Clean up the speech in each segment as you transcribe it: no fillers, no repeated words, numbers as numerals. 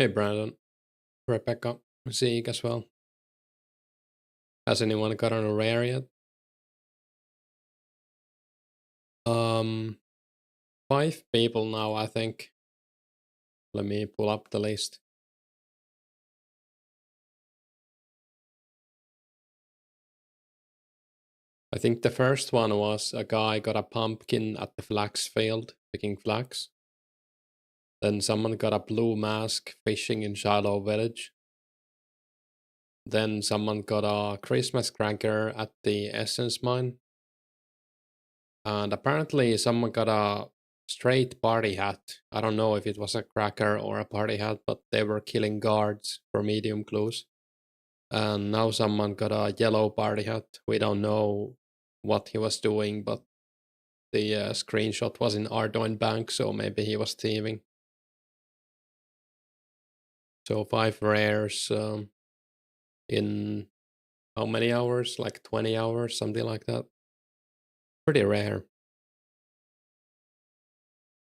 Hey Brandon, Rebecca, Zeke as well. Has anyone gotten a rare yet? Um, 5 people now, I think. Let me pull up the list. I think the first one was a guy got a pumpkin at the flax field, picking flax. Then someone got a blue mask fishing in Shiloh Village. Then someone got a Christmas cracker at the Essence Mine. And apparently someone got a straight party hat. I don't know if it was a cracker or a party hat, but they were killing guards for medium clues. And now someone got a yellow party hat. We don't know what he was doing, but the screenshot was in Ardoin Bank, so maybe he was thieving. So 5 rares in how many hours? Like 20 hours, something like that. Pretty rare.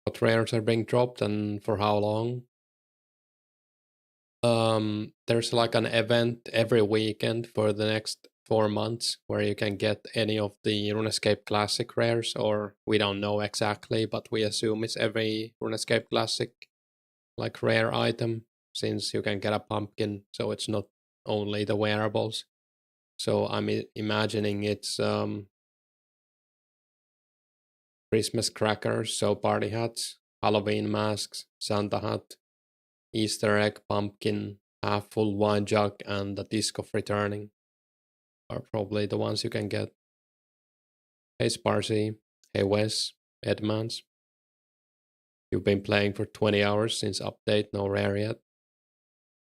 What rares are being dropped and for how long? There's like an event every weekend for the next 4 months where you can get any of the Runescape Classic rares, or we don't know exactly, but we assume it's every Runescape Classic like rare item, since you can get a pumpkin, so it's not only the wearables. So I'm imagining it's Christmas crackers, so party hats, Halloween masks, Santa hat, Easter egg, pumpkin, half full wine jug, and the disc of returning are probably the ones you can get. Hey Sparsy, hey Wes, Edmonds. You've been playing for 20 hours since update, no rare yet.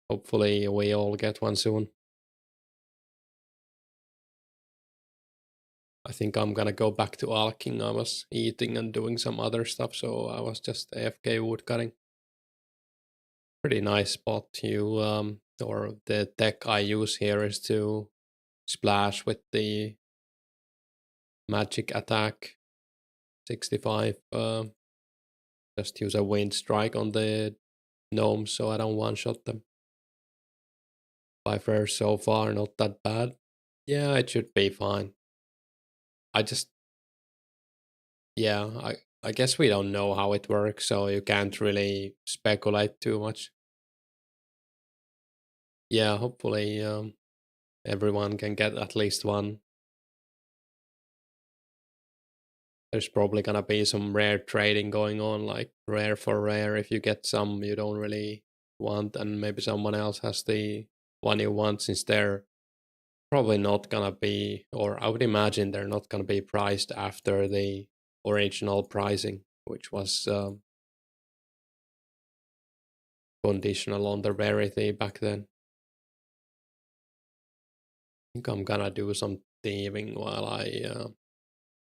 Hopefully we all get one soon. I think I'm gonna go back to alking. I was eating and doing some other stuff, so I was just AFK woodcutting. Pretty nice spot. Or the tech I use here is to splash with the magic attack 65. Just use a wind strike on the gnomes so I don't one shot them. 5 rares so far, not that bad. Yeah, it should be fine. I guess we don't know how it works, so you can't really speculate too much. Yeah, hopefully everyone can get at least one. There's probably gonna be some rare trading going on, like rare for rare. If you get some you don't really want, and maybe someone else has the one you want, since they're probably not gonna be, or I would imagine they're not gonna be priced after the original pricing, which was conditional on the rarity back then. I think I'm gonna do some thieving while I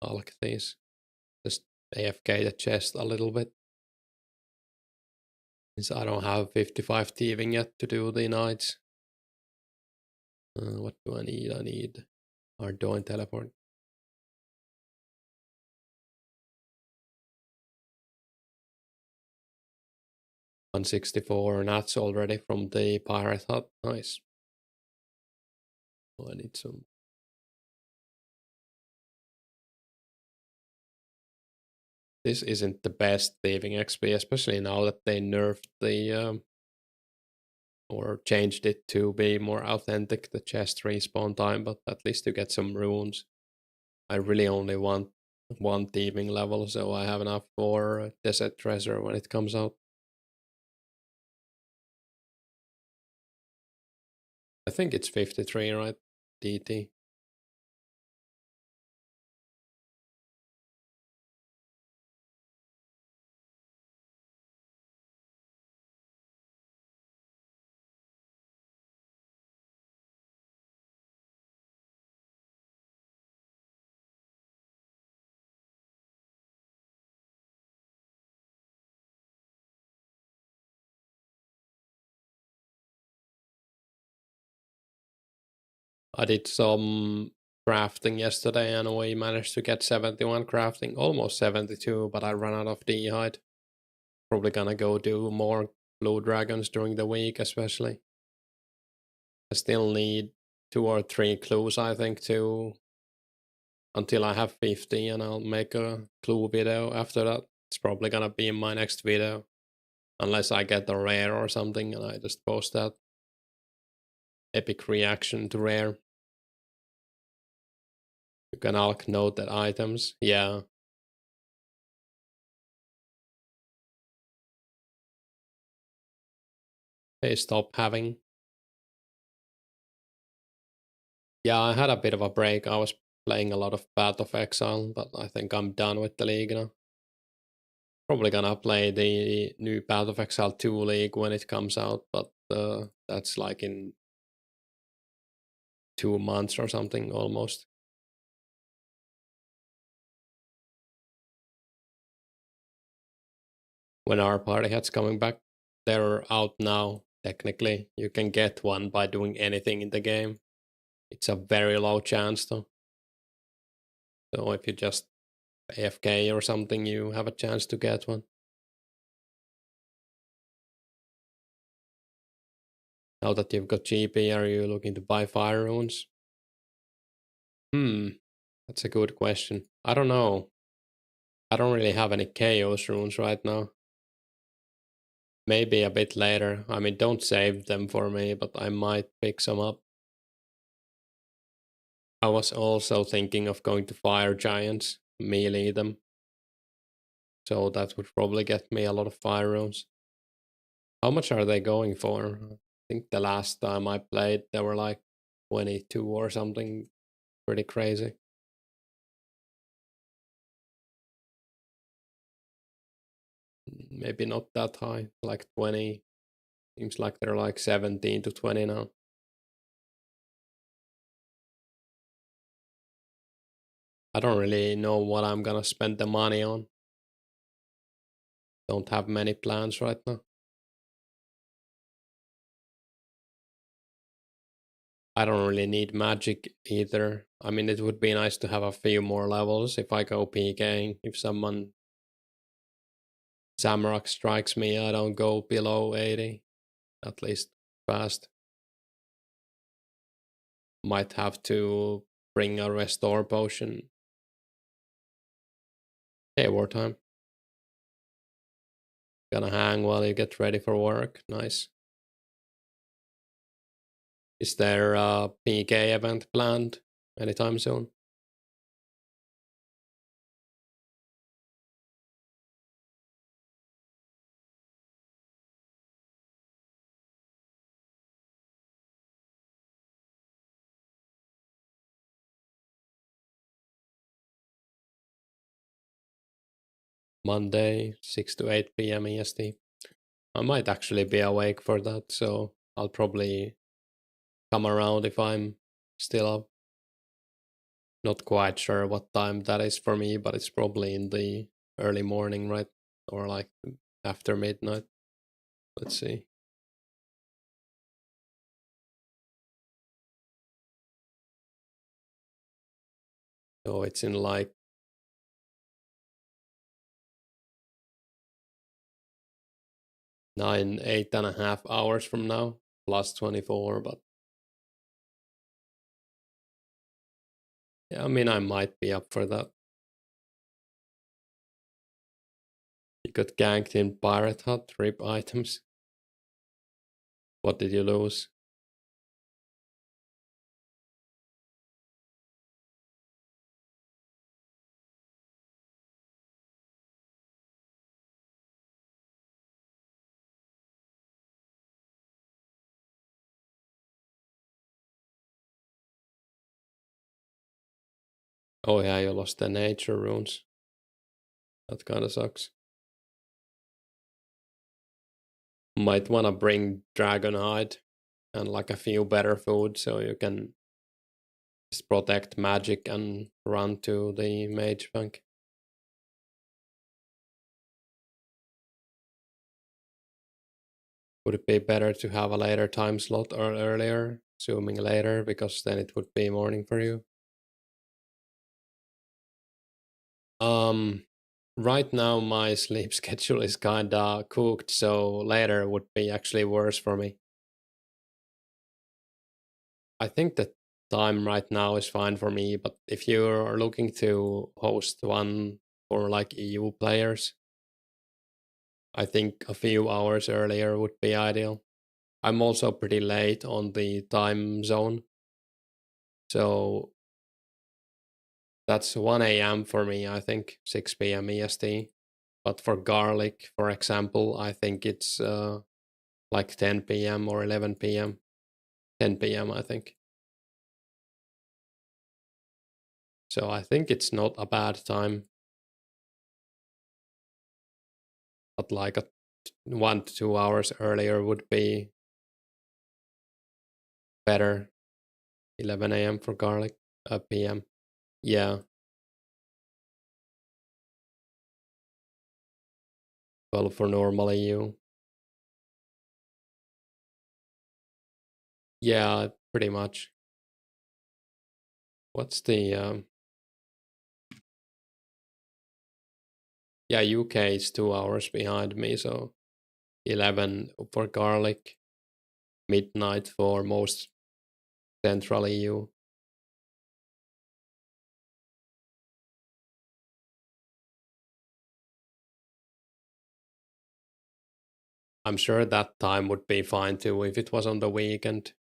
alk these. Just AFK the chest a little bit. Since I don't have 55 thieving yet to do the nights. What do I need? I need Ardoin teleport. $164 nats already from the pirate hut. Nice. Oh, I need some. This isn't the best thieving XP, especially now that they nerfed the or changed it to be more authentic, the chest respawn time, but at least you get some runes. I really only want one thieving level, so I have enough for Desert Treasure when it comes out. I think it's 53, right? DT. I did some crafting yesterday and we managed to get 71 crafting, almost 72, but I ran out of D hide. Probably gonna go do more blue dragons during the week, especially. I still need 2 or 3 clues, I think, to until I have 50, and I'll make a clue video after that. It's probably gonna be in my next video, unless I get a rare or something, and I just post that. Epic reaction to rare. You can alk noted items, yeah. Hey, stop having. Yeah, I had a bit of a break. I was playing a lot of Path of Exile, but I think I'm done with the league now. Probably gonna play the new Path of Exile 2 league when it comes out, but that's like in 2 months or something almost. When our party hat's coming back, they're out now, technically. You can get one by doing anything in the game. It's a very low chance though. So if you just AFK or something, you have a chance to get one. Now that you've got GP, are you looking to buy fire runes? That's a good question. I don't know. I don't really have any chaos runes right now. Maybe a bit later. I mean, don't save them for me, but I might pick some up. I was also thinking of going to fire giants, melee them. So that would probably get me a lot of fire runes. How much are they going for? I think the last time I played, they were like 22 or something. Pretty crazy. Maybe not that high, like 20. Seems like they're like 17 to 20 now. I don't really know what I'm gonna spend the money on. Don't have many plans right now. I don't really need magic either. I mean, it would be nice to have a few more levels if I go PKing. If someone Samrock strikes me, I don't go below 80. At least fast. Might have to bring a restore potion. Hey, wartime. Gonna hang while you get ready for work. Nice. Is there a PK event planned anytime soon? Monday, 6 to 8 p.m. EST. I might actually be awake for that, so I'll probably come around if I'm still up. Not quite sure what time that is for me, but it's probably in the early morning, right? Or like after midnight. Let's see. So it's in like 9, 8.5 hours from now, plus 24, but yeah, I mean, I might be up for that. You got ganked in Pirate Hut, rip items. What did you lose? Oh yeah, you lost the nature runes. That kinda sucks. Might wanna bring dragon hide and like a few better food so you can just protect magic and run to the mage bank. Would it be better to have a later time slot or earlier? Assuming later, because then it would be morning for you. Right now, my sleep schedule is kinda cooked, so later would be actually worse for me. I think the time right now is fine for me, but if you're looking to host one for like EU players, I think a few hours earlier would be ideal. I'm also pretty late on the time zone, so that's 1 a.m. for me, I think, 6 p.m. EST. But for garlic, for example, I think it's like 10 p.m. or 11 p.m. 10 p.m., I think. So I think it's not a bad time, but like 1 to 2 hours earlier would be better. 11 a.m. for garlic, p.m. Yeah, 12 for normal EU. Yeah, pretty much. What's the yeah, UK is 2 hours behind me, so 11 for garlic, midnight for most central EU. I'm sure that time would be fine too if it was on the weekend.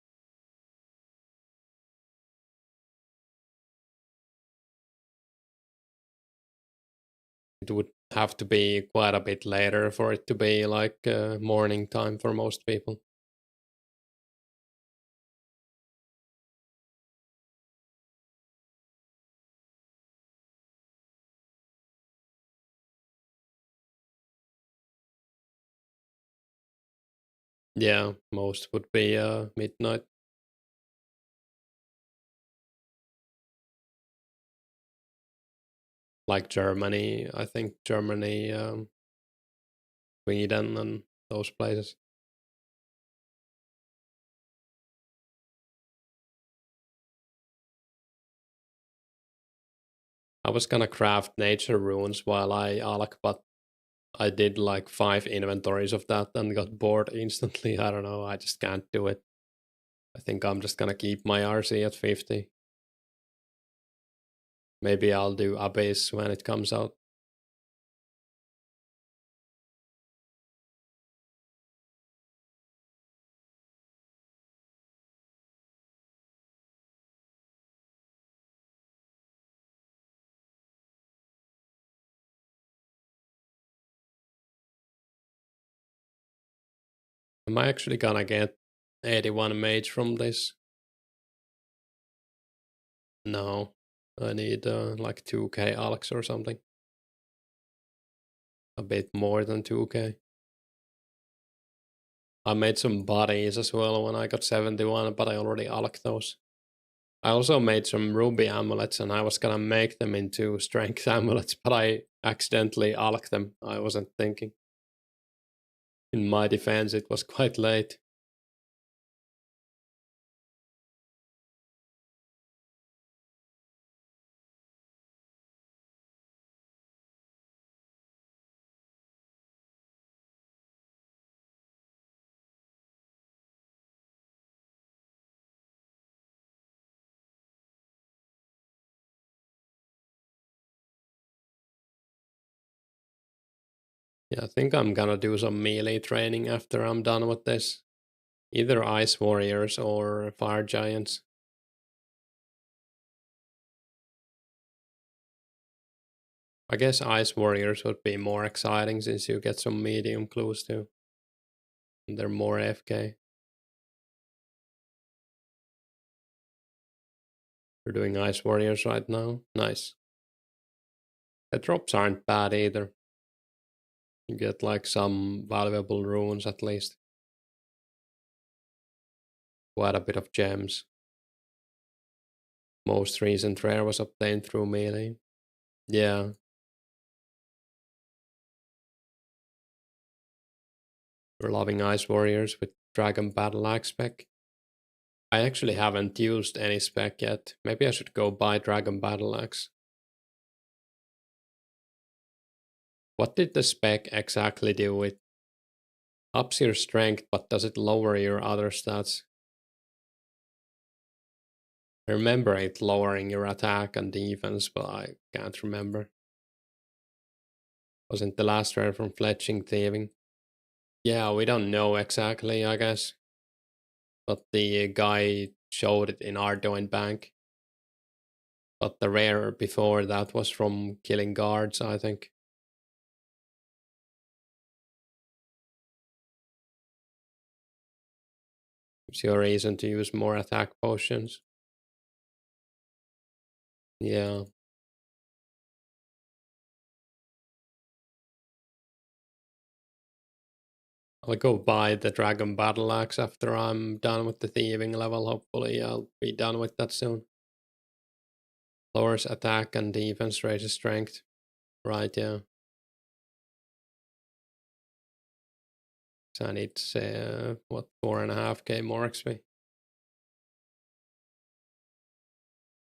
It would have to be quite a bit later for it to be like morning time for most people. Yeah, most would be midnight. Like Germany, I think Germany, Sweden, and those places. I was gonna craft nature runes while I alk, but I did like 5 inventories of that and got bored instantly. I don't know. I just can't do it. I think I'm just gonna keep my RC at 50. Maybe I'll do Abyss when it comes out. Am I actually gonna get 81 mage from this? No. I need like 2k Alex or something. A bit more than 2k. I made some bodies as well when I got 71, but I already alked those. I also made some ruby amulets and I was gonna make them into strength amulets, but I accidentally alked them. I wasn't thinking. In my defense, it was quite late. Yeah, I think I'm gonna do some melee training after I'm done with this. Either ice warriors or fire giants. I guess ice warriors would be more exciting since you get some medium clues too. And they're more AFK. We're doing ice warriors right now. Nice. The drops aren't bad either. You get like some valuable runes at least. Quite a bit of gems. Most recent rare was obtained through melee. Yeah. We're loving ice warriors with dragon battle axe spec. I actually haven't used any spec yet. Maybe I should go buy dragon battle axe. What did the spec exactly do? It ups your strength, but does it lower your other stats? I remember it lowering your attack and defense, but I can't remember. Wasn't the last rare from Fletching Thieving? Yeah, we don't know exactly, I guess. But the guy showed it in Ardoin Bank. But the rare before that was from killing guards, I think. Gives you a reason to use more attack potions. Yeah. I'll go buy the Dragon Battle Axe after I'm done with the thieving level. Hopefully I'll be done with that soon. Lowers attack and defense, raises strength. Right, yeah. So I need, what, 4.5k more XP?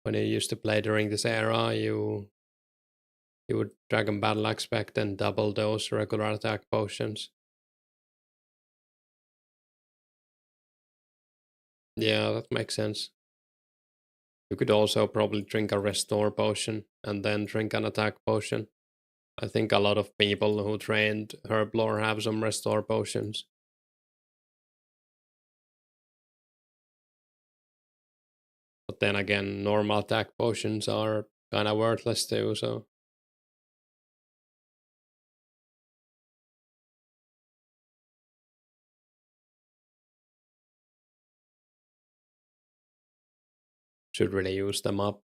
When you used to play during this era, you would Dragon Battle Axe back then double those regular attack potions. Yeah, that makes sense. You could also probably drink a restore potion and then drink an attack potion. I think a lot of people who trained Herblore have some restore potions. But then again, normal attack potions are kind of worthless too, so. Should really use them up.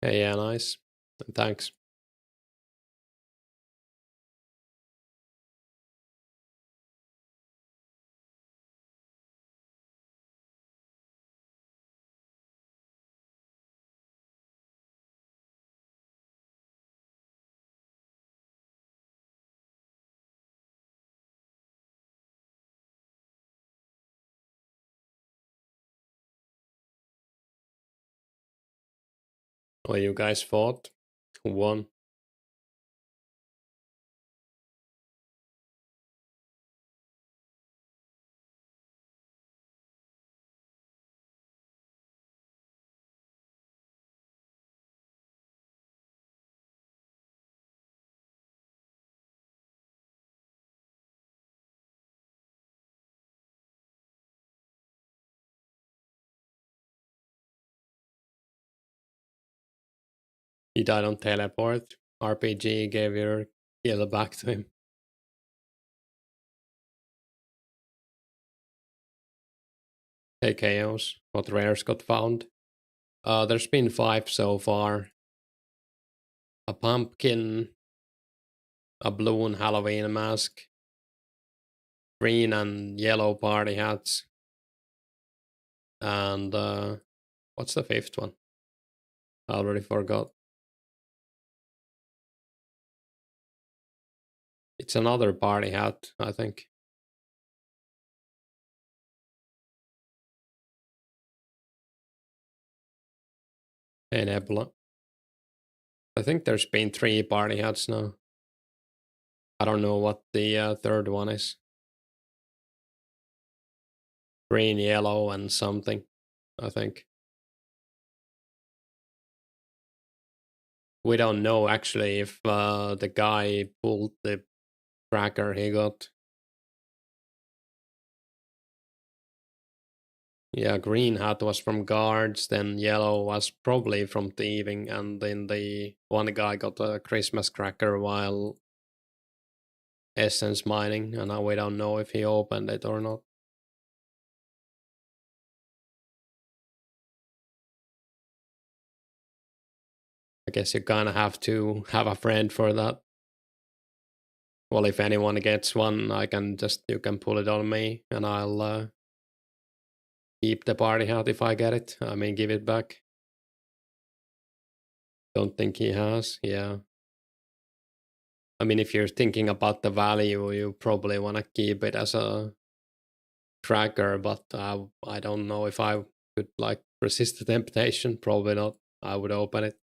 Hey, yeah, nice. Thanks. Oh, you guys fought? Who won? He died on teleport. RPG gave your heal back to him. Hey, KOs. What rares got found? There's been 5 so far. A pumpkin, a balloon Halloween mask, green and yellow party hats, and what's the 5th one? I already forgot. It's another party hat, I think. Hey, Nebula. I think there's been 3 party hats now. I don't know what the 3rd one is. Green, yellow, and something, I think. We don't know actually if the guy pulled the tracker he got. Yeah, green hat was from guards, then yellow was probably from thieving, and then the one guy got a Christmas cracker while essence mining, and now we don't know if he opened it or not. I guess you kinda have to have a friend for that. Well, if anyone gets one, you can pull it on me, and I'll keep the party hat if I get it. I mean, give it back. Don't think he has, yeah. I mean, if you're thinking about the value, you probably want to keep it as a tracker, but I don't know if I could like resist the temptation. Probably not. I would open it.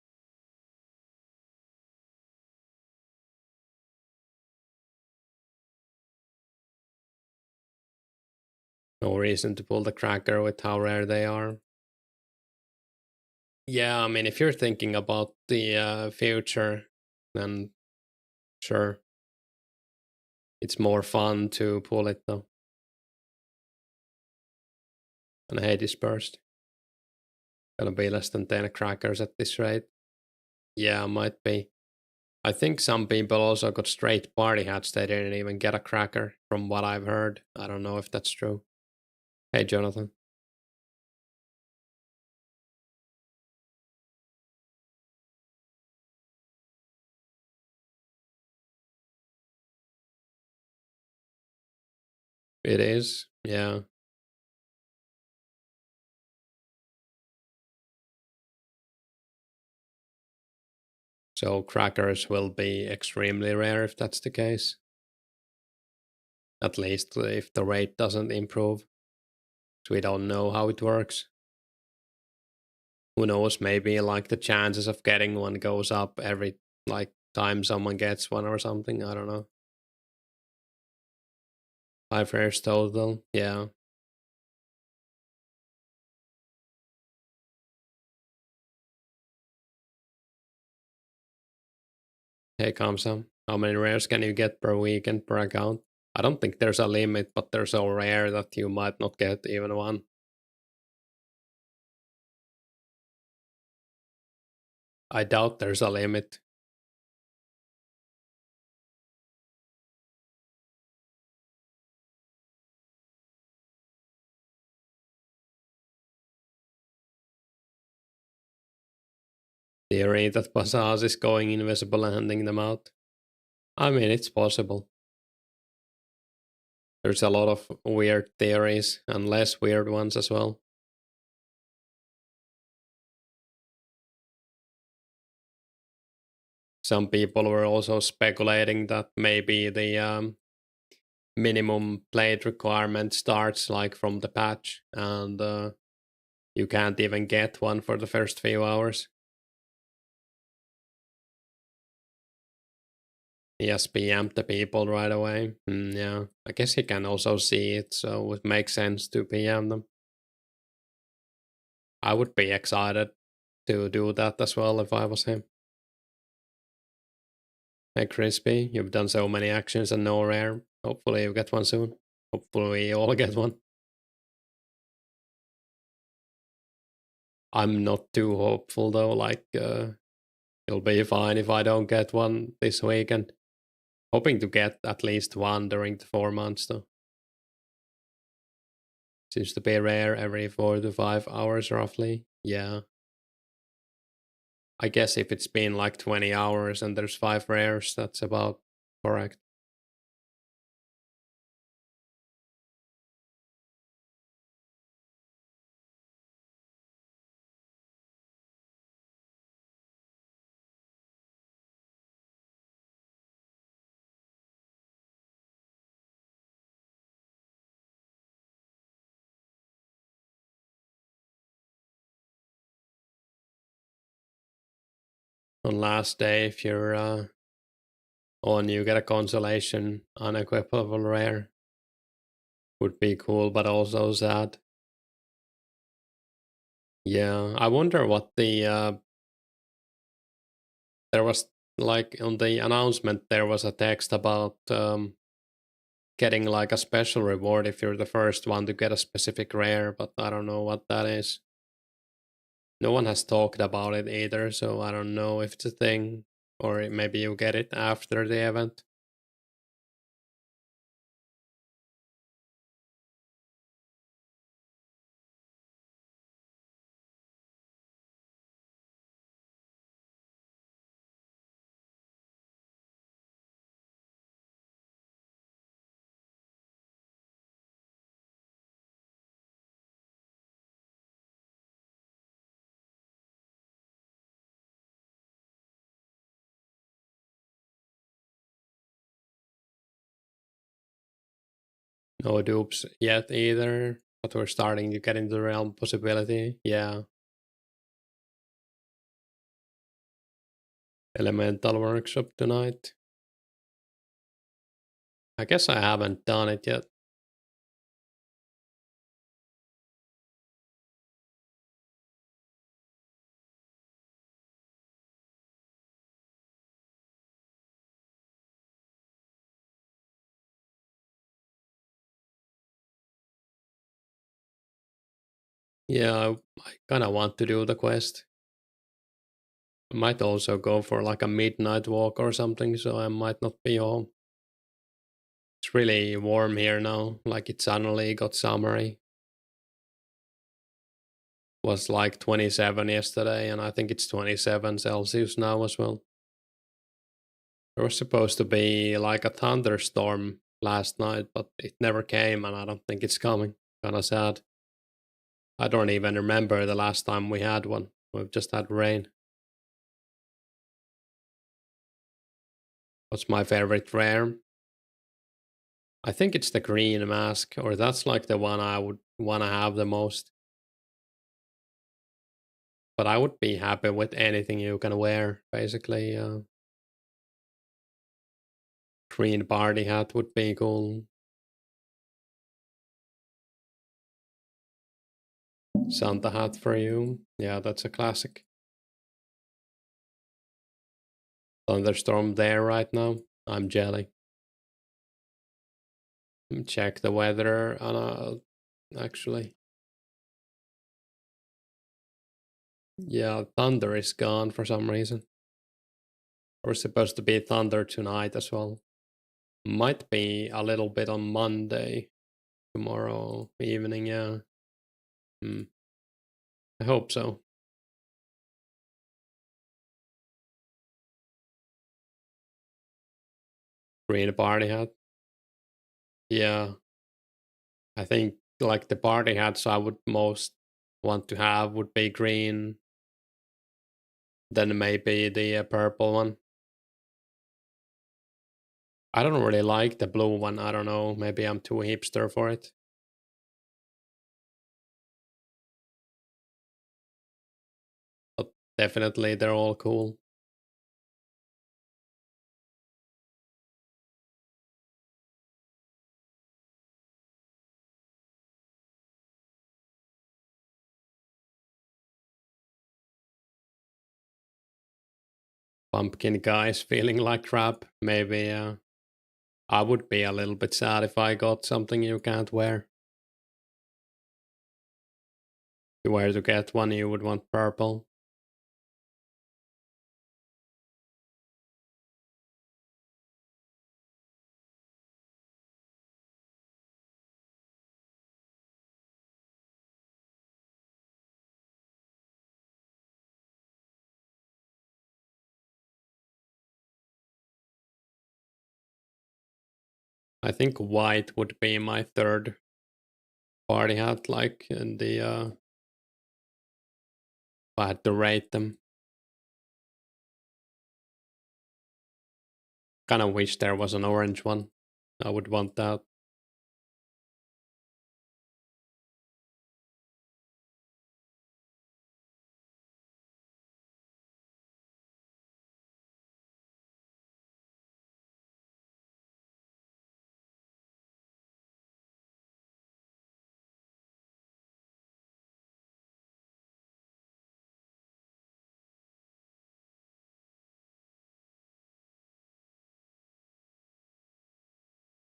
No reason to pull the cracker with how rare they are. Yeah, I mean, if you're thinking about the future, then sure, it's more fun to pull it though. And Hades burst. Gonna be less than 10 crackers at this rate. Yeah, might be. I think some people also got straight party hats. They didn't even get a cracker, from what I've heard. I don't know if that's true. Hey, Jonathan. It is, yeah. So crackers will be extremely rare if that's the case. At least if the rate doesn't improve. So we don't know how it works. Who knows, maybe like the chances of getting one goes up every like time someone gets one or something. I don't know. 5 rares total, yeah. Hey Kamsa, how many rares can you get per weekend per account? I don't think there's a limit, but they're so rare that you might not get even one. I doubt there's a limit. Theory that Bazaars is going invisible and handing them out. I mean, it's possible. There's a lot of weird theories and less weird ones as well. Some people were also speculating that maybe the minimum plate requirement starts like from the patch and you can't even get one for the first few hours. Yes, PM the people right away. Yeah, I guess he can also see it, so it makes sense to PM them. I would be excited to do that as well if I was him. Hey Crispy, you've done so many actions and no rare. Hopefully you get one soon. Hopefully we all get one. I'm not too hopeful though, like it'll be fine if I don't get one this weekend. Hoping to get at least one during the 4 months though. Seems to be rare every 4 to 5 hours roughly. Yeah. I guess if it's been like 20 hours and there's 5 rares, that's about correct. On last day, if you're on, you get a consolation unequipable rare. Would be cool, but also sad. Yeah, I wonder what the there was like on the announcement there was a text about getting like a special reward if you're the first one to get a specific rare, but I don't know what that is. No one has talked about it either, so I don't know if it's a thing or maybe you get it after the event. No dupes yet either. but we're starting to get into the realm possibility. Yeah. Elemental workshop tonight. I guess I haven't done it yet. Yeah, I kind of want to do the quest. I might also go for like a midnight walk or something, so I might not be home. It's really warm here now, like it suddenly got summery. Was like 27 yesterday, and I think it's 27 Celsius now as well. There was supposed to be like a thunderstorm last night, but it never came, and I don't think it's coming. Kind of sad. I don't even remember the last time we had one. We've just had rain. What's my favorite rare? I think it's the green mask, or that's like the one I would want to have the most. But I would be happy with anything you can wear, basically. Green party hat would be cool. Santa hat for you. Yeah, that's a classic. Thunderstorm there right now. I'm jelly. Check the weather actually. Yeah, thunder is gone for some reason. We're supposed to be thunder tonight as well. Might be a little bit on Monday. Tomorrow evening, yeah. I hope so. Green party hat. Yeah. I think like the party hats I would most want to have would be green. Then maybe the purple one. I don't really like the blue one. I don't know. Maybe I'm too hipster for it. But definitely they're all cool. Pumpkin guys feeling like crap. Maybe I would be a little bit sad if I got something you can't wear. If you were to get one, you would want purple. I think white would be my third party hat, like in the if I had to rate them. Kind of wish there was an orange one. I would want that.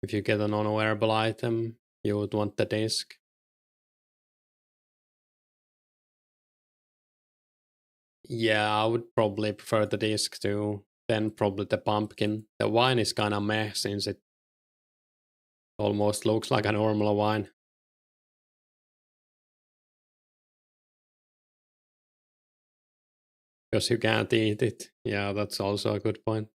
If you get an unwearable item, you would want the disc. Yeah, I would probably prefer the disc too. Then probably the pumpkin. The wine is kind of meh since it almost looks like a normal wine. Because you can't eat it. Yeah, that's also a good point.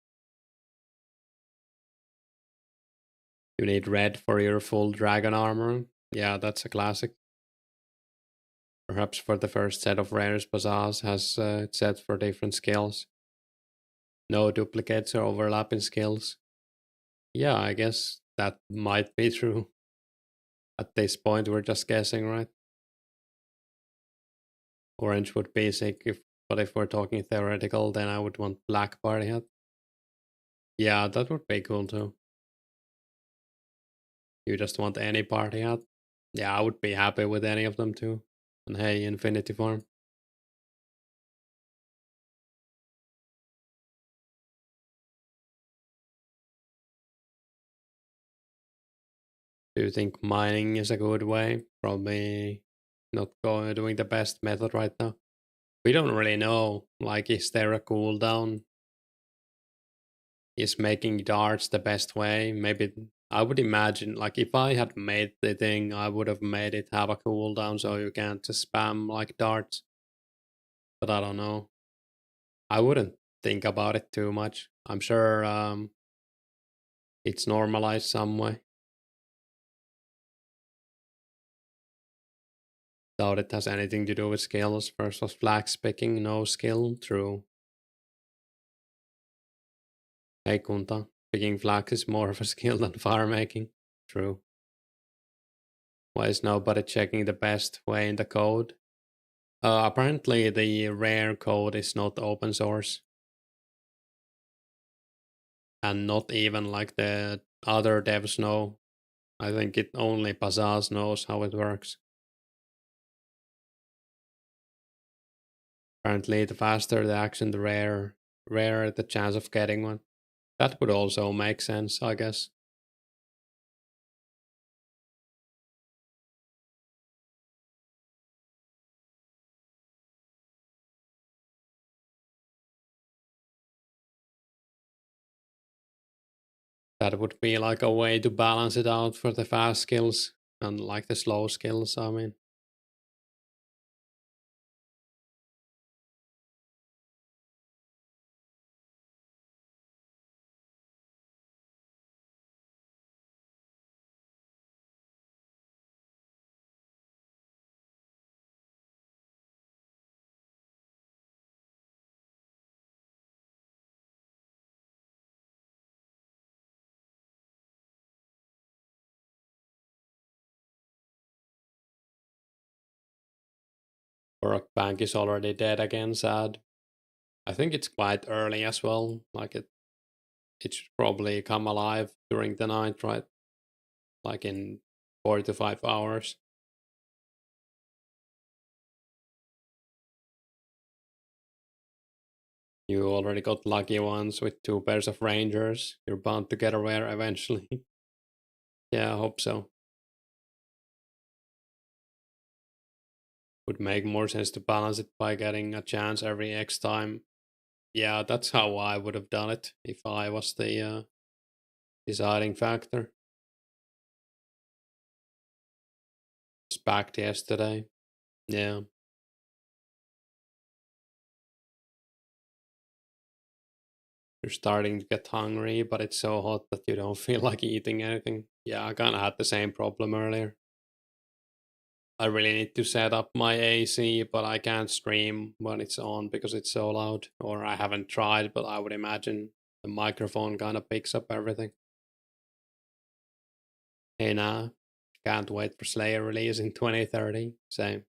You need red for your full dragon armor. Yeah, that's a classic. Perhaps for the first set of rares, Bazaars has it set for different skills. No duplicates or overlapping skills. Yeah, I guess that might be true. At this point, we're just guessing, right? Orange would be sick, but if we're talking theoretical, then I would want black party hat. Yeah, that would be cool too. You just want any party hat? Yeah, I would be happy with any of them too. And hey, Infinity Farm. Do you think mining is a good way? Probably not doing the best method right now. We don't really know. Like, is there a cooldown? Is making darts the best way? Maybe I would imagine, like, if I had made the thing, I would have made it have a cooldown so you can't just spam like darts. But I don't know. I wouldn't think about it too much. I'm sure it's normalized some way. Doubt it has anything to do with skills versus flag picking. No skill. True. Hey Kunta, picking flags is more of a skill than fire making. True. Why is nobody checking the best way in the code? Apparently the rare code is not open source. And not even like the other devs know. I think it only Pazaz knows how it works. Apparently the faster the action, the rarer the chance of getting one. That would also make sense, I guess. That would be like a way to balance it out for the fast skills and like the slow skills, I mean. Rock Bank is already dead again, sad. I think it's quite early as well. Like it should probably come alive during the night, right? Like in 4 to 5 hours. You already got lucky ones with 2 pairs of rangers. You're bound to get a rare eventually. Yeah, I hope so. Would make more sense to balance it by getting a chance every X time. Yeah, that's how I would have done it if I was the deciding factor. Spacked yesterday. Yeah. You're starting to get hungry, but it's so hot that you don't feel like eating anything. Yeah, I kinda had the same problem earlier. I really need to set up my AC, but I can't stream when it's on because it's so loud. Or I haven't tried, but I would imagine the microphone kind of picks up everything. Hey, nah, can't wait for Slayer release in 2030. Same.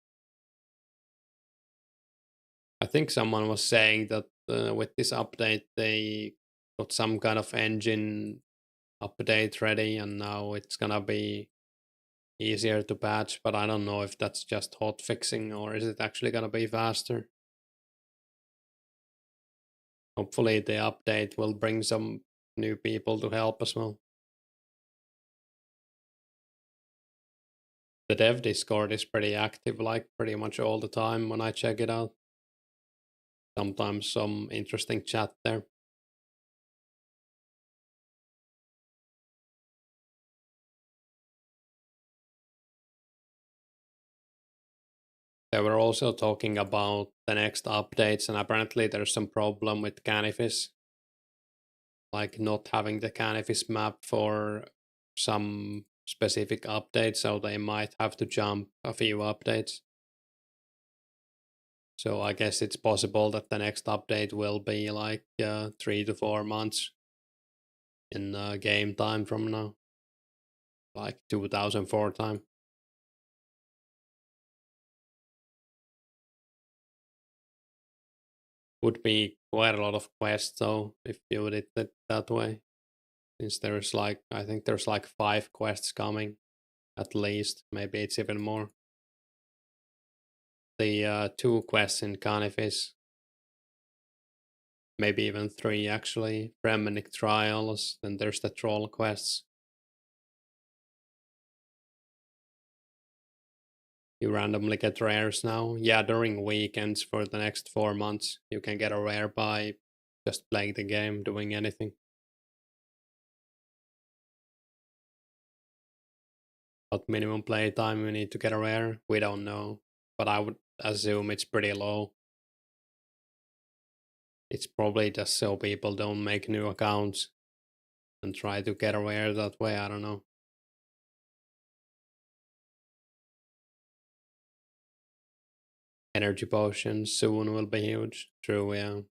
I think someone was saying that with this update, they got some kind of engine update ready, and now it's gonna be easier to patch. But I don't know if that's just hot fixing or is it actually gonna be faster. Hopefully, the update will bring some new people to help as well. The dev Discord is pretty active, like pretty much all the time when I check it out. Sometimes some interesting chat there. They were also talking about the next updates, and apparently there's some problem with Canifis, like not having the Canifis map for some specific updates, so they might have to jump a few updates. So I guess it's possible that the next update will be like 3 to 4 months in game time from now, like 2004 time. Would be quite a lot of quests though if you did it that way. Since there's like, I think there's like 5 quests coming at least. Maybe it's even more. The 2 quests in Canifis, maybe even 3 actually. Premonic trials, then there's the troll quests. You randomly get rares now. Yeah, during weekends for the next 4 months, you can get a rare by just playing the game, doing anything. What minimum play time you need to get a rare? We don't know, but I would assume it's pretty low. It's probably just so people don't make new accounts and try to get a rare that way. I don't know. Energy potions soon will be huge. True, yeah.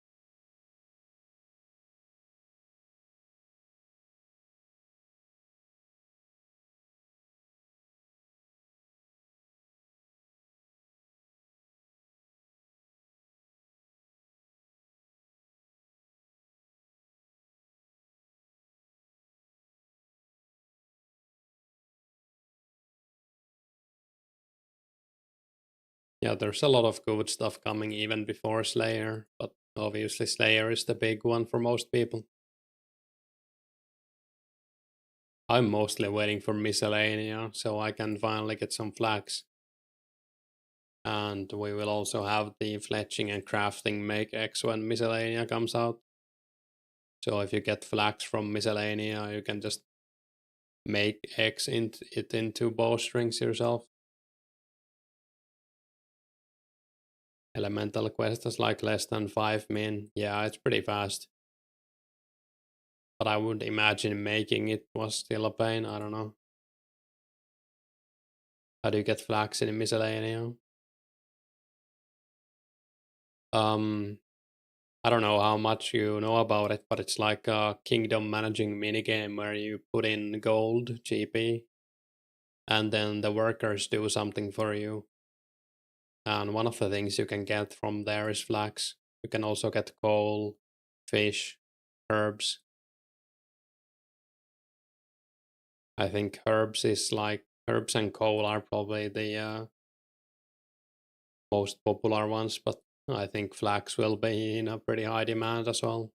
Yeah, there's a lot of good stuff coming even before Slayer, but obviously Slayer is the big one for most people. I'm mostly waiting for Miscellaneia so I can finally get some flags. And we will also have the fletching and crafting make X when Miscellaneia comes out. So if you get flags from Miscellaneia, you can just make it into bowstrings yourself. Elemental quest is like less than 5 min. Yeah, it's pretty fast. But I would imagine making it was still a pain. I don't know. How do you get flags in Miscellaneia? Um, I don't know how much you know about it, but it's like a kingdom managing minigame where you put in gold, GP, and then the workers do something for you. And one of the things you can get from there is flax. You can also get coal, fish, herbs. I think herbs and coal are probably the most popular ones, but I think flax will be in a pretty high demand as well.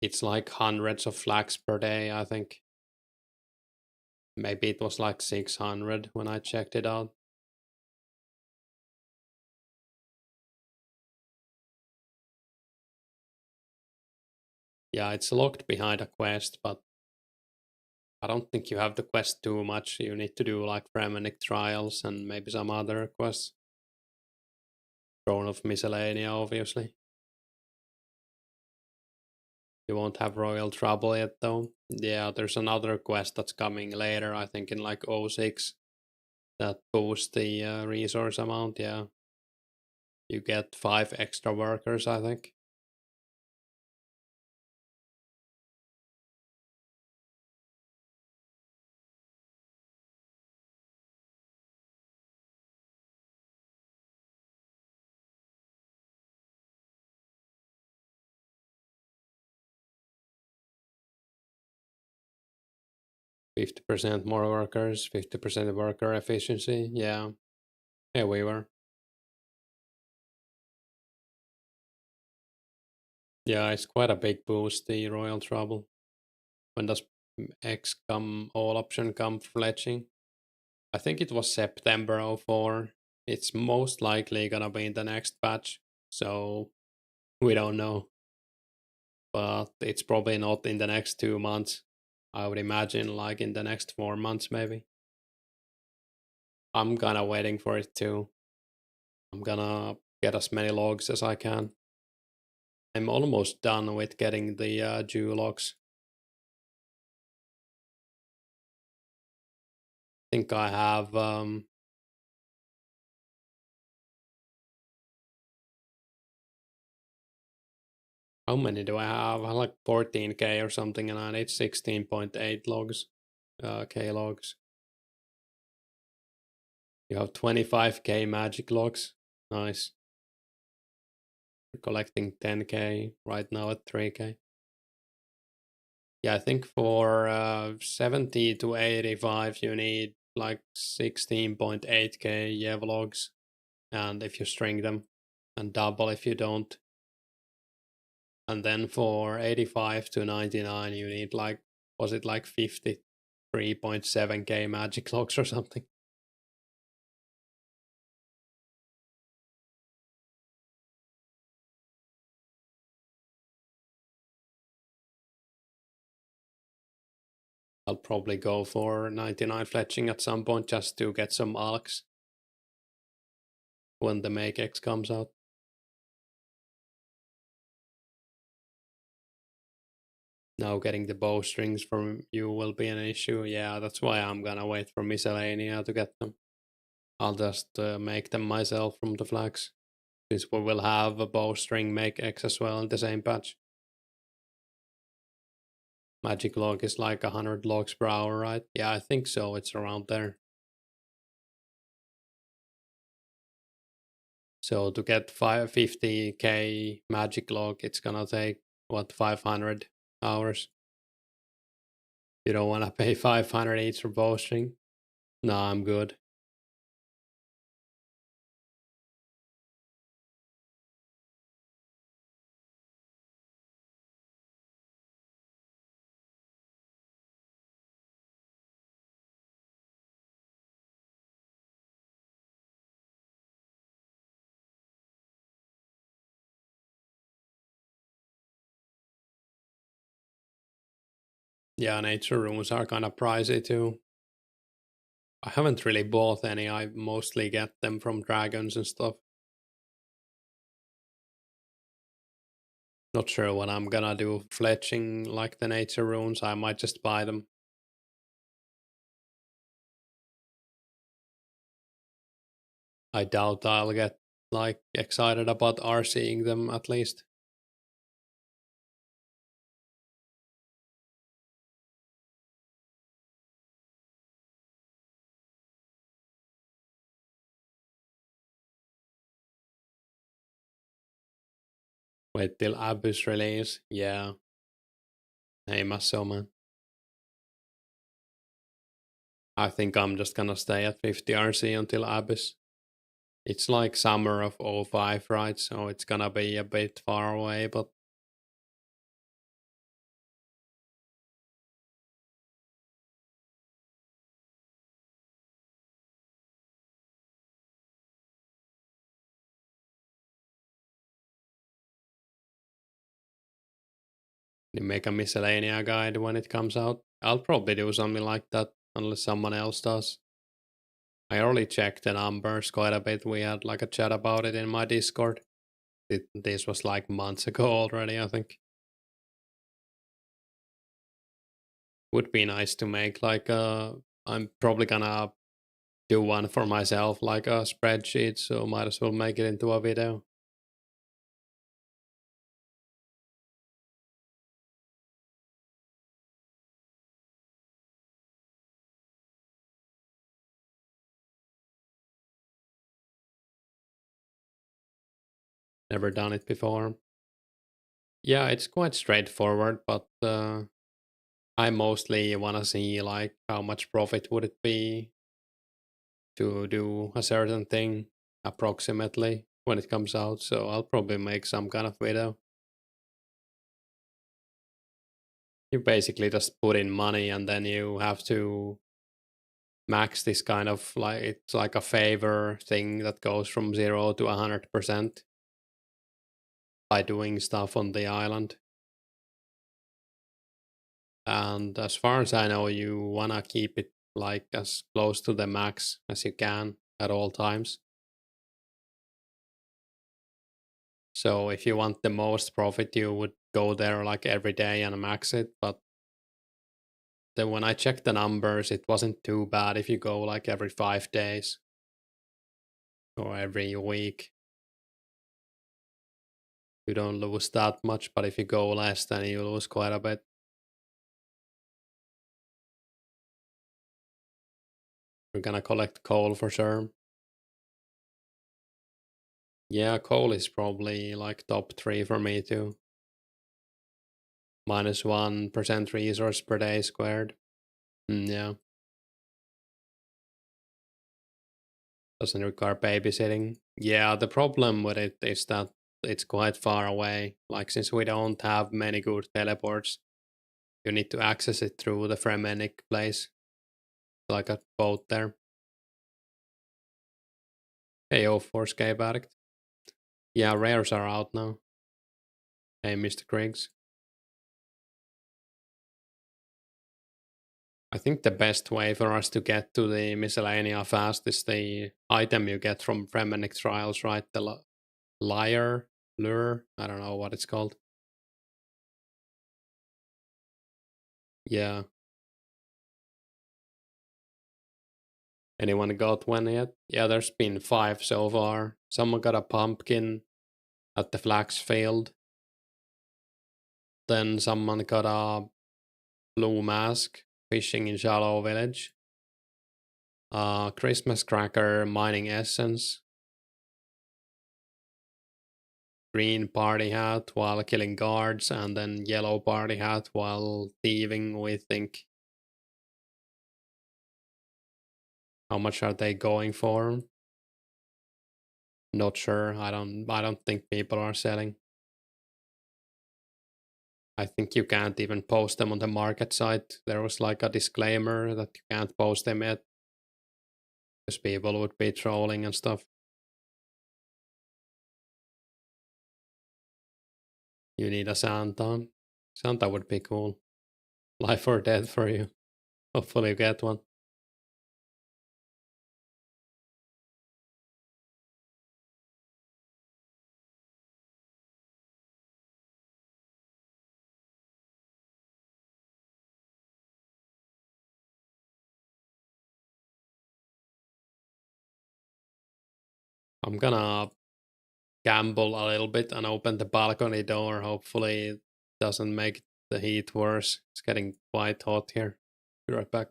It's like hundreds of flax per day, I think. Maybe it was like 600 when I checked it out. Yeah, it's locked behind a quest, but I don't think you have the quest too much. You need to do like Premonic trials and maybe some other quests. Throne of Miscellaneia, obviously. You won't have Royal Trouble yet, though. Yeah, there's another quest that's coming later, I think in like 06, that boosts the resource amount, yeah. You get 5 extra workers, I think. %50 more workers, 50% worker efficiency, yeah. Yeah, we were. Yeah, it's quite a big boost, the Royal Trouble. When does X come, all option come fletching? I think it was September 04. It's most likely gonna be in the next patch, so we don't know. But it's probably not in the next 2 months. I would imagine like in the next 4 months maybe. I'm kinda waiting for it too. I'm gonna get as many logs as I can. I'm almost done with getting the Jew logs. I think I have how many do I have? I have like 14k or something, and I need 16.8 logs, k logs. You have 25k magic logs. Nice. We're collecting 10k right now at 3k. Yeah, I think for 70 to 85 you need like 16.8k Yevlogs, and if you string them, and double if you don't. And then for 85 to 99 you need like, was it like 53.7k magic logs or something? I'll probably go for 99 fletching at some point just to get some alks when the Make X comes out. Now getting the bowstrings from you will be an issue. Yeah, that's why I'm gonna wait for Miscellaneia to get them. I'll just make them myself from the flags, since we will have a bowstring Make X as well in the same patch. Magic log is like 100 logs per hour, right? Yeah, I think so. It's around there. So to get 550k magic log, it's gonna take what, 500 hours. You don't wanna pay 500 each for bowstring? No, I'm good. Yeah, nature runes are kind of pricey too. I haven't really bought any. I mostly get them from dragons and stuff. Not sure what I'm gonna do fletching like the nature runes. I might just buy them. I doubt I'll get like excited about RCing them at least. Wait till Abyss release. Yeah. Hey, Maso man. I think I'm just gonna stay at 50 RC until Abyss. It's like summer of '05, right? So it's gonna be a bit far away, but you make a Miscellaneia guide when it comes out. I'll probably do something like that unless someone else does. I already checked the numbers quite a bit. We had like a chat about it in my Discord. This was like months ago already, I think. Would be nice to make like a. I'm probably gonna do one for myself, like a spreadsheet, so might as well make it into a video. Never done it before. Yeah, it's quite straightforward, but I mostly want to see like how much profit would it be to do a certain thing approximately when it comes out. So I'll probably make some kind of video. You basically just put in money and then you have to max this kind of like, it's like a favor thing that goes from 0 to 100% by doing stuff on the island. And as far as I know, you want to keep it like as close to the max as you can at all times. So if you want the most profit, you would go there like every day and max it. But then when I checked the numbers, it wasn't too bad if you go like every 5 days or every week. You don't lose that much, but if you go less, then you lose quite a bit. We're gonna collect coal for sure. Yeah, coal is probably like top 3 for me too. -1% resource per day squared. Yeah, doesn't require babysitting. Yeah, the problem with it is that it's quite far away. Like, since we don't have many good teleports, you need to access it through the Fremenic place. Like a boat there. Hey, 2004scape addict. Yeah, rares are out now. Hey, Mr. Griggs. I think the best way for us to get to the Miscellaneia fast is the item you get from Fremenic Trials, right? The Lyre? Lure? I don't know what it's called. Yeah. Anyone got one yet? Yeah, there's been 5 so far. Someone got a pumpkin at the flax field. Then someone got a blue mask fishing in Shallow Village. Christmas cracker mining essence. Green party hat while killing guards, and then yellow party hat while thieving, we think. How much are they going for? Not sure. I don't think people are selling. I think you can't even post them on the market site. There was like a disclaimer that you can't post them yet because people would be trolling and stuff. You need a Santa. Santa would be cool. Life or death for you. Hopefully you get one. I'm gonna gamble a little bit and open the balcony door. Hopefully it doesn't make the heat worse. It's getting quite hot here. Be right back.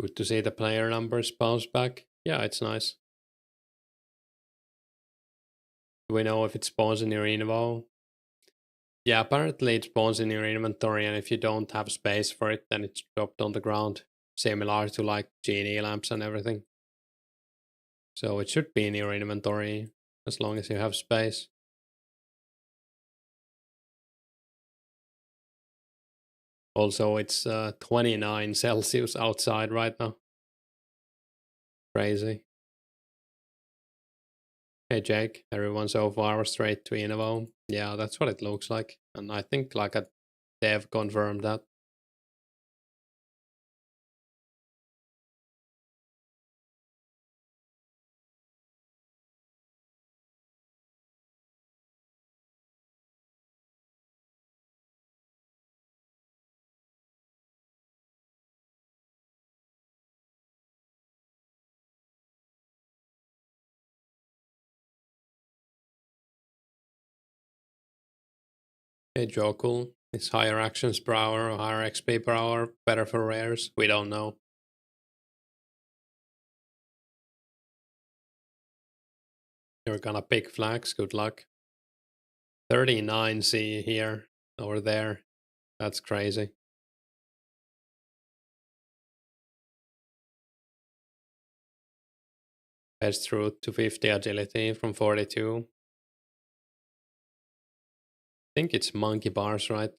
Good to see the player numbers bounce back. Yeah, it's nice. Do we know if it spawns in your invo? Yeah, apparently it spawns in your inventory, and if you don't have space for it, then it's dropped on the ground. Similar to like genie lamps and everything. So it should be in your inventory as long as you have space. Also, it's 29 Celsius outside right now. Crazy. Hey Jake, everyone so far was straight to Innovo. Yeah, that's what it looks like. And I think like a dev confirmed that. Hey Jokul, is higher actions per hour or higher XP per hour better for rares? We don't know. You're gonna pick flags, good luck. 39C here or there. That's crazy. Best route to 50 agility from 42. I think it's monkey bars, right?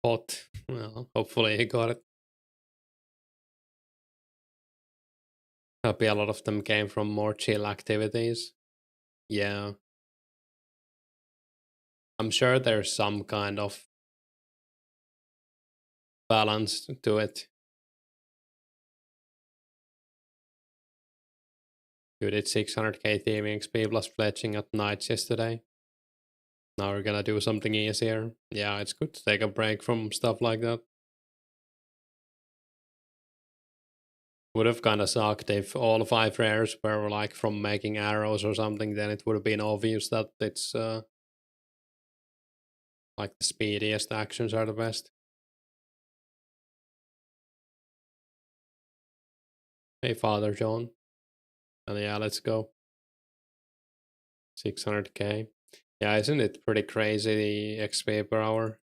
Hot. Well, hopefully he got it. Happy a lot of them came from more chill activities. Yeah. I'm sure there's some kind of balance to it. You did 600k thieving XP plus pledging at nights yesterday. Now we're gonna do something easier. Yeah, it's good to take a break from stuff like that. Would have kind of sucked if all 5 rares were like from making arrows or something, then it would have been obvious that it's like the speediest actions are the best. Hey, Father John. And yeah, let's go. 600k. Yeah, isn't it pretty crazy, the XP per hour?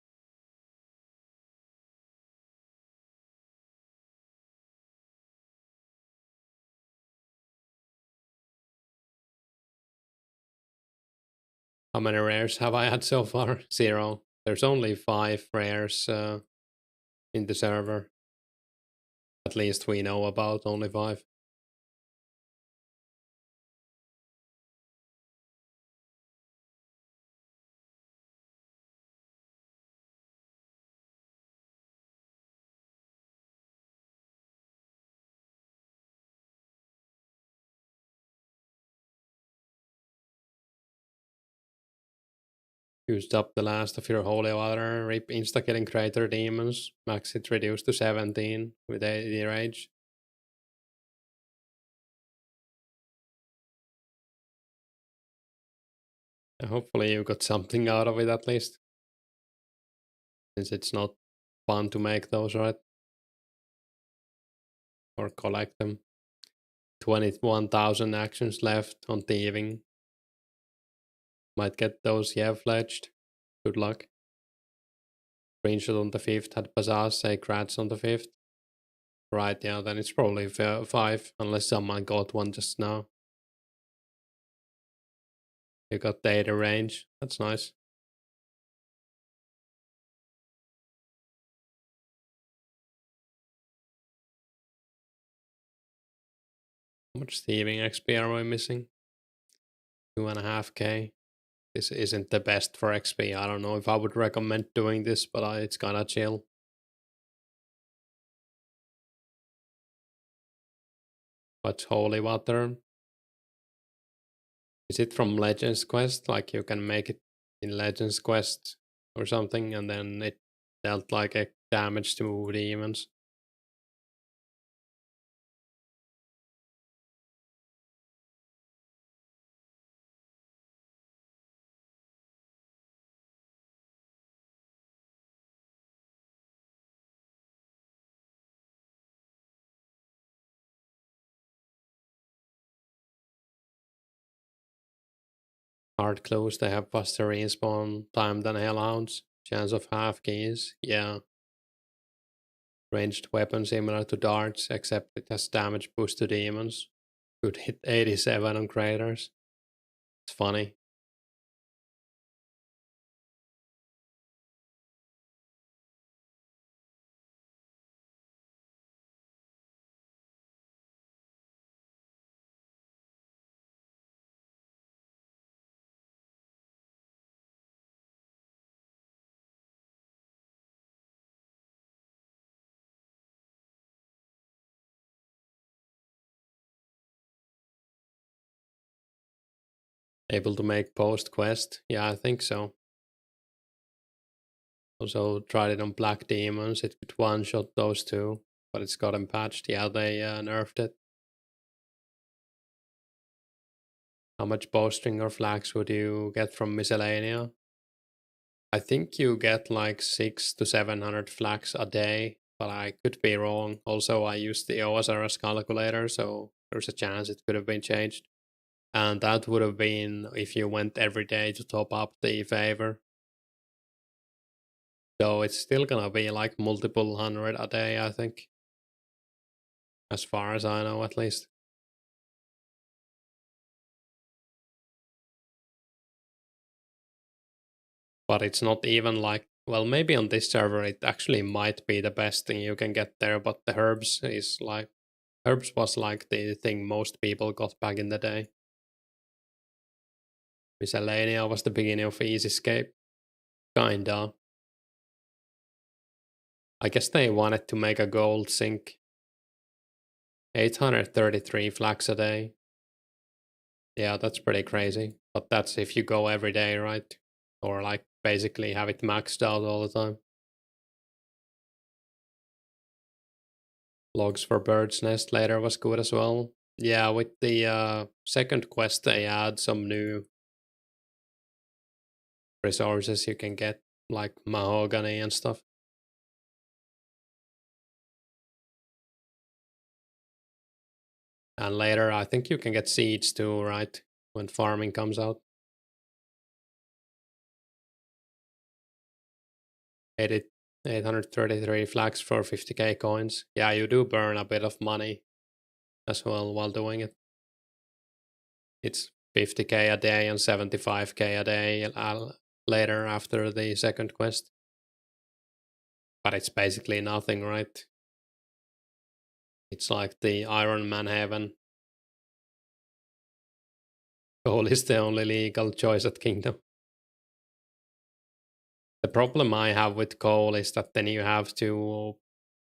How many rares have I had so far? 0. There's only 5 rares in the server. At least we know about only 5. Used up the last of your holy water, rip insta-killing crater demons, max it reduced to 17 with 80 rage. Hopefully you got something out of it at least. Since it's not fun to make those, right? Or collect them. 21,000 actions left on thieving. Might get those, yeah, fledged. Good luck. Screenshot on the 5th had Bazaar say crats on the 5th. Right, yeah, then it's probably 5, unless someone got one just now. You got data range, that's nice. How much thieving XP are we missing? 2.5k. This isn't the best for XP. I don't know if I would recommend doing this, but it's kinda chill. What's holy water? Is it from Legends Quest? Like you can make it in Legends Quest or something, and then it dealt like a damage to demons. Hard close, they have faster respawn time than Hellhounds. Chance of half keys, yeah. Ranged weapon similar to darts, except it has damage boost to demons. Could hit 87 on craters. It's funny. Able to make post quest? Yeah, I think so. Also tried it on Black Demons. It could one shot those two, but it's gotten patched. Yeah, they nerfed it. How much bowstring or flax would you get from Miscellaneia? I think you get like 600 to 700 flax a day, but I could be wrong. Also, I used the OSRS calculator, so there's a chance it could have been changed. And that would have been if you went every day to top up the favor. So it's still gonna be like multiple hundred a day, I think. As far as I know, at least. But it's not even like, well, maybe on this server it actually might be the best thing you can get there, but the herbs is like, herbs was like the thing most people got back in the day. Miscellaneia was the beginning of easy escape. Kinda. I guess they wanted to make a gold sink. 833 flax a day. Yeah, that's pretty crazy. But that's if you go every day, right? Or like basically have it maxed out all the time. Logs for bird's nest later was good as well. Yeah, with the second quest they add some new resources you can get, like mahogany and stuff. And later I think you can get seeds too, right? When farming comes out. 80, 833 flags for 50k coins. Yeah, you do burn a bit of money as well while doing it. It's 50k a day and 75k a day later after the second quest. But it's basically nothing, right? It's like the Iron Man heaven. Gold is the only legal choice at Kingdom. The problem I have with coal is that then you have to,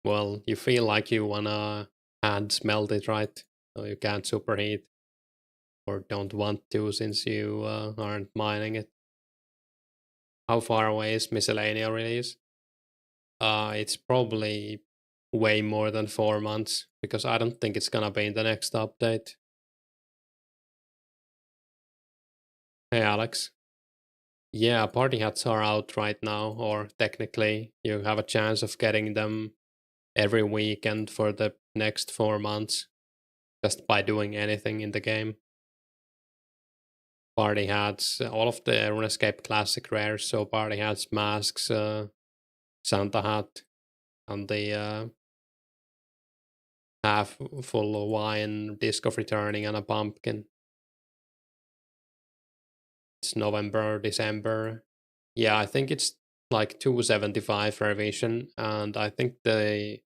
well, you feel like you wanna hand smelt it, right? So you can't superheat or don't want to since you aren't mining it. How far away is Miscellaneia release? It's probably way more than 4 months because I don't think it's gonna be in the next update. Hey Alex. Yeah, party hats are out right now, or technically you have a chance of getting them every weekend for the next 4 months just by doing anything in the game. Party hats, all of the Runescape classic rares, so party hats, masks, Santa hat, and the half full wine, disc of returning, and a pumpkin. It's November, December. Yeah, I think it's like 275 revision, and I think the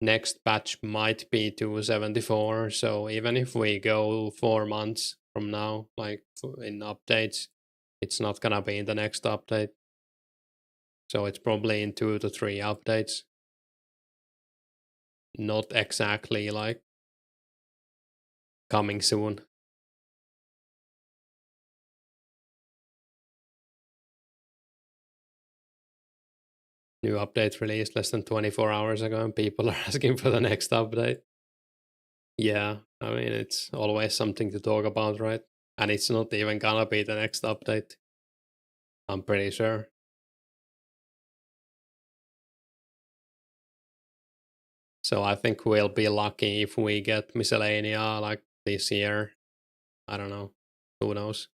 next batch might be 274. So even if we go 4 months from now, like in updates, it's not gonna be in the next update. So it's probably in 2 to 3 updates. Not exactly like coming soon. New update released less than 24 hours ago, and people are asking for the next update. Yeah, I mean, it's always something to talk about, right? And it's not even gonna be the next update. I'm pretty sure. So I think we'll be lucky if we get Miscellaneia like this year. I don't know. Who knows?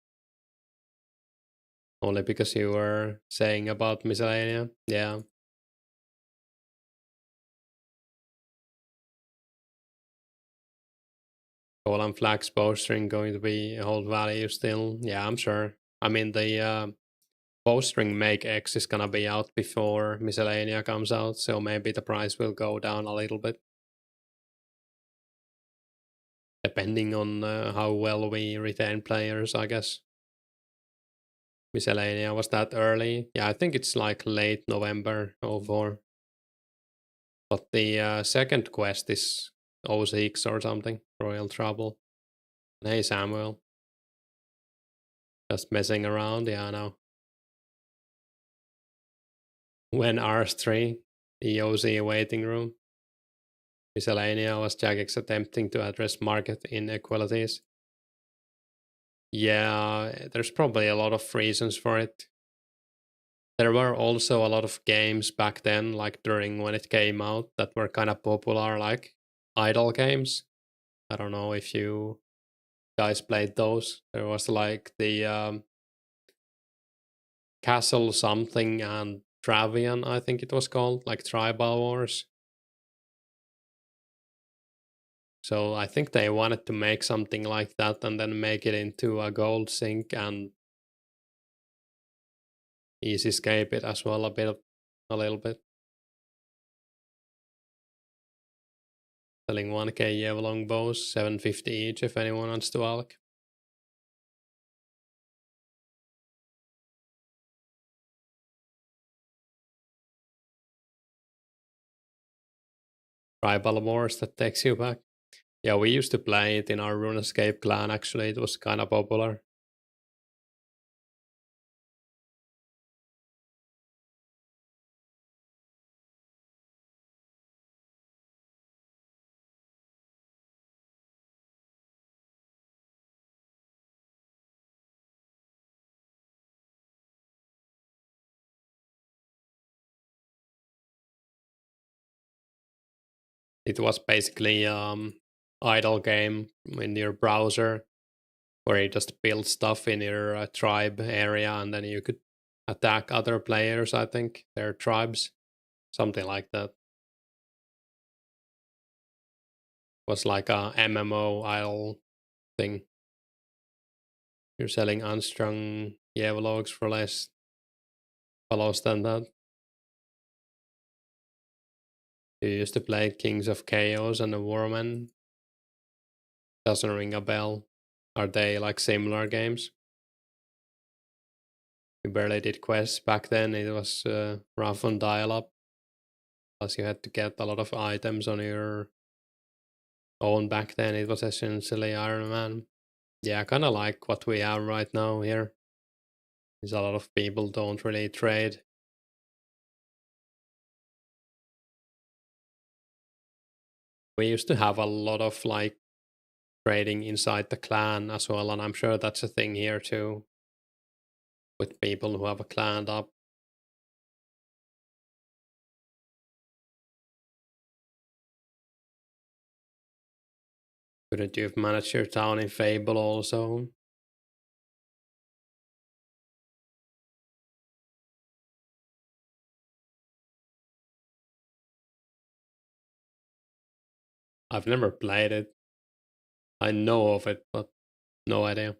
Only because you were saying about Miscellaneia. Yeah. Column flags bowstring going to be a hold value still. Yeah, I'm sure. I mean, the bowstring make X is gonna be out before Miscellaneia comes out, so maybe the price will go down a little bit. Depending on how well we retain players, I guess. Miscellaneia was that early? Yeah, I think it's like late November 04. But the second quest is 06 or something. Royal Trouble. Hey Samuel. Just messing around, yeah, I know. When Rs3, EOZ waiting room. Miscellaneia was Jagex attempting to address market inequalities. Yeah, there's probably a lot of reasons for it. There were also a lot of games back then, like during when it came out, that were kind of popular, like idle games. I don't know if you guys played those. There was like the Castle something and Travian, I think it was called, like Tribal Wars. So I think they wanted to make something like that and then make it into a gold sync and easy escape it as well a little bit. Selling 1k Yevlong bows, 750 each if anyone wants to alk. Tribal Wars that takes you back. Yeah, we used to play it in our Runescape clan actually, it was kind of popular. It was basically idle game in your browser where you just build stuff in your tribe area and then you could attack other players, I think, their tribes, something like that. Was like a MMO idle thing. You're selling unstrung Yevlogs for less fellows than that. You used to play Kings of Chaos and the Warman. Doesn't ring a bell. Are they like similar games? We barely did quests back then. It was rough on dial-up. Plus, you had to get a lot of items on your own back then. It was essentially Iron Man. Yeah, I kind of like what we have right now here. There's a lot of people don't really trade. We used to have a lot of like trading inside the clan as well, and I'm sure that's a thing here too, with people who have a clan up. Couldn't you have managed your town in Fable also? I've never played it. I know of it, but no idea.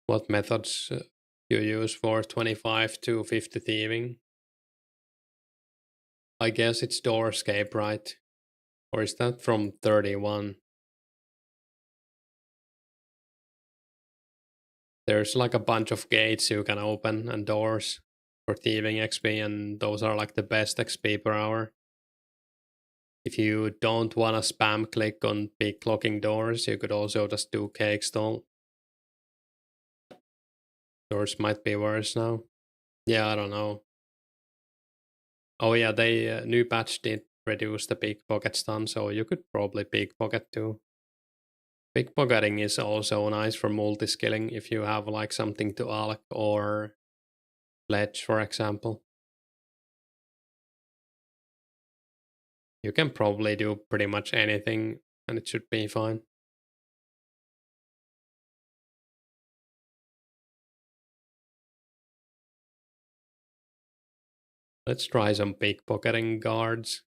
What methods you use for 25 to 50 thieving? I guess it's Doorscape, right? Or is that from 31? There's like a bunch of gates you can open and doors for thieving XP, and those are like the best XP per hour. If you don't want to spam click on big clocking doors, you could also just do cake stall. Doors might be worse now. Yeah, I don't know. Oh yeah, they new patch did reduce the pickpocket stun, so you could probably pickpocket too. Pickpocketing is also nice for multi-skilling if you have like something to alk or ledge, for example. You can probably do pretty much anything and it should be fine. Let's try some pickpocketing guards.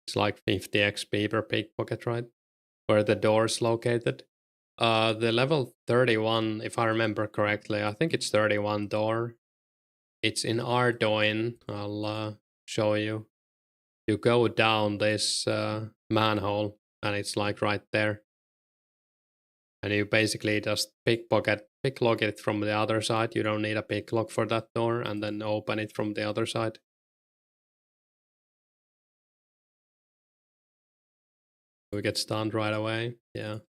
It's like 50 XP per pickpocket, right? Where the door's located. The level 31, if I remember correctly, I think it's 31 door. It's in Ardoin. I'll show you. You go down this manhole, and it's like right there. And you basically just picklock it from the other side. You don't need a picklock for that door, and then open it from the other side. We get stunned right away. Yeah.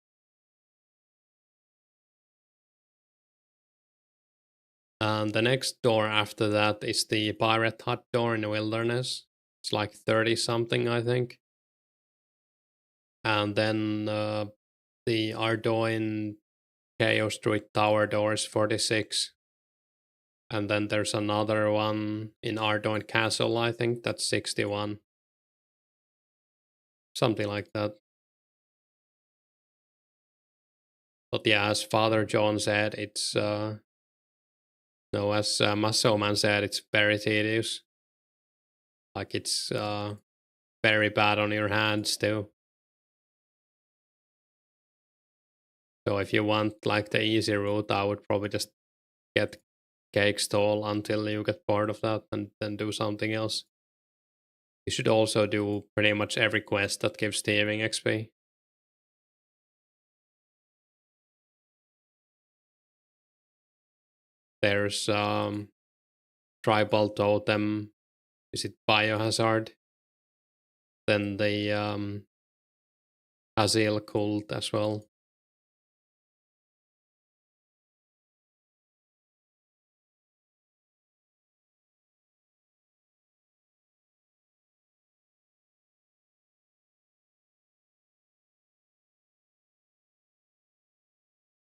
And the next door after that is the pirate hut door in the wilderness. It's like 30 something, I think. And then the Ardoin Chaos Druid Tower door is 46. And then there's another one in Ardoin Castle, I think, that's 61. Something like that. But yeah, as Father John said, it's no, as Muscle Man said, it's very tedious. Like it's very bad on your hands too. So if you want like the easy route, I would probably just get Cake Stall until you get bored of that and then do something else. You should also do pretty much every quest that gives thieving XP. There's Tribal Totem, is it Biohazard? Then the Azil Cult as well.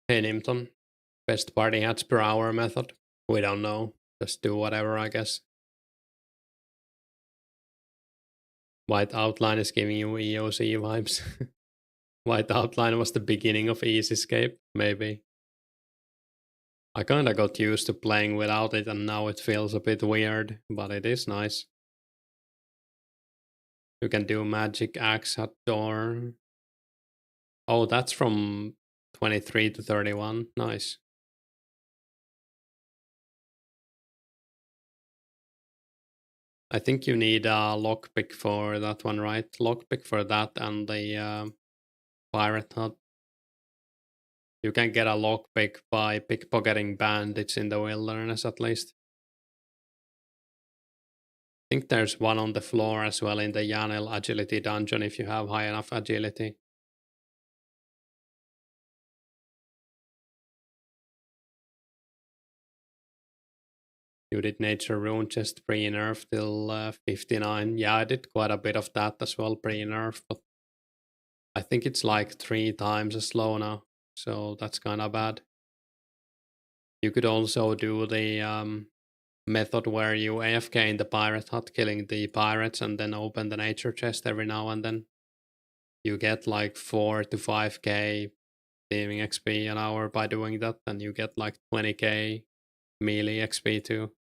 Hennington, best party hats per hour method. We don't know. Just do whatever, I guess. White Outline is giving you EOC vibes. White Outline was the beginning of Easy Escape, maybe. I kinda got used to playing without it and now it feels a bit weird, but it is nice. You can do Magic Axe at door. Oh, that's from 23 to 31. Nice. I think you need a lockpick for that one, right? Lockpick for that and the pirate hut. You can get a lockpick by pickpocketing bandits in the wilderness at least. I think there's one on the floor as well in the Yanel agility dungeon if you have high enough agility. You did Nature Rune just pre-nerf till 59. Yeah, I did quite a bit of that as well pre-nerf, but I think it's like 3 times as slow now, so that's kind of bad. You could also do the method where you AFK in the pirate hut killing the pirates and then open the nature chest every now and then. You get like 4 to 5k thieving XP an hour by doing that, and you get like 20k melee XP too.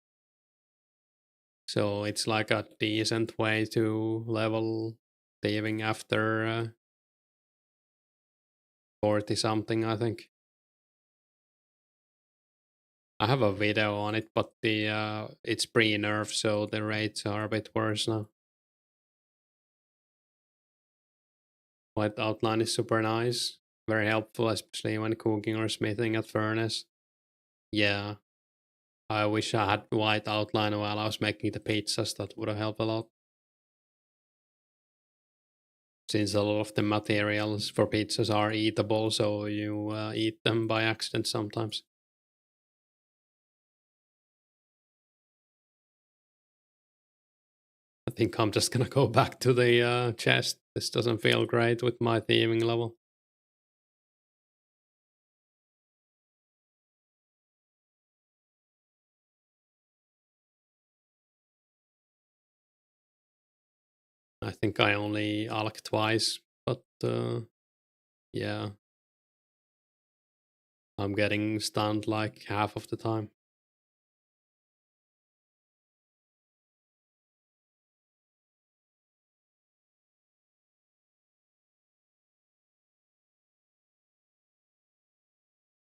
So it's like a decent way to level thieving after 40 something, I think. I have a video on it, but the it's pre-nerf, so the rates are a bit worse now. White Outline is super nice, very helpful, especially when cooking or smithing at furnace. Yeah, I wish I had White Outline while I was making the pizzas, that would have helped a lot. Since a lot of the materials for pizzas are eatable, so you eat them by accident sometimes. I think I'm just gonna go back to the chest. This doesn't feel great with my thieving level. I think I only alk twice, but yeah. I'm getting stunned like half of the time.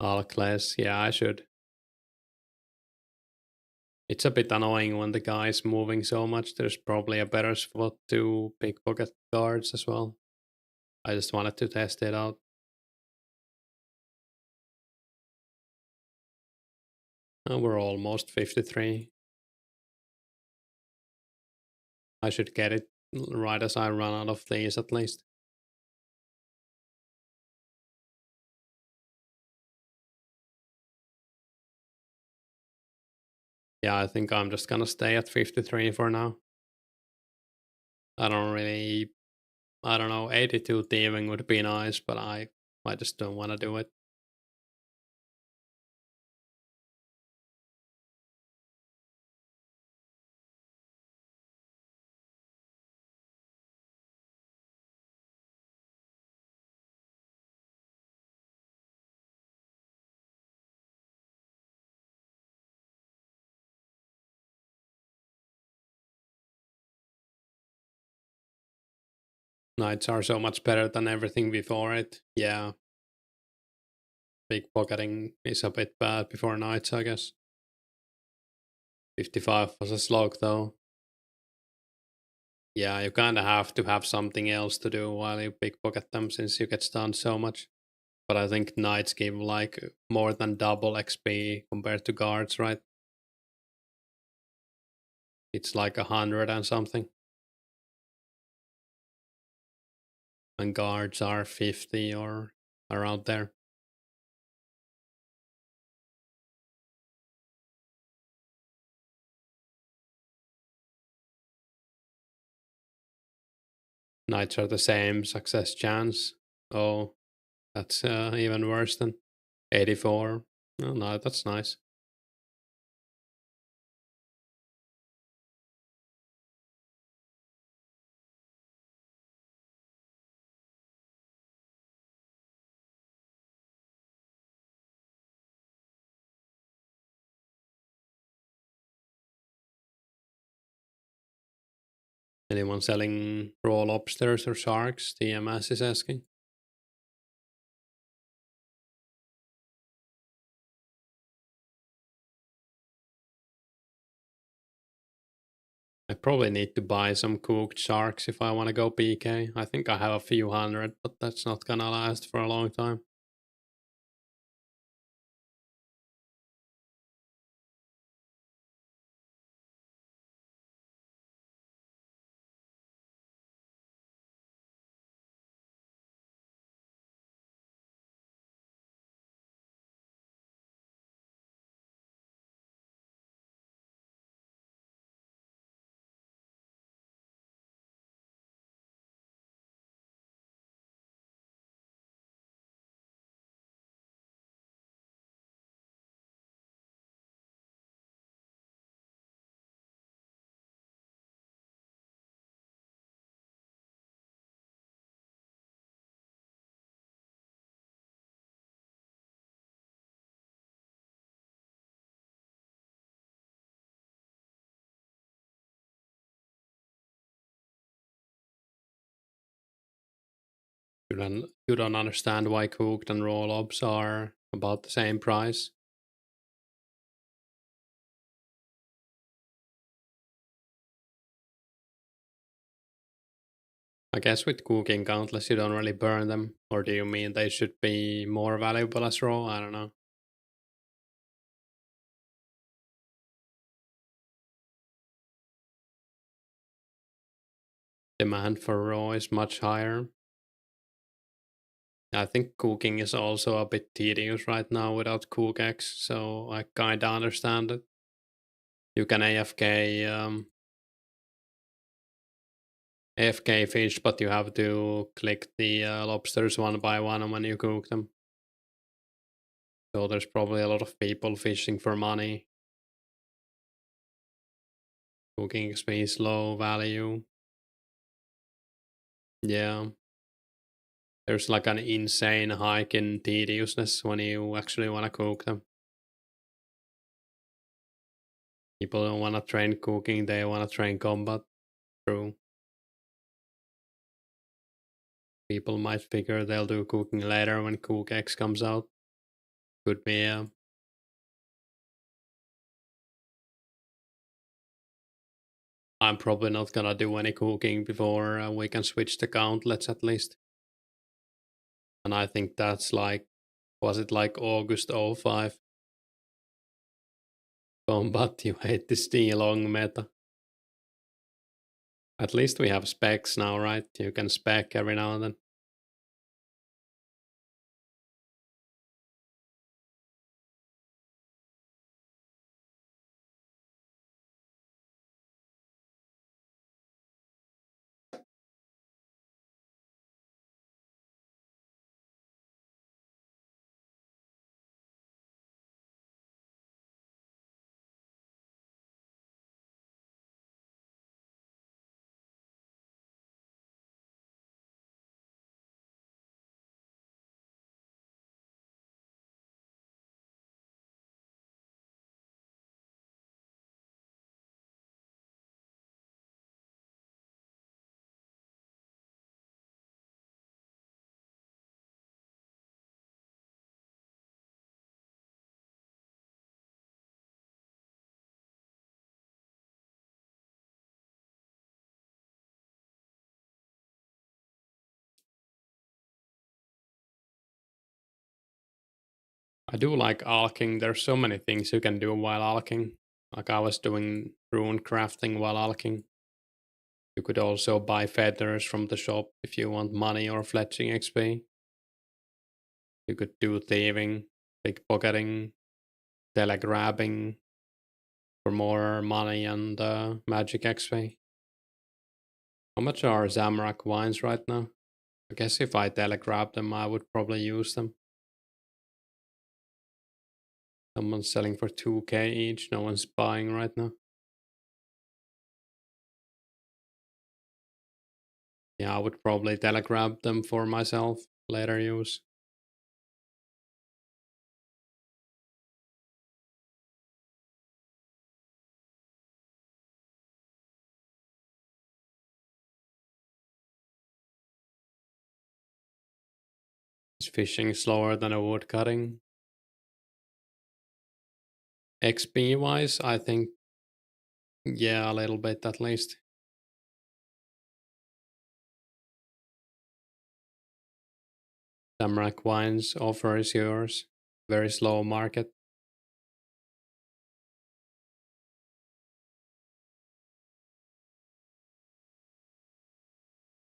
Alk less, yeah, I should. It's a bit annoying when the guy's moving so much. There's probably a better spot to pickpocket guards as well. I just wanted to test it out. We're almost 53. I should get it right as I run out of these at least. Yeah, I think I'm just gonna stay at 53 for now. I don't really, I don't know, 82 thieving would be nice, but I just don't want to do it. Nights are so much better than everything before it. Yeah, pickpocketing is a bit bad before nights, I guess. 55 was a slog though. Yeah, you kind of have to have something else to do while you pickpocket them since you get stunned so much. But I think knights give like more than double XP compared to guards, right? It's like 100 and something. And guards are 50 or around there. Knights are the same success chance. Oh, that's even worse than 84. Oh, no, that's nice. Anyone selling raw lobsters or sharks? TMS is asking. I probably need to buy some cooked sharks if I want to go PK. I think I have a few hundred, but that's not gonna last for a long time. You don't understand why cooked and raw lobs are about the same price. I guess with cooking countless you don't really burn them. Or do you mean they should be more valuable as raw? I don't know. Demand for raw is much higher. I think cooking is also a bit tedious right now without cook eggs, so I kinda understand it. You can AFK fish, but you have to click the lobsters one by one when you cook them. So there's probably a lot of people fishing for money. Cooking space low value. Yeah. There's like an insane hike in tediousness when you actually want to cook them. People don't want to train cooking, they want to train combat. True. People might figure they'll do cooking later when Cook X comes out. Could be, I'm probably not gonna do any cooking before we can switch to countlets at least. And I think that's like, was it like August '05? Combat, you hate this long meta. At least we have specs now, right? You can spec every now and then. I do like alching. There's so many things you can do while alching. Like I was doing rune crafting while alching. You could also buy feathers from the shop if you want money or fletching XP. You could do thieving, pickpocketing, telegrabbing for more money and magic XP. How much are Zamrak wines right now? I guess if I telegrab them, I would probably use them. Someone's selling for 2k each. No one's buying right now. Yeah, I would probably telegrab them for myself, later use. Is fishing slower than a wood cutting? XP wise, I think, yeah, a little bit at least. Tamarack Wines offer is yours. Very slow market.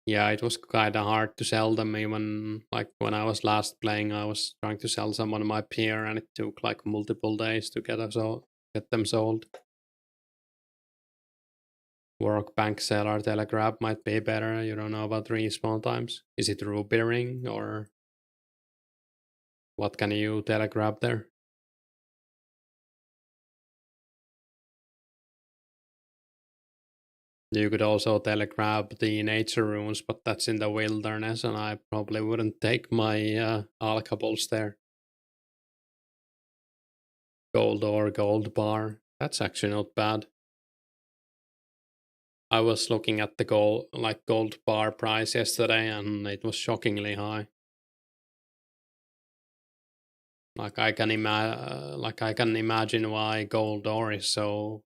Yeah, it was kind of hard to sell them. Even like when I was last playing, I was trying to sell someone my peer, and it took like multiple days to get them sold. Workbank seller telegraph might be better. You don't know about respawn times. Is it ruby ring or what can you telegraph there? You could also telegraph the nature runes, but that's in the wilderness, and I probably wouldn't take my alkables there. Gold ore, gold bar. That's actually not bad. I was looking at the gold bar price yesterday, and it was shockingly high. Like I can imagine why gold ore is so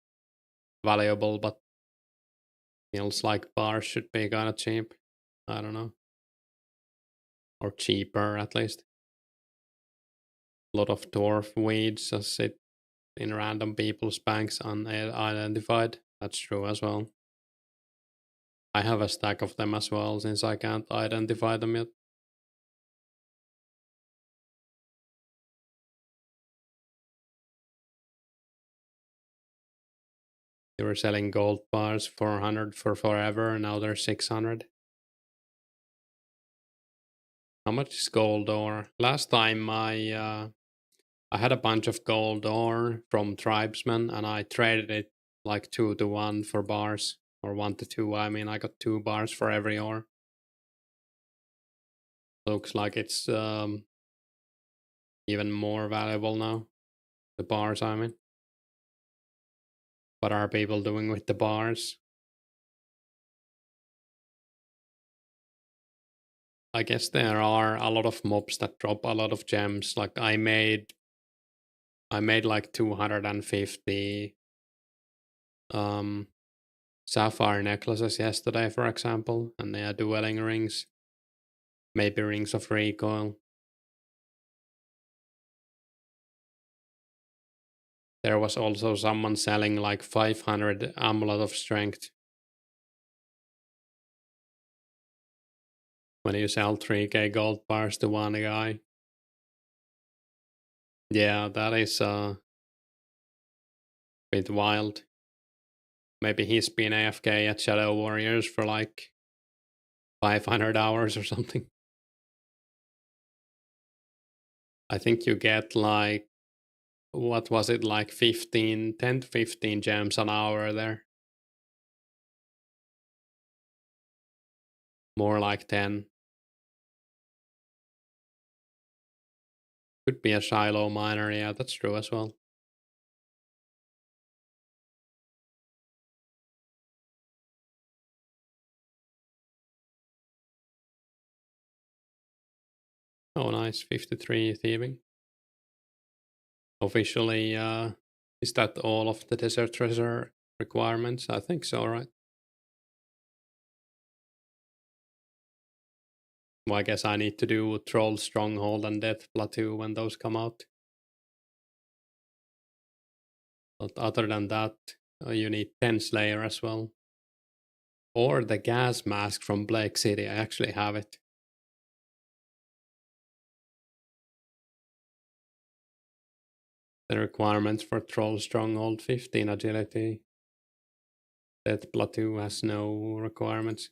valuable, but feels like bars should be kind of cheap. I don't know, or cheaper at least. A lot of dwarf weeds just sit in random people's banks unidentified. That's true as well. I have a stack of them as well, since I can't identify them yet. They were selling gold bars 400 for forever, and now they're 600. How much is gold ore? Last time I had a bunch of gold ore from tribesmen, and I traded it like 2 to 1 for bars, or 1 to 2. I mean, I got 2 bars for every ore. Looks like it's even more valuable now. The bars, I mean. What are people doing with the bars? I guess there are a lot of mobs that drop a lot of gems. Like I made like 250 um sapphire necklaces yesterday, for example, and they are dwelling rings, maybe rings of recoil. There was also someone selling like 500 amulet of strength. When you sell 3k gold bars to one guy. Yeah, that is a bit wild. Maybe he's been AFK at Shadow Warriors for like 500 hours or something. I think you get like, what was it, like 10 to 15 gems an hour there. More like 10. Could be a Shiloh miner, yeah, that's true as well. Oh, nice, 53 thieving. Officially, is that all of the desert treasure requirements? I think so, right? Well, I guess I need to do Troll Stronghold and Death Plateau when those come out. But other than that, you need 10 Slayer as well. Or the gas mask from Blake City. I actually have it. The requirements for Troll Stronghold 15 agility. Death Plateau has no requirements.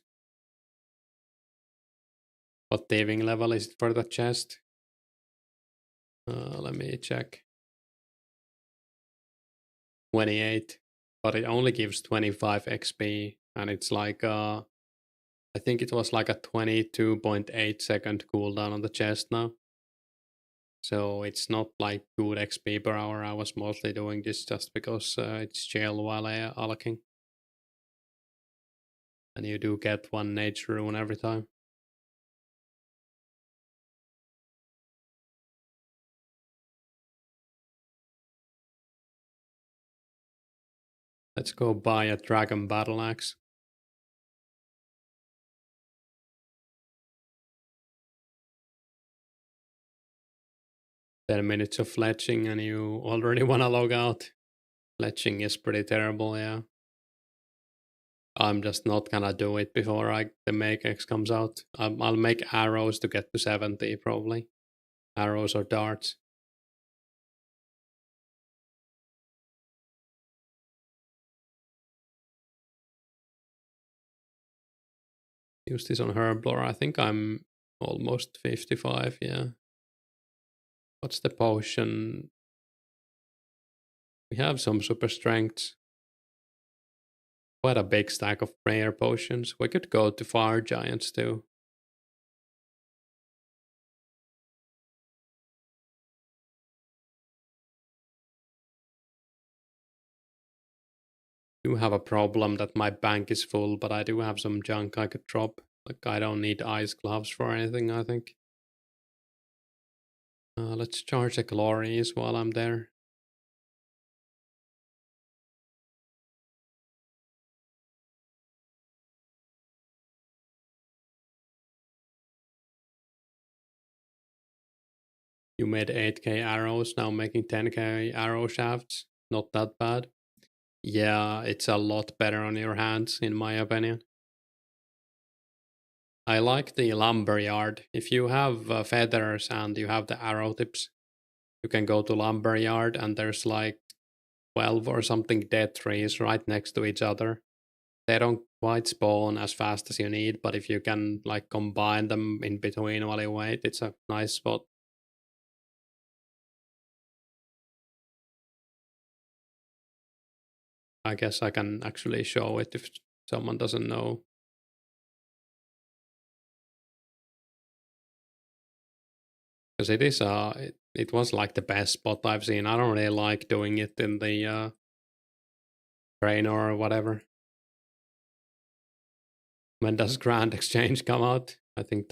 What thieving level is it for the chest? Let me check. 28, but it only gives 25 XP, and it's like I think it was like a 22.8 second cooldown on the chest now. So it's not like good XP per hour. I was mostly doing this just because it's jail while alching. And you do get one nature rune every time. Let's go buy a dragon battle axe. $10 minutes of fletching and you already wanna log out. Fletching is pretty terrible, yeah. I'm just not gonna do it before the make X comes out. I'll make arrows to get to 70 probably. Arrows or darts. Use this on Herblore. I think I'm almost 55, yeah. What's the potion? We have some super strengths. Quite a big stack of prayer potions. We could go to fire giants too. Do have a problem that my bank is full, but I do have some junk I could drop. Like I don't need ice gloves for anything, I think. Let's charge the glories while I'm there. You made 8k arrows, now making 10k arrow shafts. Not that bad. Yeah, it's a lot better on your hands, in my opinion. I like the lumberyard. If you have feathers and you have the arrow tips, you can go to lumberyard and there's like 12 or something dead trees right next to each other. They don't quite spawn as fast as you need, but if you can like combine them in between while you wait, it's a nice spot. I guess I can actually show it if someone doesn't know. Because it is it was like the best spot I've seen. I don't really like doing it in the train or whatever. When does Grand Exchange come out? I think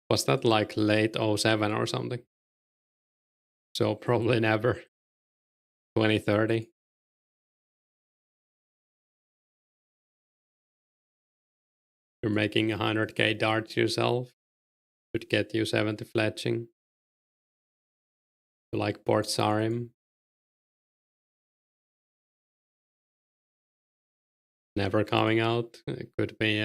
was that like late 07 or something? So probably never. 2030. You're making 100k darts yourself. Could get you 70 fletching. You like Port Sarim. Never coming out. It could be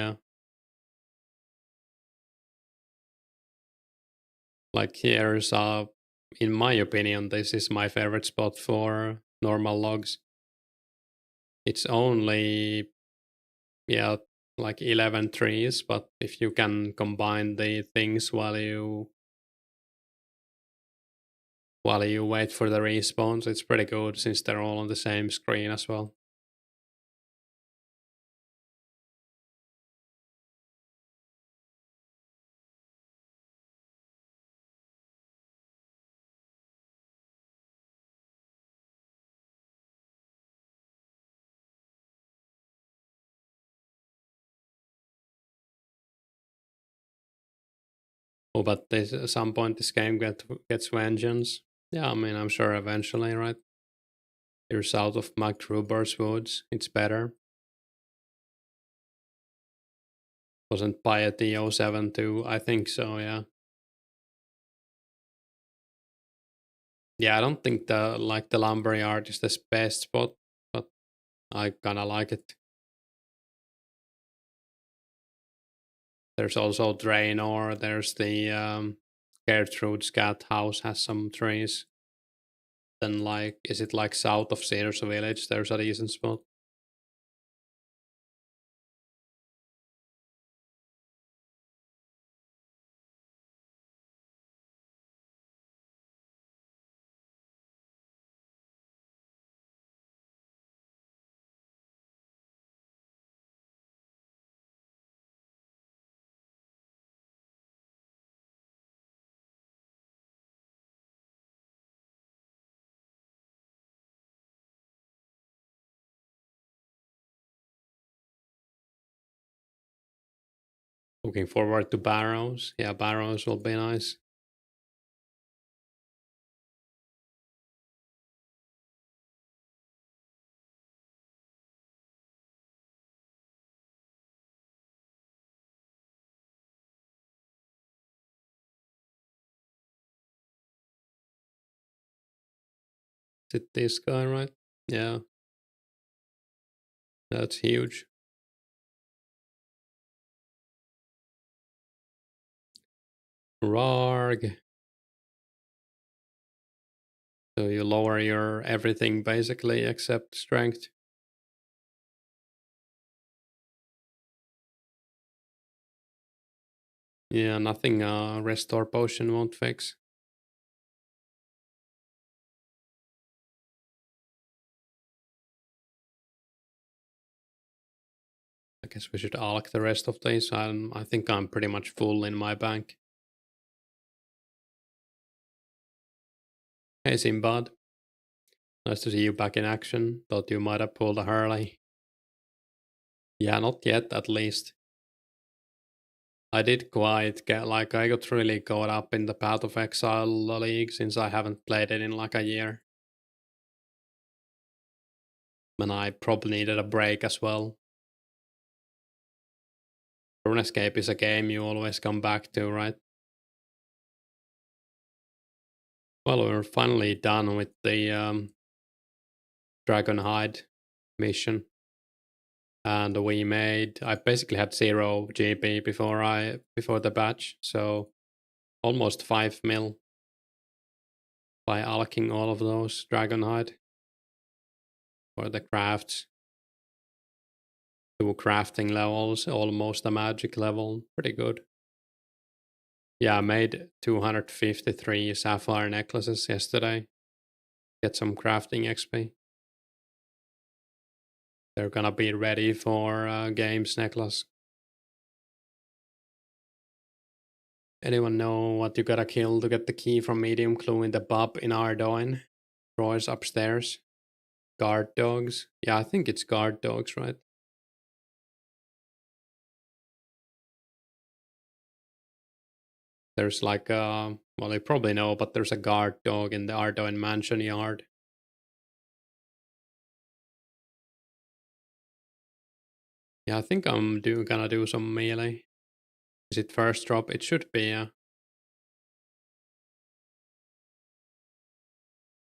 like here's in my opinion, this is my favorite spot for normal logs. It's only like 11 trees, but if you can combine the things while you wait for the respawns, it's pretty good since they're all on the same screen as well. Oh, but there's at some point this game gets vengeance. Yeah, I mean, I'm sure eventually, right? You're south of McGruber's Woods. It's better. Wasn't Piety 07 too? I think so, yeah. Yeah, I don't think the lumberyard is the best spot, but I kinda like it. There's also Draenor, there's the Gertrude's cat house has some trees. Then like is it like south of Sears Village? There's a decent spot. Looking forward to Barrows. Yeah, Barrows will be nice. Is it this guy, right? Yeah, that's huge. Rarg. So you lower your everything basically except strength. Yeah, nothing restore potion won't fix. I guess we should alk the rest of these. I think I'm pretty much full in my bank. Hey Simbad, nice to see you back in action. Thought you might have pulled a Hurley. Yeah, not yet at least. I did quite get like I got really caught up in the Path of Exile league since I haven't played it in like a year. And I probably needed a break as well. Runescape is a game you always come back to, right? Well, we're finally done with the Dragonhide mission. And we made I basically had 0 GB before the batch, so almost 5 mil by alching all of those Dragonhide for the crafts. 2 crafting levels, almost a magic level. Pretty good. Yeah, I made 253 sapphire necklaces yesterday. Get some crafting XP. They're gonna be ready for games necklace. Anyone know what you gotta kill to get the key from medium clue in the pub in Ardoin? Roy's upstairs. Guard dogs. Yeah, I think it's guard dogs, right? There's like well, you probably know, but there's a guard dog in the Ardoin mansion yard. Yeah, I think I'm gonna do some melee. Is it first drop? It should be, yeah.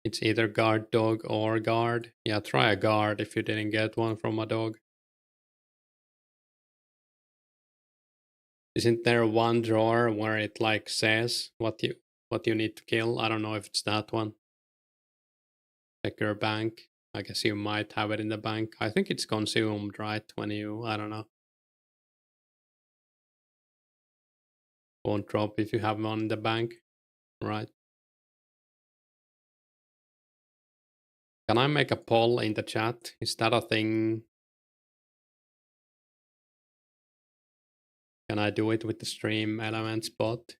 It's either guard dog or guard. Yeah, try a guard if you didn't get one from a dog. Isn't there one drawer where it like says what you need to kill? I don't know if it's that one. Check your bank. I guess you might have it in the bank. I think it's consumed, right? When you, I don't know. Won't drop if you have one in the bank, right? Can I make a poll in the chat? Is that a thing? Can I do it with the stream elements bot?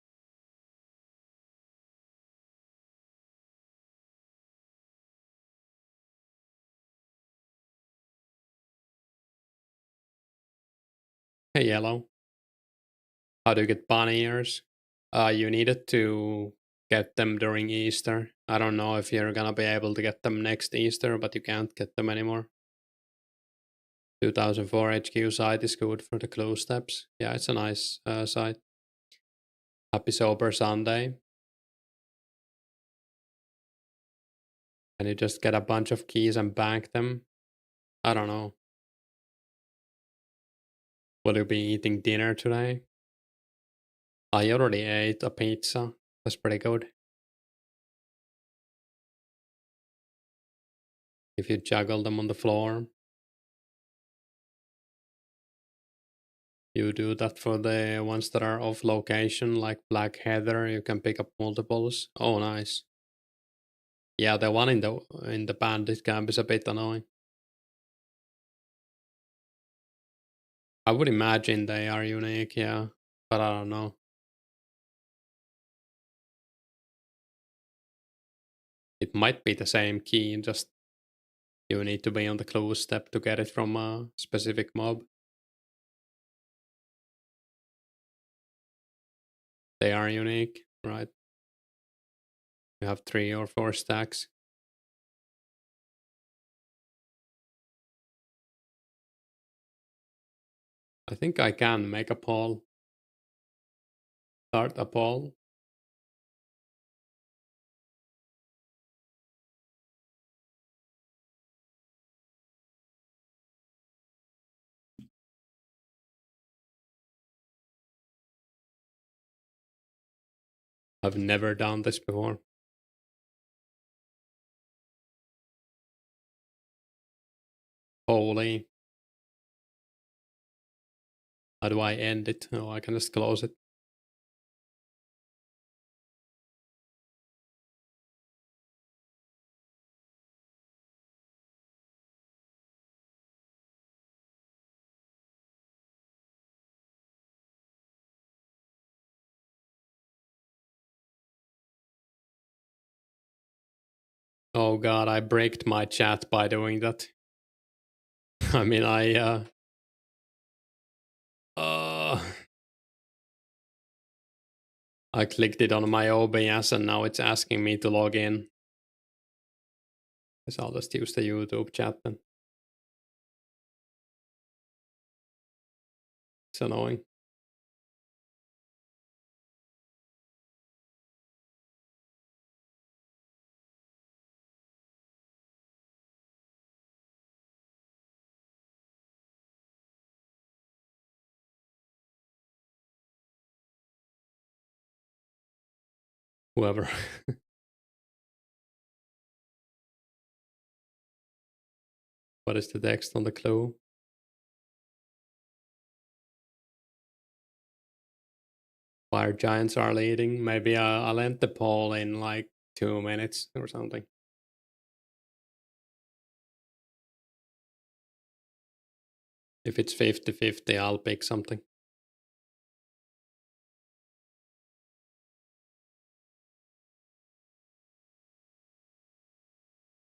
Hey, yellow. How do you get bunny ears? You needed to get them during Easter. I don't know if you're gonna be able to get them next Easter, but you can't get them anymore. 2004 HQ site is good for the clue steps. Yeah, it's a nice site. Happy Sober Sunday. Can you just get a bunch of keys and bank them? I don't know. Will you be eating dinner today? I already ate a pizza. That's pretty good. If you juggle them on the floor, you do that for the ones that are off location, like Black Heather. You can pick up multiples. Oh, nice. Yeah, the one in the bandit camp is a bit annoying. I would imagine they are unique, yeah, but I don't know. It might be the same key, just you need to be on the clue step to get it from a specific mob. They are unique, right? You have 3 or 4 stacks. I think I can make a poll. Start a poll. I've never done this before. Holy. How do I end it? Oh, I can just close it. Oh god, I braked my chat by doing that. I mean, uh, I clicked it on my OBS and now it's asking me to log in. Guess I'll just use the YouTube chat then. It's annoying. Whoever. What is the text on the clue? Fire giants are leading. Maybe I'll end the poll in like 2 minutes or something. If it's 50-50, I'll pick something.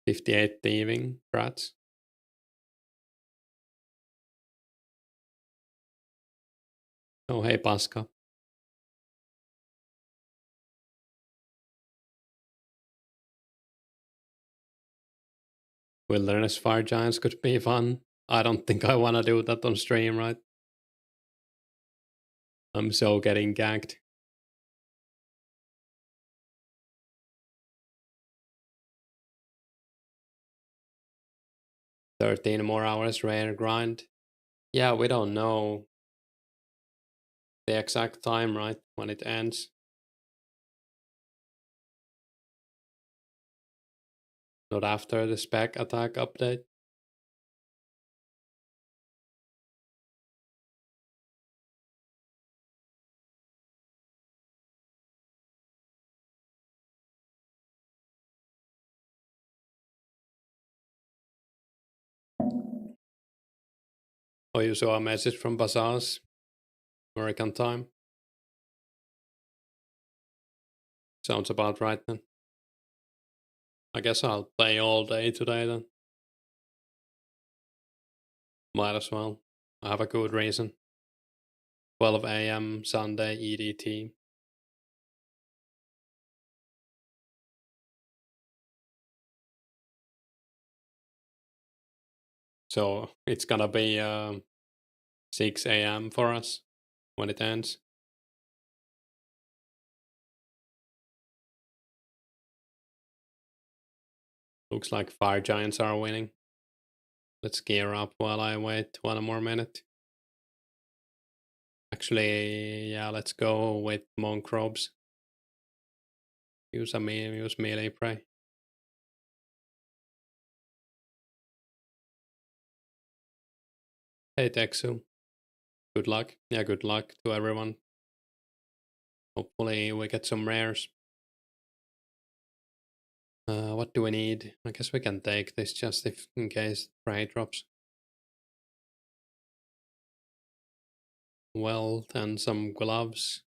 $58 thieving, brats. Oh, hey, Pasca. Wilderness fire giants could be fun. I don't think I want to do that on stream, right? I'm so getting ganked. 13 more hours rare grind. Yeah, we don't know the exact time, right? When it ends. Not after the spec attack update. Oh, you saw a message from Bazaar's American time. Sounds about right then. I guess I'll play all day today then. Might as well. I have a good reason. 12 a.m. Sunday EDT. So it's gonna be 6 a.m. for us when it ends. Looks like fire giants are winning. Let's gear up while I wait 1 more minute. Actually, yeah, let's go with monk robes. Use melee prey. Hey Texu, good luck. Yeah, good luck to everyone. Hopefully we get some rares. What do we need? I guess we can take this just if in case prey drops. Wealth and some gloves.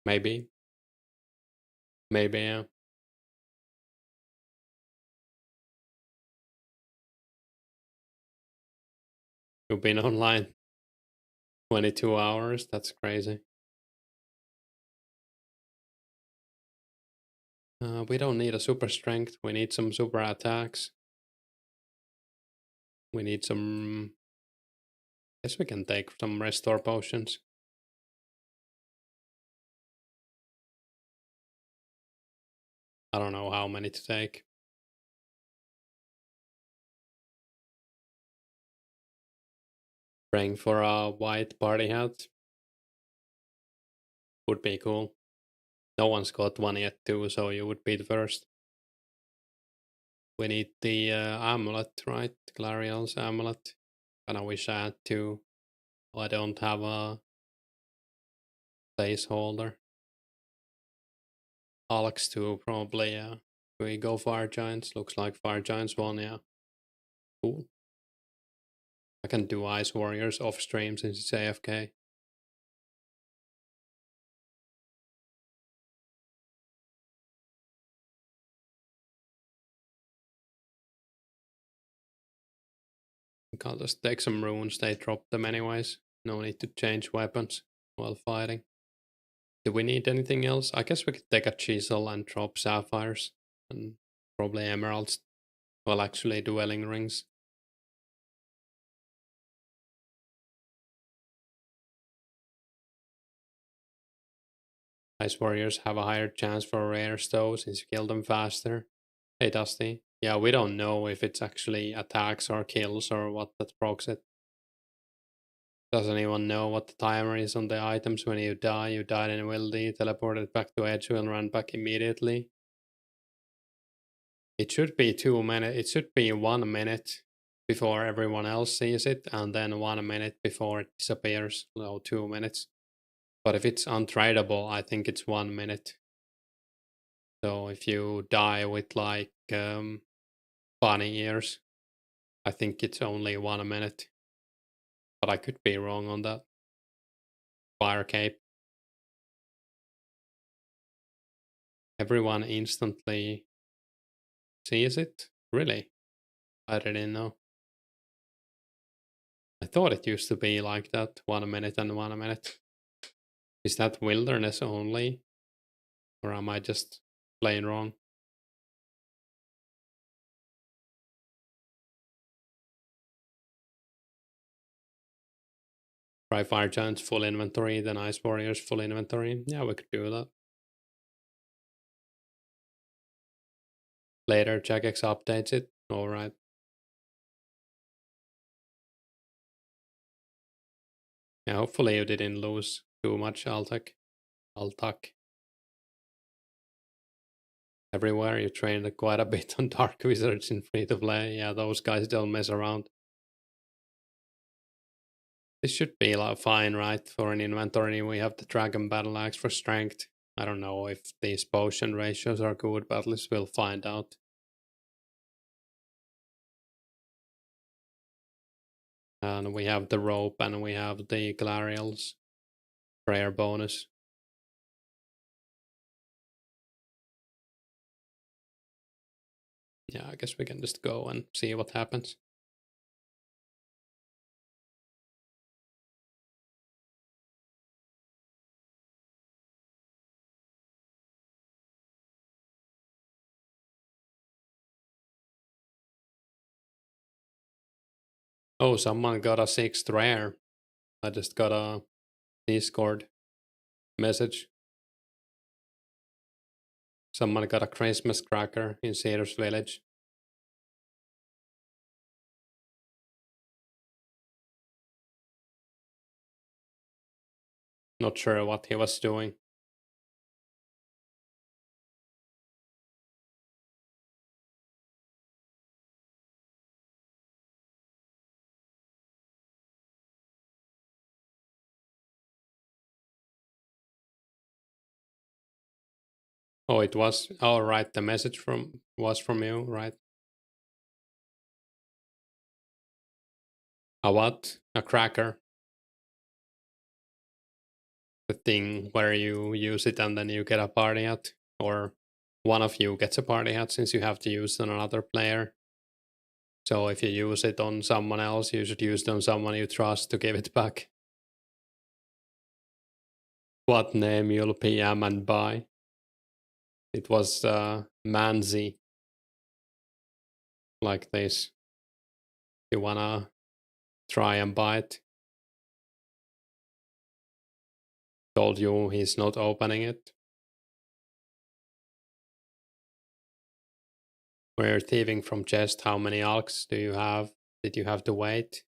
Maybe. Maybe, yeah. You've been online 22 hours. That's crazy. We don't need a super strength. We need some super attacks. We need some. Guess we can take some restore potions. I don't know how many to take. Praying for a white party hat would be cool. No one's got one yet too, so you would be the first. We need the amulet, right? Glariel's amulet. Kinda wish I had two. I don't have a placeholder. Alex too, probably, yeah. We go Fire Giants. Looks like Fire Giants won, yeah. Cool. I can do Ice Warriors off stream since it's AFK. I'll just take some runes, they drop them anyways. No need to change weapons while fighting. Do we need anything else? I guess we could take a chisel and drop sapphires. And probably emeralds. Well, actually dwelling rings. Ice warriors have a higher chance for rares though, since you kill them faster. Hey Dusty. Yeah, we don't know if it's actually attacks or kills or what that procs it. Does anyone know what the timer is on the items when you die? You died in Wildy, teleported back to Edgeville and ran back immediately. It should be 2 minutes. It should be 1 minute before everyone else sees it, and then 1 minute before it disappears. So 2 minutes. But if it's untradeable, I think it's 1 minute. So if you die with like bunny ears, I think it's only 1 minute. But I could be wrong on that. Fire cape. Everyone instantly sees it? Really? I didn't know. I thought it used to be like that, 1 minute and 1 minute. Is that wilderness only? Or am I just playing wrong? Try Fire Giants full inventory, then Ice Warriors full inventory. Yeah, we could do that. Later, Jagex updates it. Alright. Yeah, hopefully you didn't lose too much Altac. Everywhere you trained quite a bit on Dark Wizards in free to play. Yeah, those guys don't mess around. This should be like fine, right? For an inventory, we have the Dragon Battle Axe for strength. I don't know if these potion ratios are good, but at least we'll find out. And we have the rope and we have the Glariel's prayer bonus. Yeah, I guess we can just go and see what happens. Oh, someone got a 6th rare. I just got a Discord message. Someone got a Christmas cracker in Cedars Village. Not sure what he was doing. Oh, it was. Oh, right. The message was from you, right? A what? A cracker. The thing where you use it and then you get a party hat, or one of you gets a party hat since you have to use it on another player. So if you use it on someone else, you should use it on someone you trust to give it back. What name you'll PM and buy? It was Manzi. Like this. You wanna try and buy it? Told you he's not opening it. We're thieving from chest. How many alks do you have? Did you have to wait?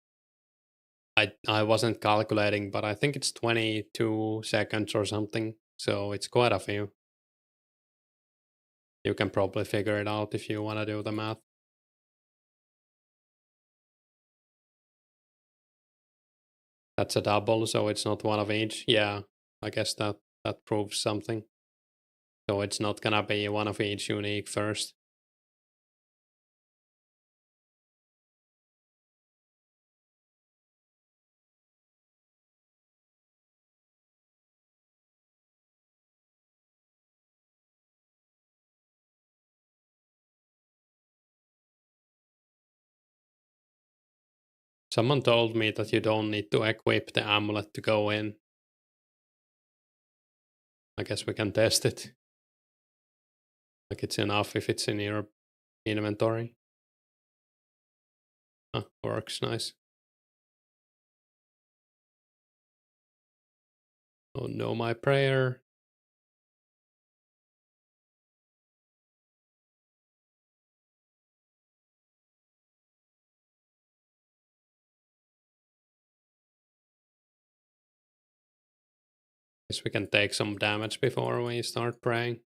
I wasn't calculating, but I think it's 22 seconds or something. So it's quite a few. You can probably figure it out if you want to do the math. That's a double, so it's not one of each. Yeah, I guess that proves something. So it's not gonna be one of each unique first. Someone told me that you don't need to equip the amulet to go in. I guess we can test it. Like it's enough if it's in your inventory. Works nice. Oh no, my prayer. Guess we can take some damage before we start praying.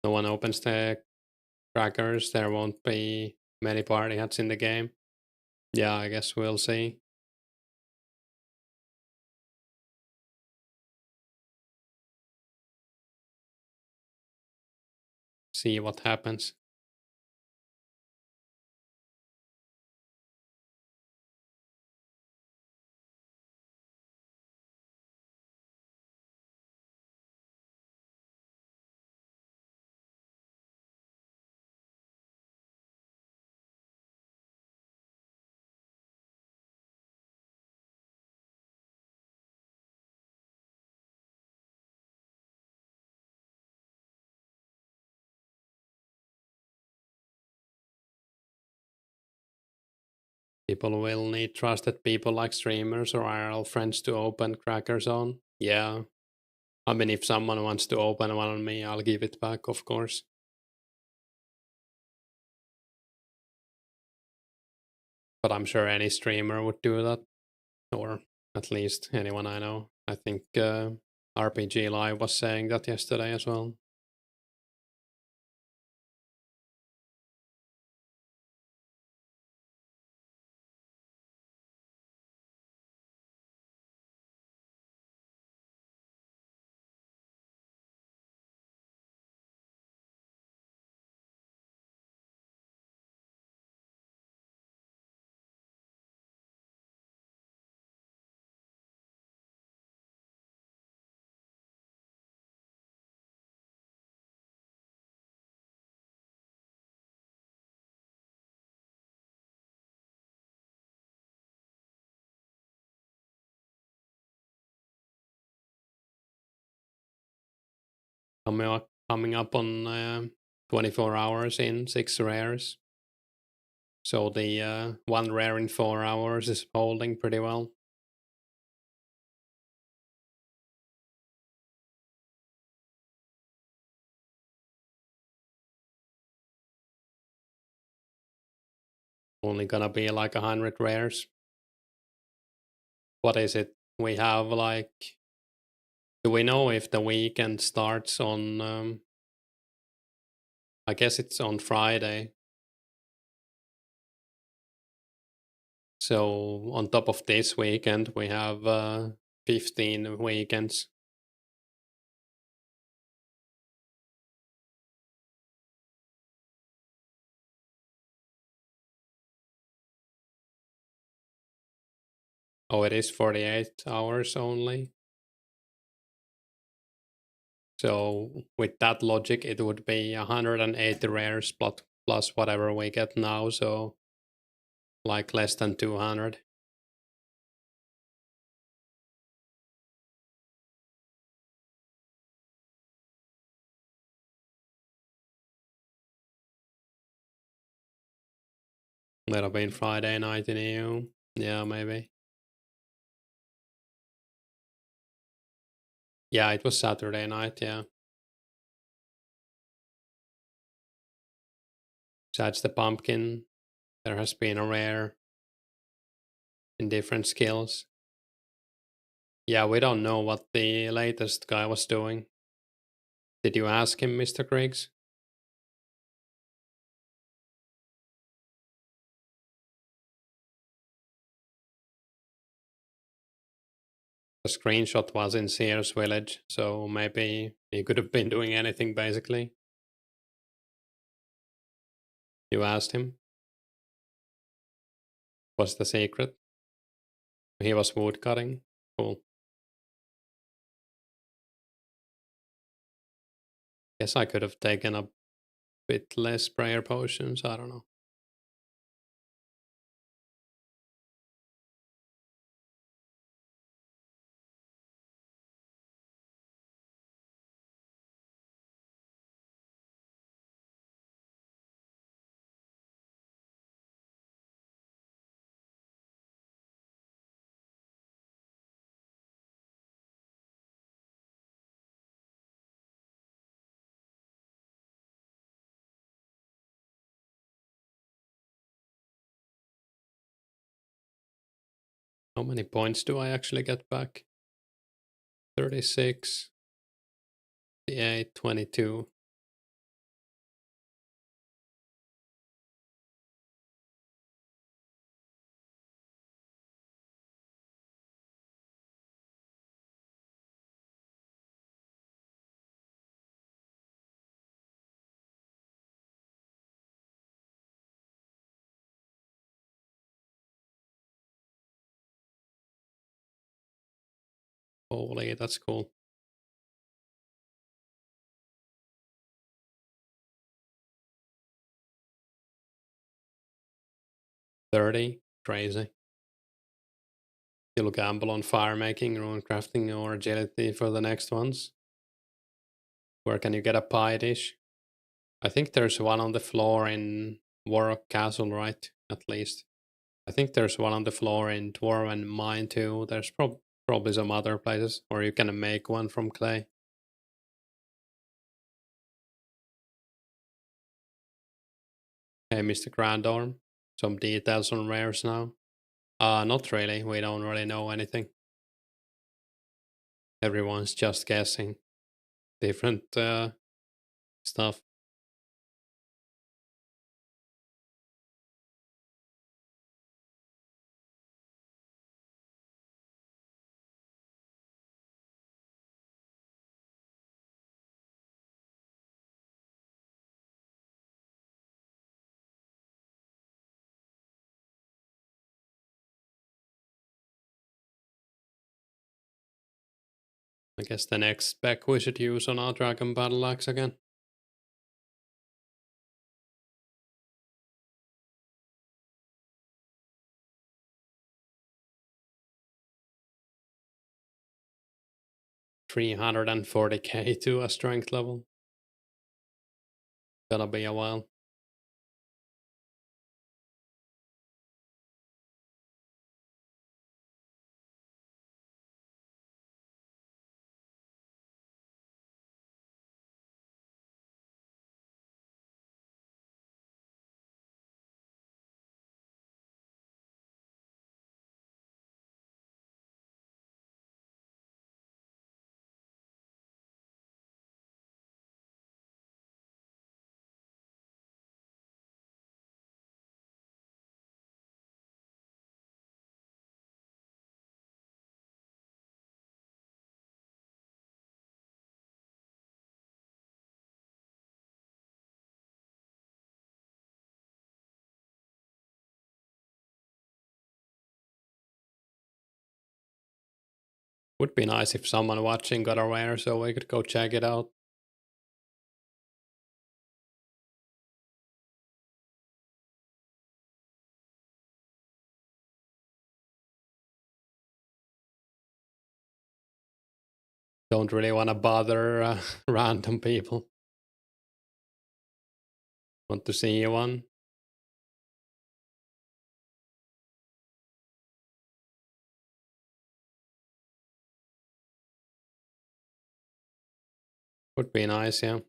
No one opens the crackers, there won't be many party hats in the game. Yeah, I guess we'll see. See what happens. People will need trusted people like streamers or IRL friends to open crackers on. Yeah. I mean, if someone wants to open one on me, I'll give it back, of course. But I'm sure any streamer would do that. Or at least anyone I know. I think RPG Live was saying that yesterday as well. coming up on 24 hours in 6 rares. So the 1 rare in 4 hours is holding pretty well. Only gonna be like 100 rares. What is it? We have like. Do we know if the weekend starts on. I guess it's on Friday. So on top of this weekend, we have 15 weekends. Oh, it is 48 hours only. So with that logic, it would be 180 rares plus whatever we get now. So like less than 200. That'll be Friday night in EU. Yeah, maybe. Yeah, it was Saturday night. Yeah. Besides the pumpkin, there has been a rare in different skills. Yeah, we don't know what the latest guy was doing. Did you ask him, Mr. Griggs? The screenshot was in Sears Village, so maybe he could have been doing anything basically. You asked him? What's the secret? He was wood cutting. Cool. Guess I could have taken a bit less prayer potions, I don't know. How many points do I actually get back? 36, 58, 22. Holy, that's cool. 30, crazy. You'll gamble on fire making, rune crafting, or agility for the next ones. Where can you get a pie dish? I think there's one on the floor in Warrock Castle, right? At least. I think there's one on the floor in Dwarven Mine too. There's probably some other places, or you can make one from clay. Hey, Mr. Grandorm, some details on rares now. Not really. We don't really know anything. Everyone's just guessing different stuff. I guess the next spec we should use on our Dragon Battle Axe again. $340k to a strength level. gonna be a while. Would be nice if someone watching got a rare so we could go check it out. Don't really want to bother random people. Want to see one? Would be nice, yeah.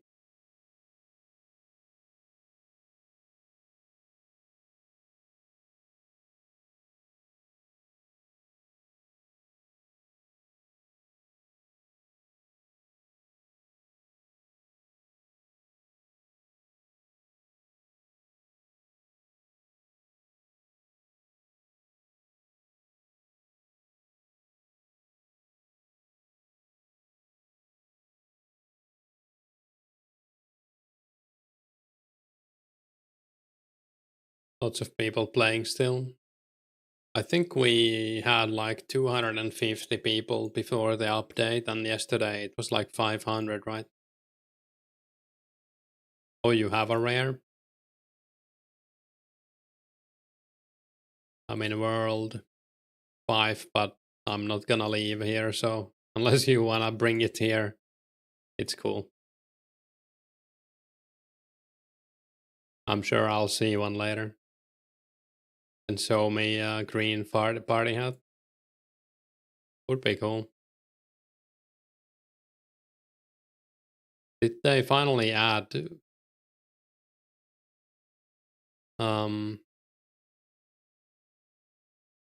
Lots of people playing still. I think we had like 250 people before the update, and yesterday it was like 500, right? Oh, you have a rare? I'm in world 5, but I'm not gonna leave here, so unless you wanna bring it here, it's cool. I'm sure I'll see one later. And show me a green party hat. Would be cool. Did they finally add um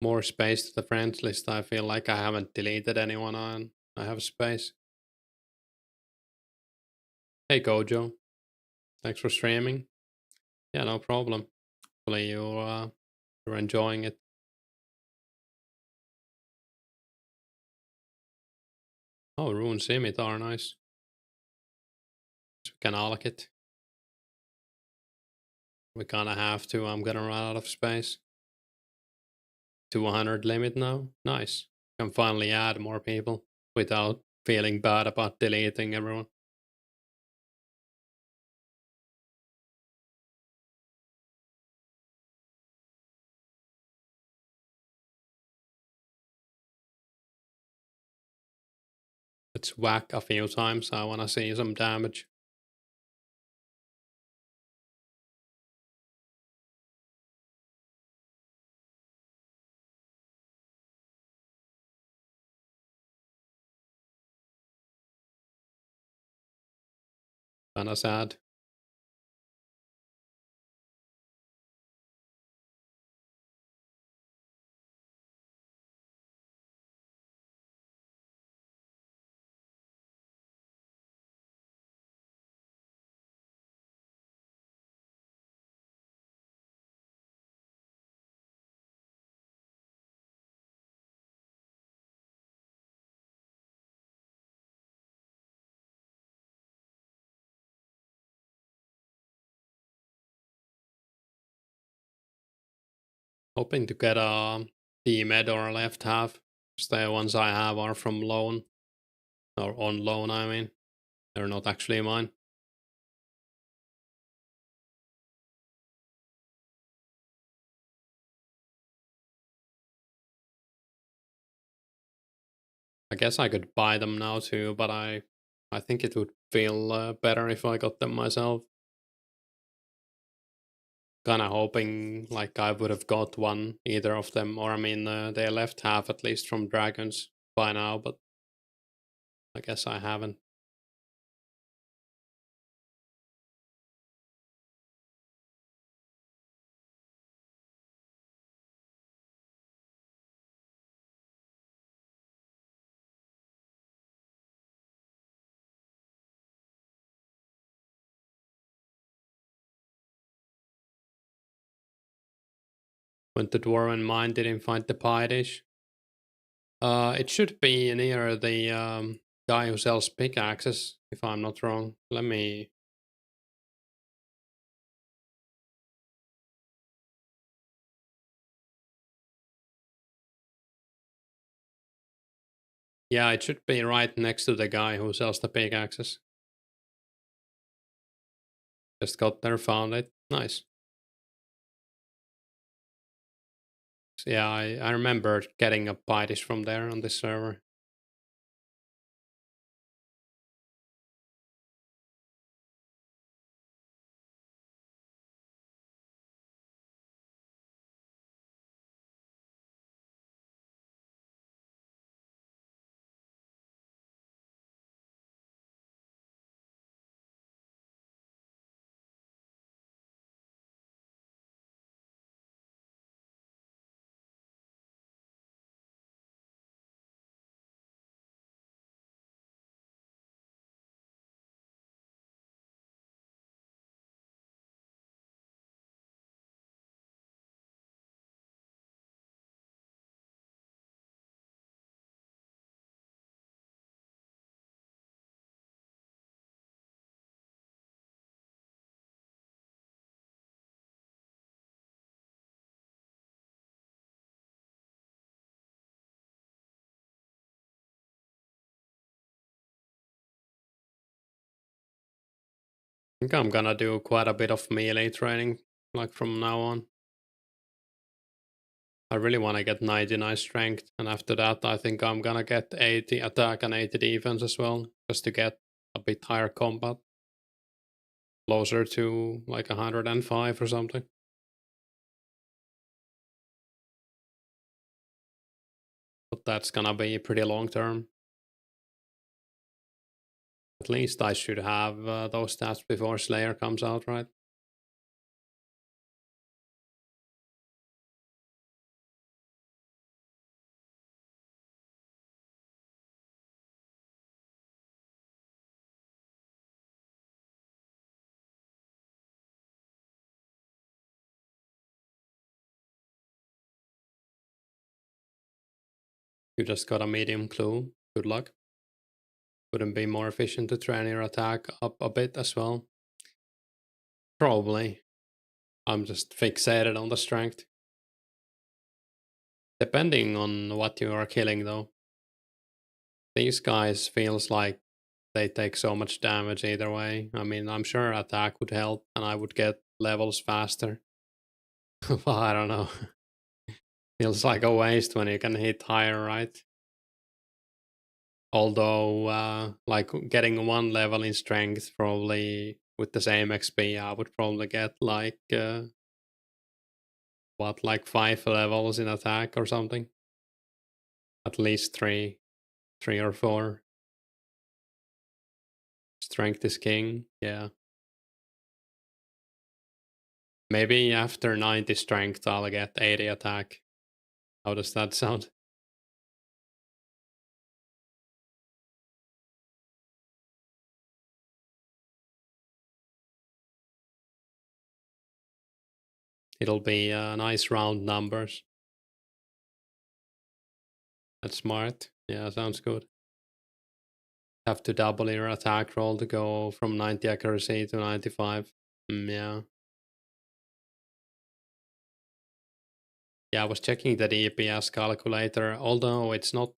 more space to the friends list? I feel like I haven't deleted anyone on. I have space. Hey Gojo, thanks for streaming. Yeah, no problem. Hopefully you're enjoying it. Oh, Rune Scimitar, nice. So we can allocate it. We kinda have to. I'm gonna run out of space. 200 limit now. Nice. Can finally add more people without feeling bad about deleting everyone. Let's whack a few times. I wanna see some damage. Kinda sad. Hoping to get the med or left half. 'Cause the ones I have are from loan. Or on loan, I mean. They're not actually mine. I guess I could buy them now too, but I think it would feel better if I got them myself. Kinda hoping like I would have got one, either of them, or I mean, they left half at least from dragons by now, but I guess I haven't. Went to Dwarven Mine, didn't find the pie dish. It should be near the guy who sells pickaxes, if I'm not wrong. Let me. Yeah, it should be right next to the guy who sells the pickaxes. Just got there, found it. Nice. So yeah, I remember getting a pie dish from there on this server. I think I'm gonna do quite a bit of melee training, like from now on. I really want to get 99 strength, and after that, I think I'm gonna get 80 attack and 80 defense as well, just to get a bit higher combat, closer to like 105 or something. But that's gonna be pretty long term. At least I should have those stats before Slayer comes out, right? You just got a medium clue. Good luck. Wouldn't be more efficient to train your attack up a bit as well? Probably. I'm just fixated on the strength. Depending on what you are killing, though. These guys feels like they take so much damage either way. I mean, I'm sure attack would help and I would get levels faster. But I don't know. Feels like a waste when you can hit higher, right? Although, like getting one level in strength probably with the same XP, I would probably get like what, like 5 levels in attack or something. At least three or four. Strength is king. Yeah. Maybe after 90 strength, I'll get 80 attack. How does that sound? It'll be nice round numbers. That's smart. Yeah, sounds good. Have to double your attack roll to go from 90 accuracy to 95. Yeah. Yeah, I was checking the DPS calculator, although it's not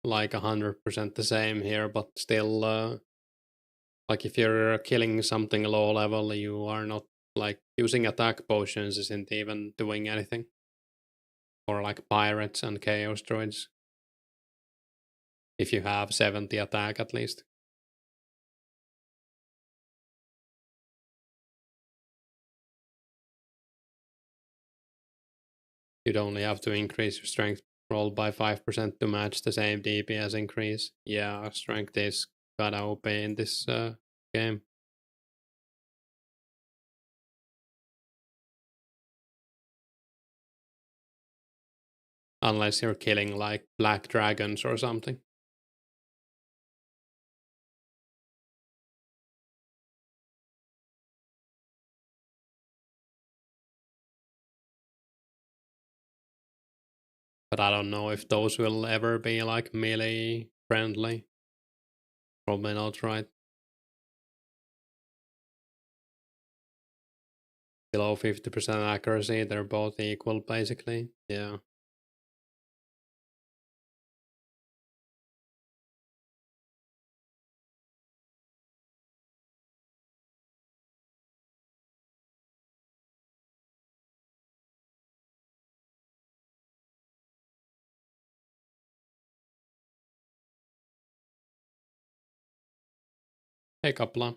like 100% the same here, but still, like if you're killing something low level, you are not like using attack potions isn't even doing anything. Or like pirates and chaos droids. If you have 70 attack at least. You'd only have to increase your strength roll by 5% to match the same DPS increase. Yeah, strength is kinda OP in this game. Unless you're killing like black dragons or something. But I don't know if those will ever be like melee friendly. Probably not, right? Below 50% accuracy, they're both equal basically. Yeah. Hey, Kapla.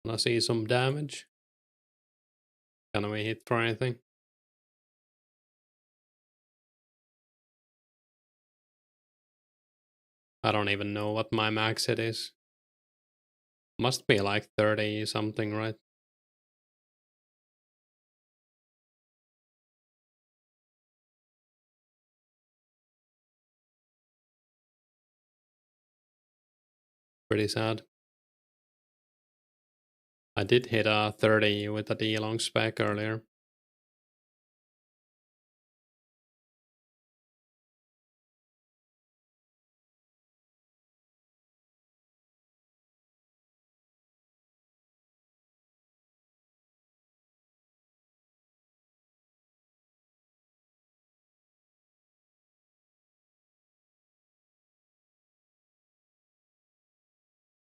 Wanna see some damage? Can we hit for anything? I don't even know what my max hit is. Must be like 30 something, right? Pretty sad. I did hit a 30 with a D-long spec earlier.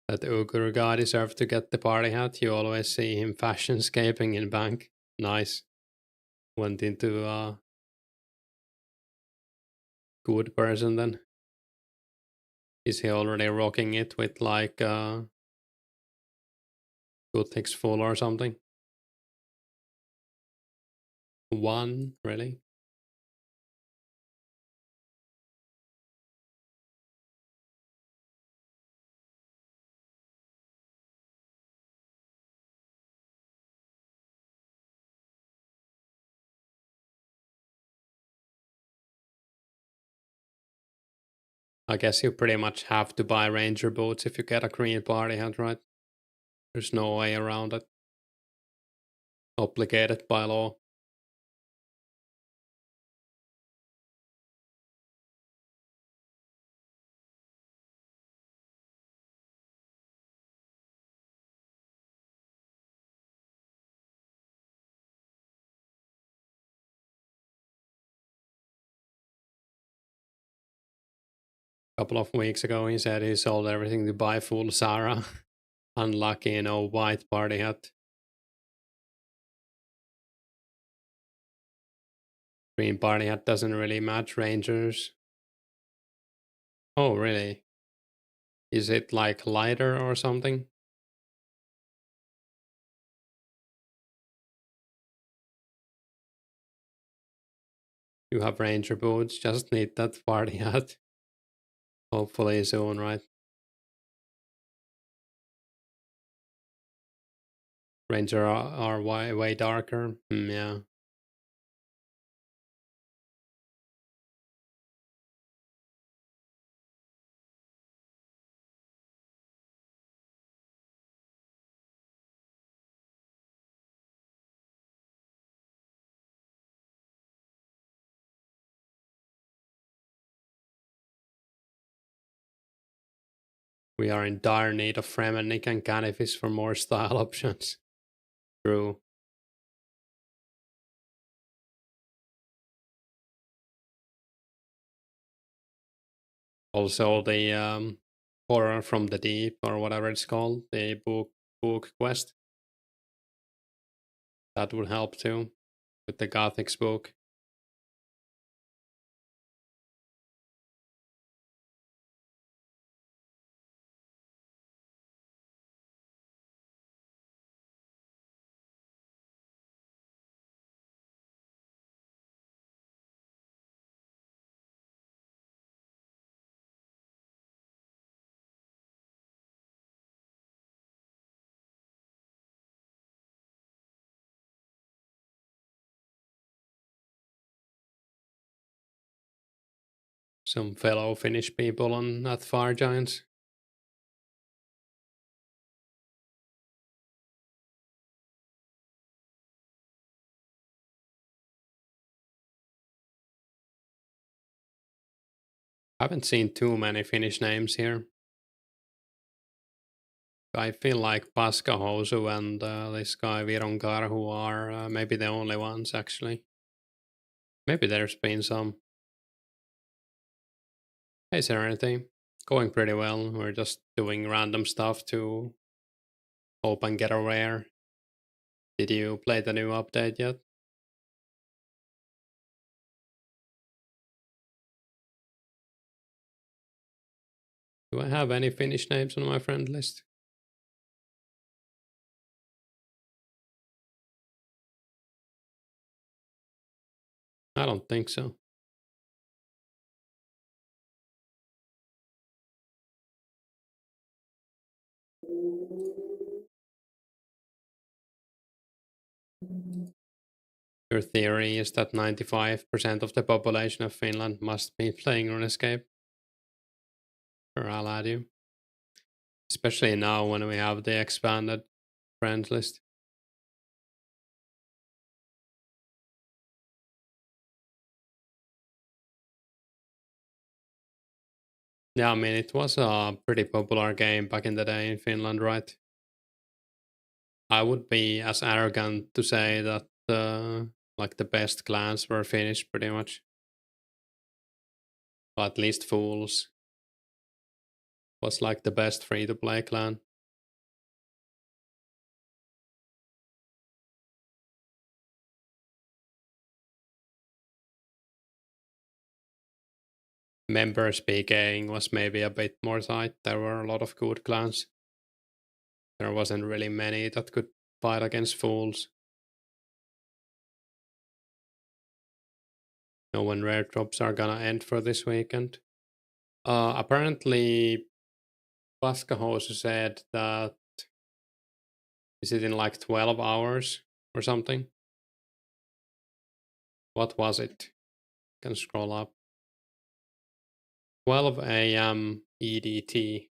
That Uyghur guy deserved to get the party hat. You always see him fashionscaping in bank. Nice. Went into a good person then. Is he already rocking it with like good things full or something? One, really? I guess you pretty much have to buy ranger boots if you get a green party hat, right? There's no way around it. Obligated by law. Couple of weeks ago, he said he sold everything to buy full Sarah. Unlucky, white party hat. Green party hat doesn't really match rangers. Oh, really? Is it like lighter or something? You have ranger boots, just need that party hat. Hopefully soon, right? Ranger are way darker. Yeah. We are in dire need of Fremennik and Canifis for more style options. True. Also, the Horror from the Deep, or whatever it's called, the book quest. That would help too, with the Gothic spook. Some fellow Finnish people on at Fire Giants. I haven't seen too many Finnish names here. I feel like Paskahosu and this guy Vironkarhu are maybe the only ones actually. Maybe there's been some. Hey Serenity, going pretty well. We're just doing random stuff to hope and get a rare. Did you play the new update yet? Do I have any Finnish names on my friend list? I don't think so. Your theory is that 95% of the population of Finland must be playing Runescape? Or I'll add you. Especially now when we have the expanded friends list. Yeah, I mean, it was a pretty popular game back in the day in Finland, right? I would be as arrogant to say that like the best clans were Finnish pretty much. Or at least Fools was like the best free to play clan. Member speaking was maybe a bit more tight. There were a lot of good clans. There wasn't really many that could fight against Fools. Know when rare drops are gonna end for this weekend. Apparently, Paskahosu said that is it in like 12 hours or something? What was it? Can scroll up. 12 a.m. EDT.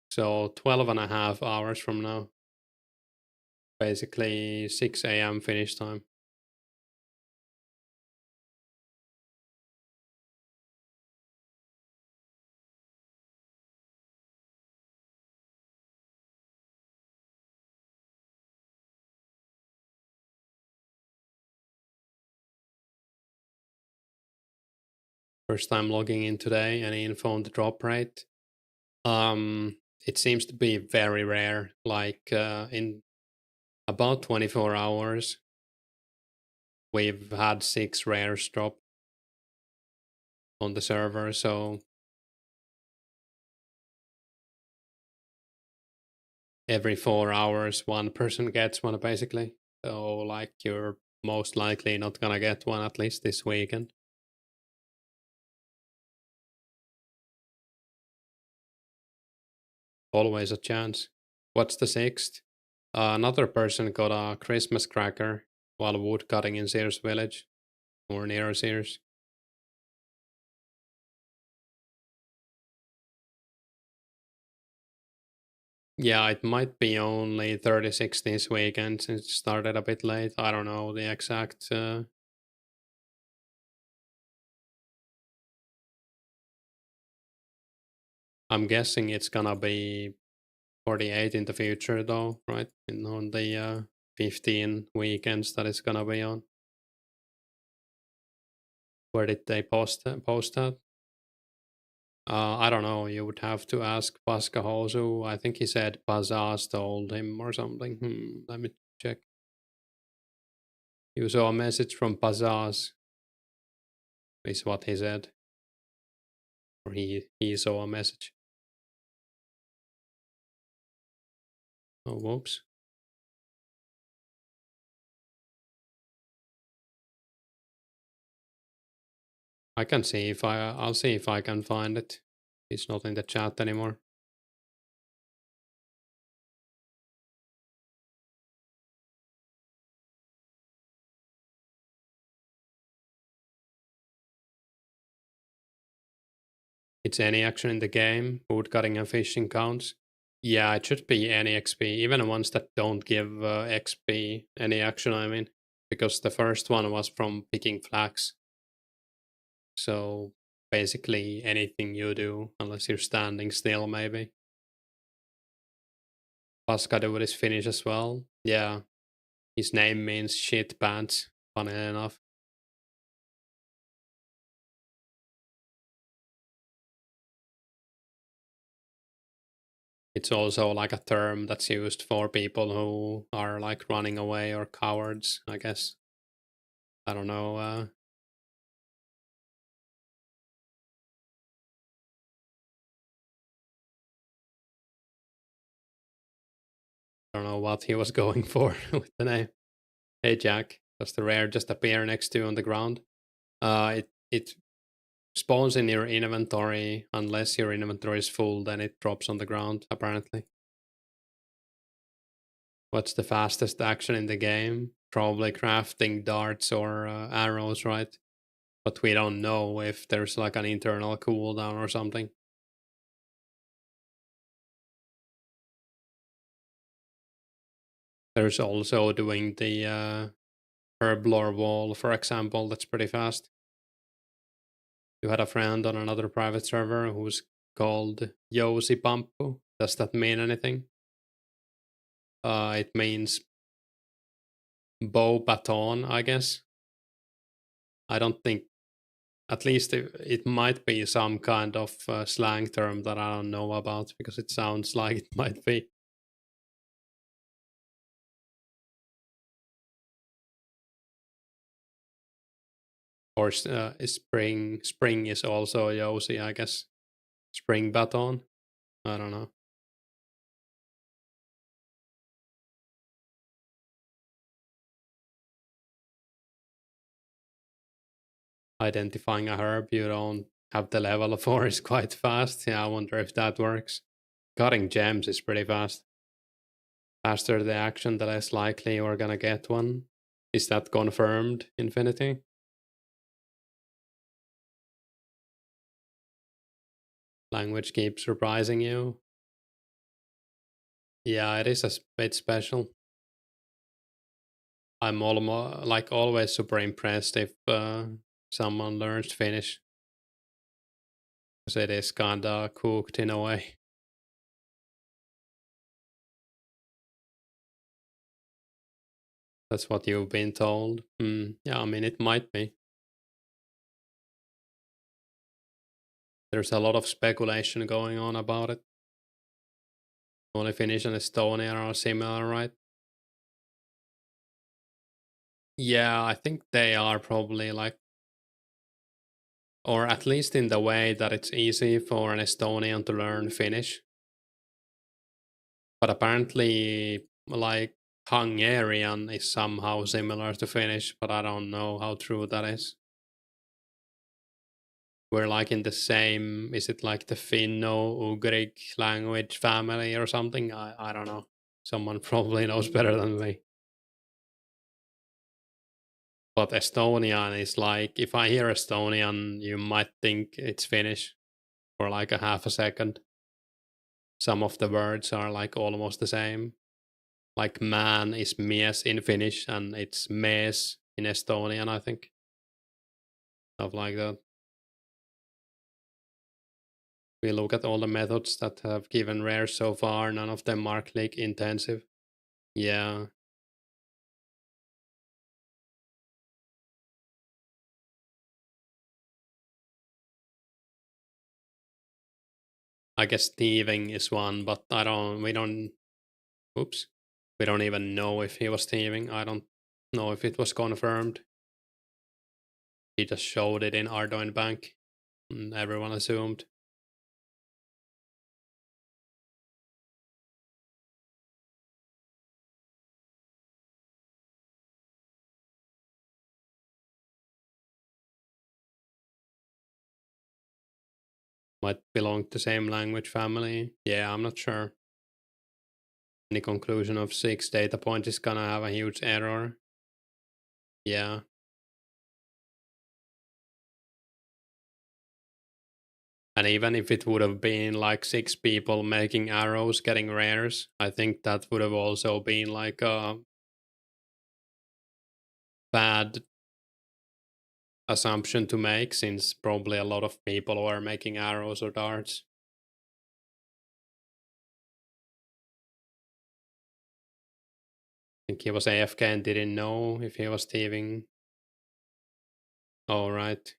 So 12 and a half hours from now. Basically 6 a.m. Finnish time. First time logging in today. Any info on the drop rate? It seems to be very rare. Like in about 24 hours, we've had 6 rares drop on the server. So every 4 hours, one person gets one basically. So like you're most likely not gonna get one at least this weekend. Always a chance. What's the 6th? Another person got a Christmas cracker while wood cutting in Sears Village, or near Sears. Yeah, it might be only 36 this weekend since it started a bit late. I don't know the exact I'm guessing it's gonna be 48 in the future, though, right? On the 15 weekends that it's gonna be on. Where did they post that? I don't know. You would have to ask Paskahosu. I think he said Pazaz told him or something. Let me check. You saw a message from Pazaz, is what he said. Or he saw a message. Oh, whoops. I can see if I'll see if I can find it. It's not in the chat anymore. It's any action in the game. Wood cutting and fishing counts. Yeah, it should be any XP, even the ones that don't give XP, any action, I mean, because the first one was from picking flags. So basically anything you do, unless you're standing still, maybe. Pascado with his finish as well. Yeah, his name means shit pants, funny enough. It's also like a term that's used for people who are like running away or cowards, I guess. I don't know. I don't know what he was going for with the name. Hey Jack, does the rare just appear next to you on the ground? It spawns in your inventory unless your inventory is full. Then it drops on the ground. Apparently. What's the fastest action in the game? Probably crafting darts or arrows, right? But we don't know if there's like an internal cooldown or something. There's also doing the herblore wall, for example, that's pretty fast. You had a friend on another private server who's called Yosi Pampu. Does that mean anything? It means bow baton, I guess. I don't think, at least it might be some kind of slang term that I don't know about because it sounds like it might be. Or spring is also Yosi, I guess. Spring baton. I don't know. Identifying a herb you don't have the level for is quite fast. Yeah, I wonder if that works. Cutting gems is pretty fast. Faster the action, the less likely you're gonna get one. Is that confirmed, Infinity? Language keeps surprising you. Yeah, it is a bit special. I'm almost like always super impressed if someone learns Finnish, because it is kinda cooked in a way. That's what you've been told. Yeah, I mean it might be. There's a lot of speculation going on about it. Only Finnish and Estonian are similar, right? Yeah, I think they are probably like, or at least in the way that it's easy for an Estonian to learn Finnish. But apparently, like Hungarian is somehow similar to Finnish, but I don't know how true that is. We're like in the same, is it like the Finno-Ugric language family or something? I don't know. Someone probably knows better than me. But Estonian is like, if I hear Estonian, you might think it's Finnish for like a half a second. Some of the words are like almost the same. Like man is mies in Finnish and it's mes in Estonian, I think. Stuff like that. We look at all the methods that have given rares so far, none of them are click intensive. Yeah, I guess thieving is one, but we don't, oops, we don't even know if he was thieving. I don't know if it was confirmed. He just showed it in Ardoin Bank, and everyone assumed. Might belong to same language family. Yeah, I'm not sure. Any conclusion of 6 data point is gonna have a huge error. Yeah. And even if it would have been like 6 people making arrows getting rares, I think that would have also been like a bad assumption to make, since probably a lot of people were making arrows or darts. I think he was AFK and didn't know if he was thieving. Oh, right.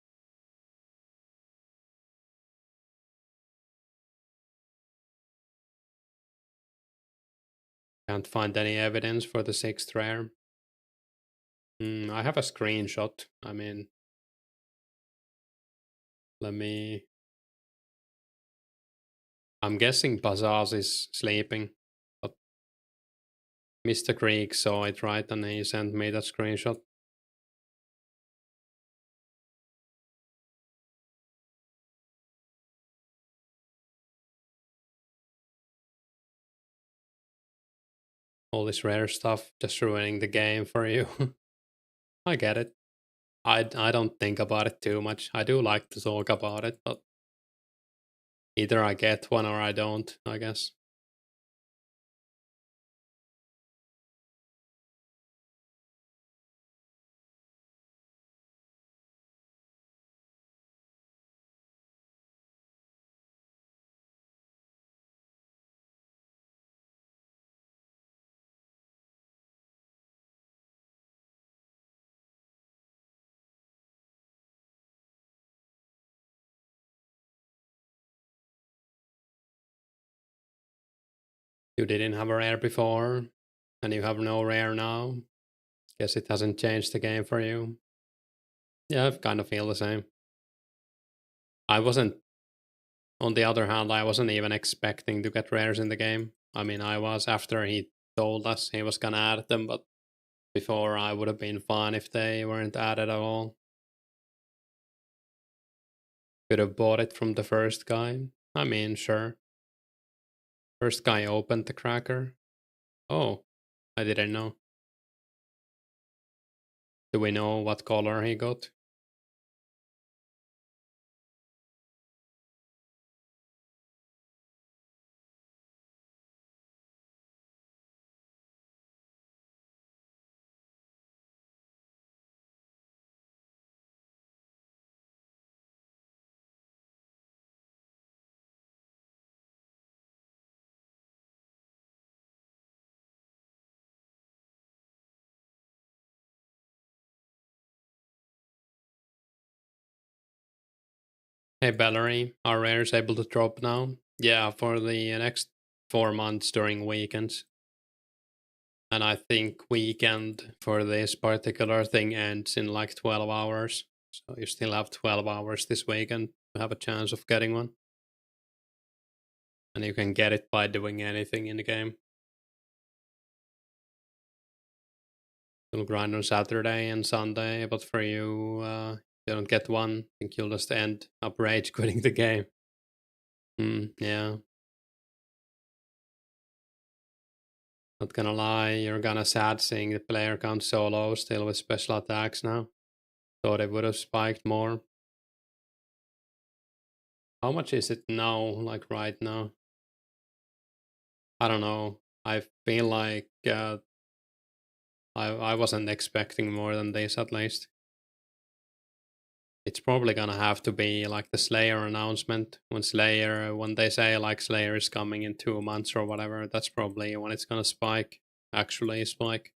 Can't find any evidence for the 6th rare. I have a screenshot. I mean, let me. I'm guessing Bazaz is sleeping, but Mr. Greek saw it, right, and he sent me that screenshot. All this rare stuff just ruining the game for you. I get it. I don't think about it too much. I do like to talk about it, but either I get one or I don't, I guess. You didn't have a rare before, and you have no rare now. Guess it hasn't changed the game for you. Yeah, I kind of feel the same. I wasn't, on the other hand, I wasn't even expecting to get rares in the game. I mean, I was after he told us he was gonna add them, but before I would have been fine if they weren't added at all. Could have bought it from the first guy. I mean, sure. First guy opened the cracker. Oh, I didn't know. Do we know what color he got? Hey, Bellary, are rares able to drop now? Yeah, for the next 4 months during weekends. And I think weekend for this particular thing ends in like 12 hours. So you still have 12 hours this weekend to have a chance of getting one. And you can get it by doing anything in the game. You'll grind on Saturday and Sunday, but for you, you don't get one. I think you'll just end up rage quitting the game. Yeah. Not gonna lie, you're gonna sad seeing the player count so low still with special attacks now. Thought it would have spiked more. How much is it now, like right now? I don't know. I feel like I wasn't expecting more than this at least. It's probably gonna have to be like the Slayer announcement when they say like Slayer is coming in 2 months or whatever. That's probably when it's gonna spike. Actually, spike.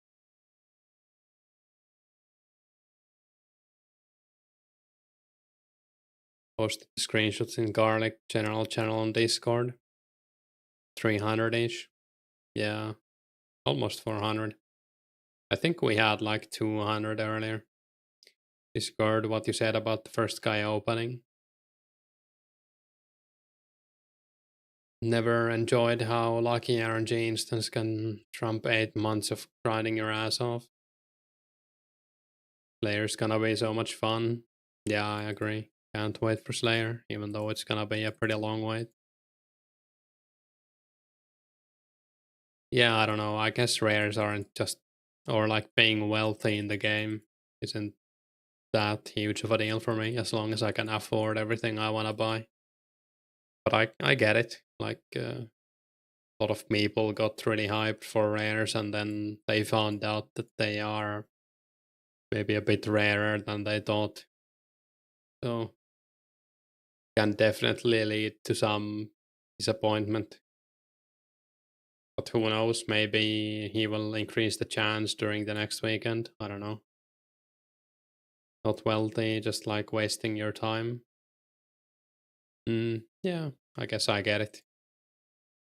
Posted the screenshots in Garlic general channel on Discord. 300 each. Yeah, almost 400. I think we had like 200 earlier. Discord, what you said about the first guy opening. Never enjoyed how lucky RNG instance can trump 8 months of grinding your ass off. Slayer's gonna be so much fun. Yeah, I agree. Can't wait for Slayer, even though it's gonna be a pretty long wait. Yeah, I don't know. I guess rares aren't just, or like being wealthy in the game isn't that huge of a deal for me as long as I can afford everything I wanna buy. But I get it. Like, a lot of people got really hyped for rares and then they found out that they are maybe a bit rarer than they thought. So can definitely lead to some disappointment. But who knows? Maybe he will increase the chance during the next weekend. I don't know. Not wealthy, just like wasting your time. Yeah, I guess I get it.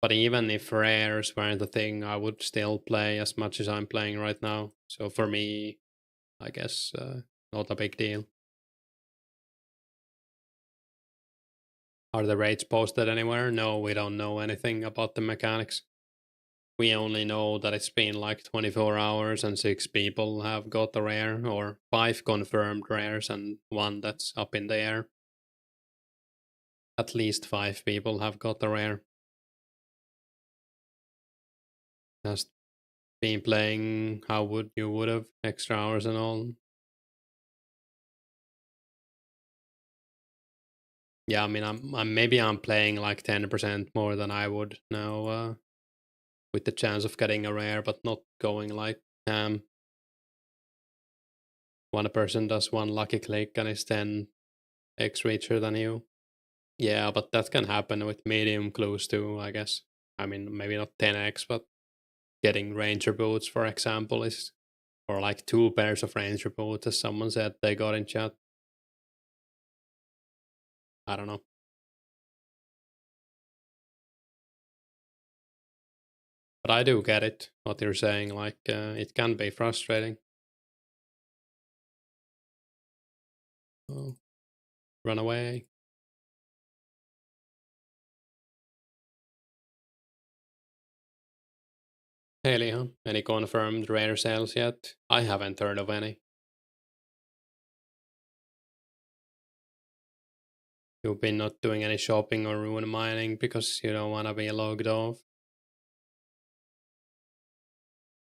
But even if rares weren't the thing, I would still play as much as I'm playing right now. So for me, I guess not a big deal. Are the rates posted anywhere? No, we don't know anything about the mechanics. We only know that it's been like 24 hours and 6 people have got the rare, or 5 confirmed rares and 1 that's up in the air. At least 5 people have got the rare. Just been playing how would you would have extra hours and all. Yeah, I mean, I'm playing like 10% more than I would now, with the chance of getting a rare, but not going like one person does one lucky click and is 10x richer than you. Yeah, but that can happen with medium clues too, I guess. I mean, maybe not 10x, but getting ranger boots, for example, is, or like 2 pairs of ranger boots, as someone said they got in chat. I don't know. But I do get it, what you're saying. Like, it can be frustrating. Oh, run away. Haley, huh? Any confirmed rare sales yet? I haven't heard of any. You've been not doing any shopping or rune mining because you don't want to be logged off.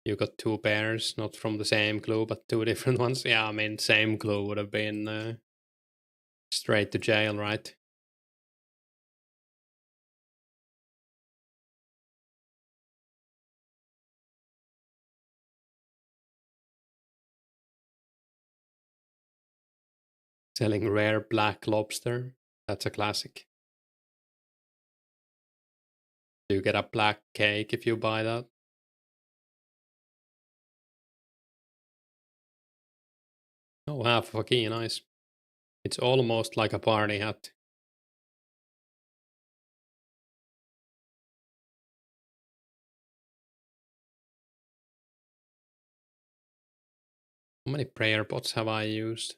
You got 2 pairs, not from the same clue, but 2 different ones. Yeah, I mean, same clue would have been straight to jail, right? Selling rare black lobster. That's a classic. Do you get a black cake if you buy that? Oh, half of a key, nice. It's almost like a party hat. How many prayer pots have I used?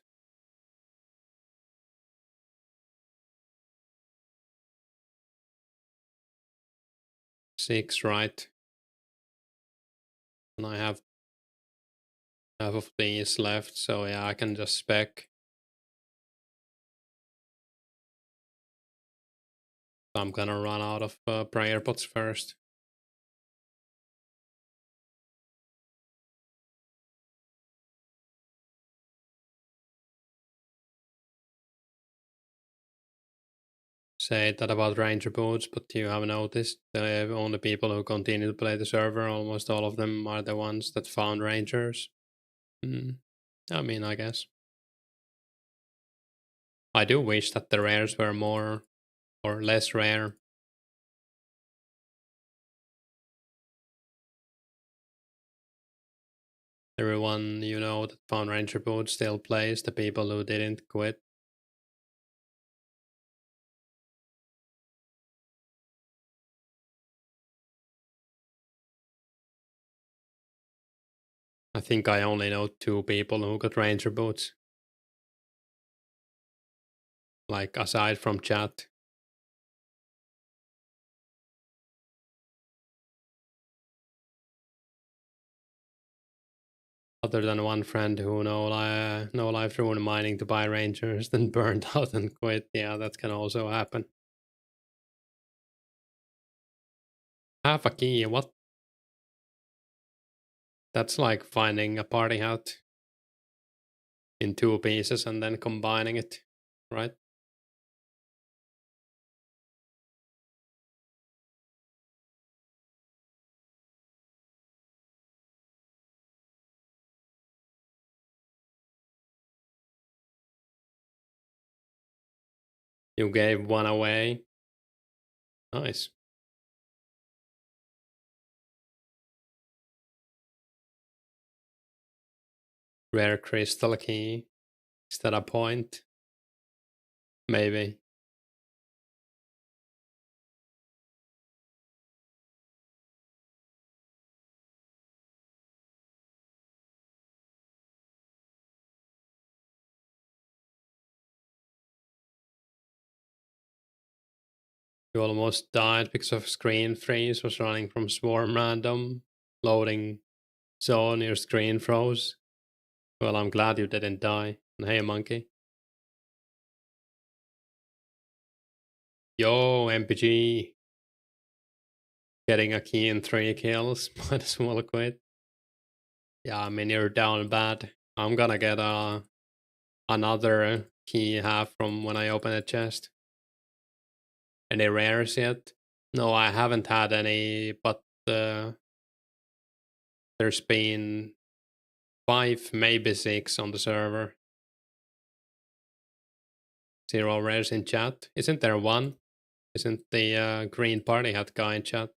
6, right? And I have half of these left, so yeah, I can just spec. I'm gonna run out of prayer pots first. Say that about ranger boots, but you have noticed the only people who continue to play the server, almost all of them are the ones that found rangers. I mean, I guess. I do wish that the rares were more or less rare. Everyone you know that found Ranger Boot still plays, the people who didn't quit. I think I only know 2 people who got Ranger Boots. Like, aside from chat. Other than one friend who no life through mining to buy Rangers, then burned out and quit. Yeah, that can also happen. Half a key, what? That's like finding a party hat in 2 pieces and then combining it, right? You gave one away. Nice. Rare crystal key. Is that a point? Maybe. You almost died because of screen freeze, was running from Swarm random, loading zone, your screen froze. Well, I'm glad you didn't die. And hey, monkey. Yo, MPG. Getting a key in 3 kills. Might as well quit. Yeah, I mean, you're down bad. I'm gonna get another key half from when I open a chest. Any rares yet? No, I haven't had any, but there's been 5, maybe 6 on the server. 0 rares in chat. Isn't there one? Isn't the green party hat guy in chat?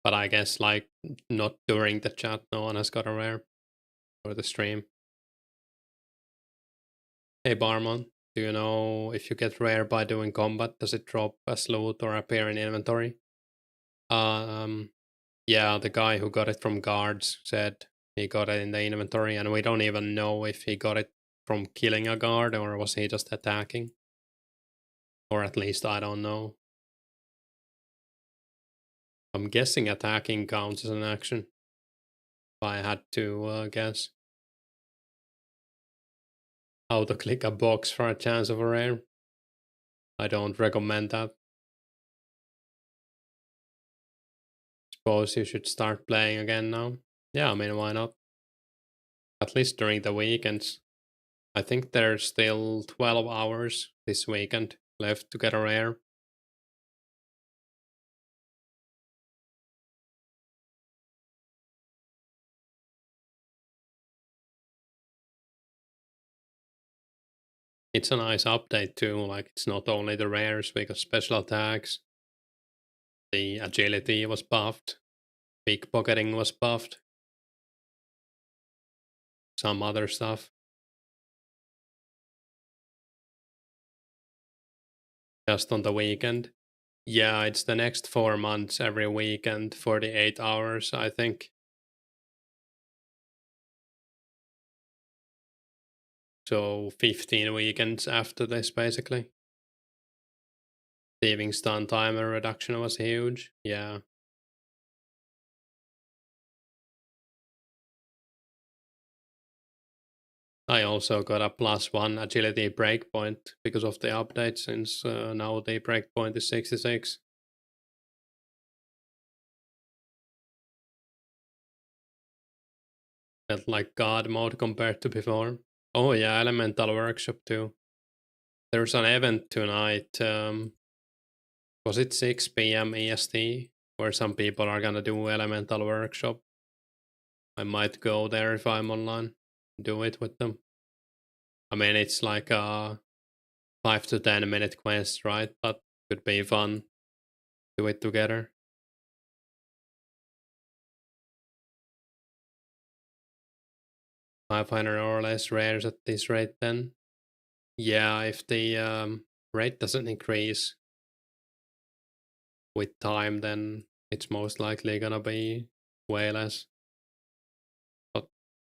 But I guess, like, not during the chat, no one has got a rare. Or the stream. Hey Barmon, do you know if you get rare by doing combat, does it drop as loot or appear in inventory? Yeah, the guy who got it from guards said he got it in the inventory, and we don't even know if he got it from killing a guard or was he just attacking. Or at least I don't know. I'm guessing attacking counts as an action. If I had to guess. How to click a box for a chance of a rare. I don't recommend that. Suppose you should start playing again now. Yeah, I mean, why not? At least during the weekends. I think there's still 12 hours this weekend left to get a rare. It's a nice update too, like it's not only the rares, we got special attacks. The agility was buffed. Pickpocketing was buffed. Some other stuff. Just on the weekend. Yeah, it's the next 4 months every weekend, 48 hours, I think. So 15 weekends after this, basically. Thieving stun timer reduction was huge. Yeah. I also got a +1 agility breakpoint because of the update, since now the breakpoint is 66. Felt like God mode compared to before. Oh yeah, Elemental Workshop too. There's an event tonight. Was it 6 p.m. EST? Where some people are gonna do Elemental Workshop. I might go there if I'm online, do it with them. I mean, it's like a 5 to 10 minute quest, right? But could be fun. Do it together. 500 or less rares at this rate then. Yeah, if the rate doesn't increase with time, then it's most likely gonna be way less. But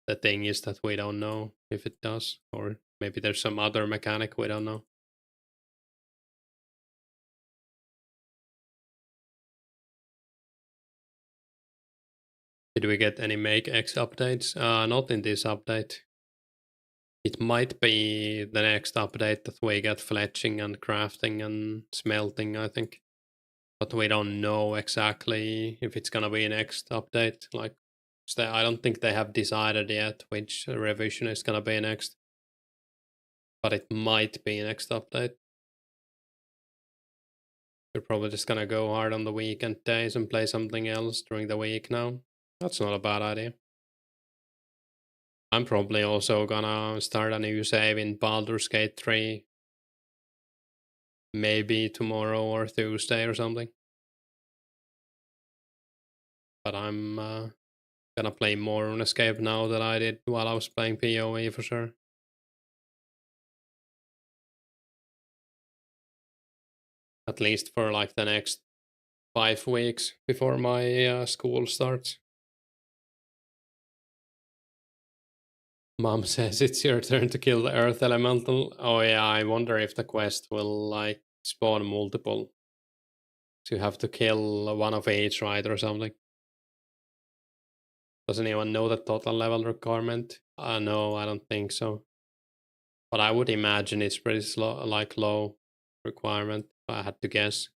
the thing is that we don't know if it does, or maybe there's some other mechanic we don't know. Did we get any Make X updates? Not in this update. It might be the next update that we get fletching and crafting and smelting, I think. But we don't know exactly if it's gonna be next update. Like, I don't think they have decided yet which revision is gonna be next. But it might be next update. We're probably just gonna go hard on the weekend days and play something else during the week now. That's not a bad idea. I'm probably also gonna start a new save in Baldur's Gate 3. Maybe tomorrow or Tuesday or something. But I'm gonna play more Runescape now than I did while I was playing PoE for sure. At least for like the next 5 weeks before my school starts. Mom says it's your turn to kill the Earth Elemental. Oh yeah, I wonder if the quest will like spawn multiple. So you have to kill one of each, right, or something. Does anyone know the total level requirement? No, I don't think so. But I would imagine it's pretty slow, like low requirement, if I had to guess.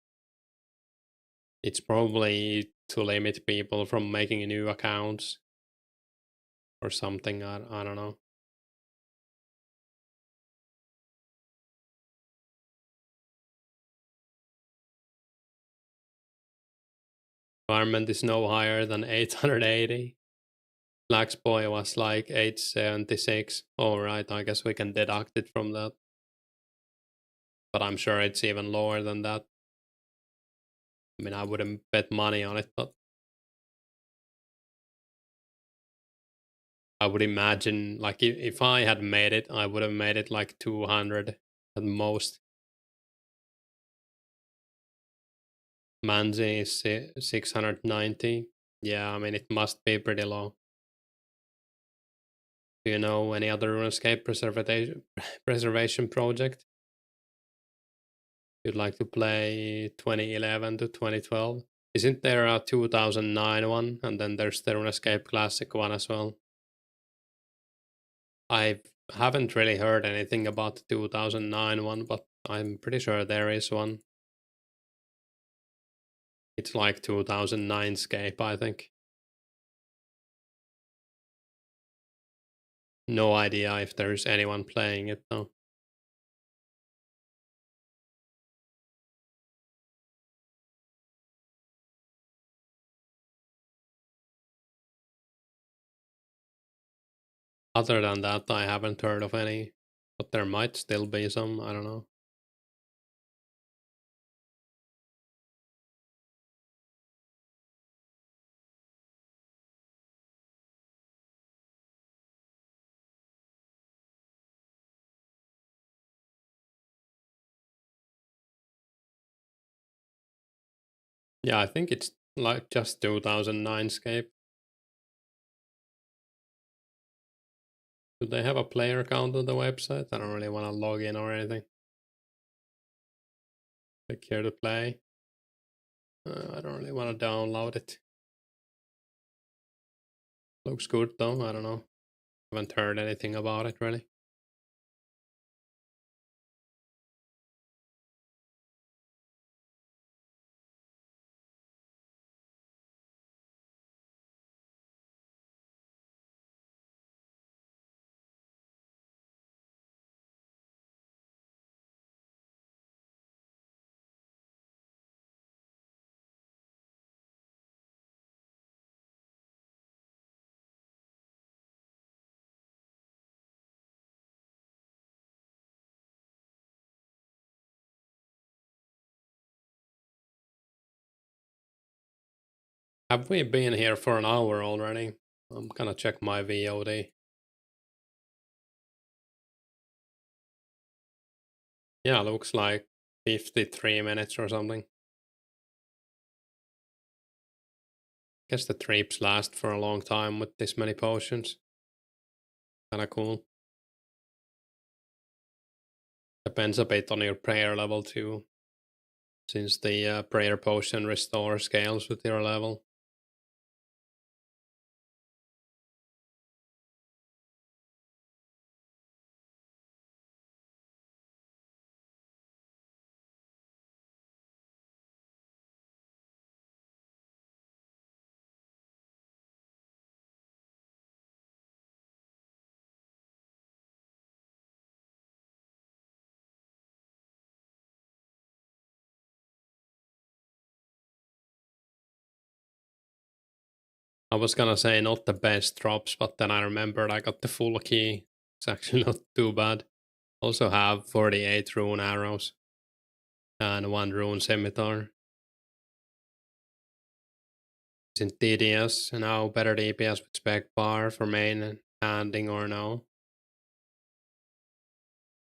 It's probably to limit people from making new accounts or something. I don't know. Requirement is no higher than 880. Flax Boy was like 876. Alright, I guess we can deduct it from that. But I'm sure it's even lower than that. I mean, I wouldn't bet money on it, but I would imagine, like, if I had made it, I would have made it like 200 at most. Manzi is 690. Yeah, I mean, it must be pretty low. Do you know any other RuneScape preservation project you'd like to play 2011 to 2012? Isn't there a 2009 one? And then there's the RuneScape Classic one as well. I haven't really heard anything about the 2009 one, but I'm pretty sure there is one. It's like 2009scape, I think. No idea if there's anyone playing it though. Other than that, I haven't heard of any, but there might still be some, I don't know. Yeah, I think it's like just 2009scape. Do they have a player account on the website? I don't really want to log in or anything. Click here to play. I don't really want to download it. Looks good though, I don't know. Haven't heard anything about it really. Have we been here for an hour already? I'm gonna check my VOD. Yeah, looks like 53 minutes or something. Guess the trips last for a long time with this many potions. Kinda cool. Depends a bit on your prayer level too, since the prayer potion restore scales with your level. I was gonna say not the best drops, but then I remembered I got the full key. It's actually not too bad. Also have 48 rune arrows and 1 rune scimitar. Isn't DDS now better DPS with spec bar for main and handing or no?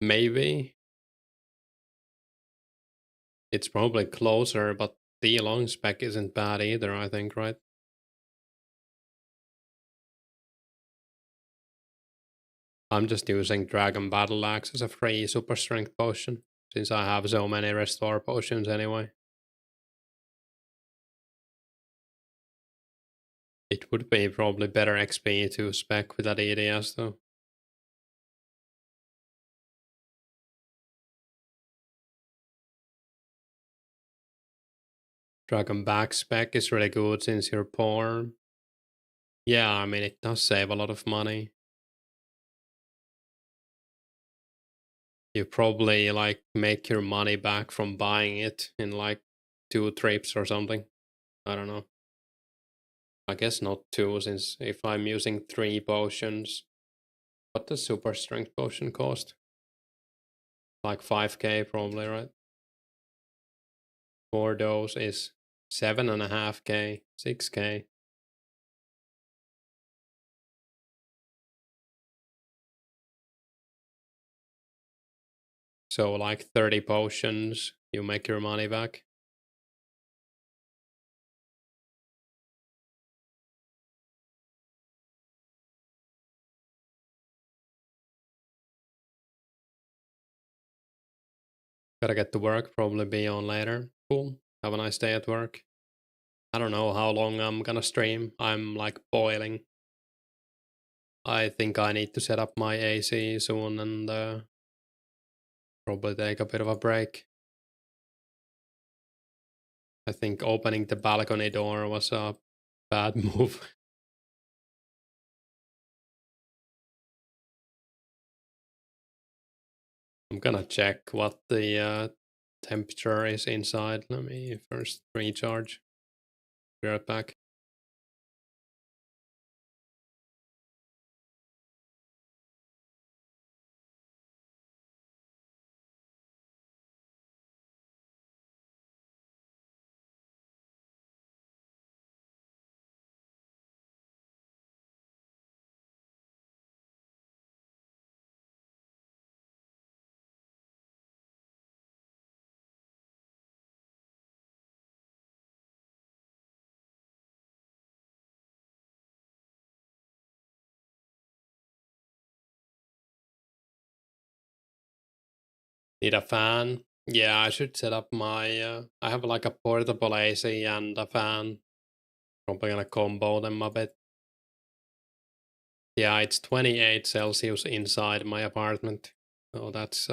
Maybe. It's probably closer, but the long spec isn't bad either, I think, right? I'm just using Dragon Battle Axe as a free super strength potion, since I have so many restore potions anyway. It would be probably better XP to spec with that EDS though. Dragon back spec is really good since you're poor. Yeah, I mean, it does save a lot of money. You probably like make your money back from buying it in like 2 trips or something. I don't know. I guess not 2, since if I'm using 3 potions, what does super strength potion cost? Like 5k probably, right? 4 dose is 7.5k, 6k. So like 30 potions, you make your money back. Gotta get to work, probably be on later. Cool. Have a nice day at work. I don't know how long I'm gonna stream. I'm like boiling. I think I need to set up my AC soon and probably take a bit of a break. I think opening the balcony door was a bad move. I'm gonna check what the temperature is inside. Let me first recharge. Be right back. Need a fan. Yeah, I should set up my. I have like a portable AC and a fan. Probably gonna combo them a bit. Yeah, it's 28 Celsius inside my apartment. So that's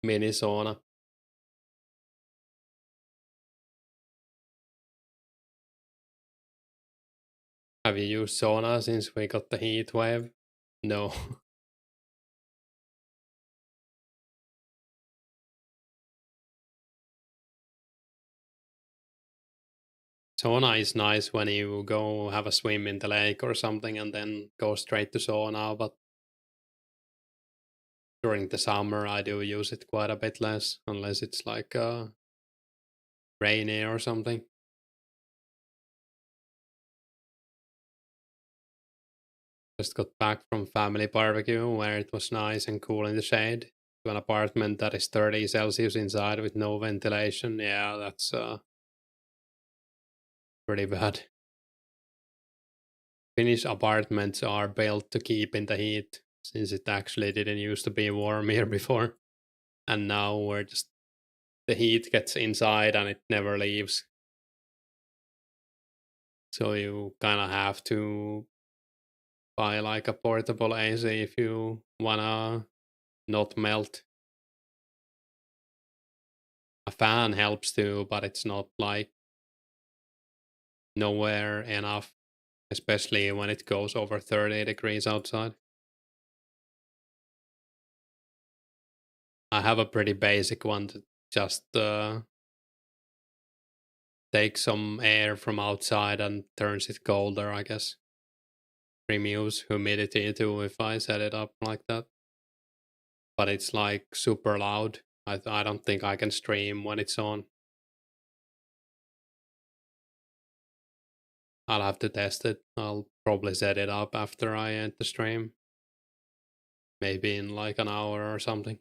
mini sauna. Have you used sauna since we got the heat wave? No. Sauna is nice when you go have a swim in the lake or something and then go straight to sauna, but during the summer I do use it quite a bit less, unless it's like rainy or something. Just got back from family barbecue where it was nice and cool in the shade to an apartment that is 30 Celsius inside with no ventilation. Yeah, that's pretty bad. Finnish apartments are built to keep in the heat since it actually didn't used to be warm here before. And now we're just the heat gets inside and it never leaves. So you kind of have to buy like a portable AC if you wanna not melt. A fan helps too, but it's not like nowhere enough, especially when it goes over 30 degrees outside. I have a pretty basic one that just takes some air from outside and turns it colder, I guess. Removes humidity too if I set it up like that. But it's like super loud. I don't think I can stream when it's on. I'll have to test it. I'll probably set it up after I end the stream. Maybe in like an hour or something.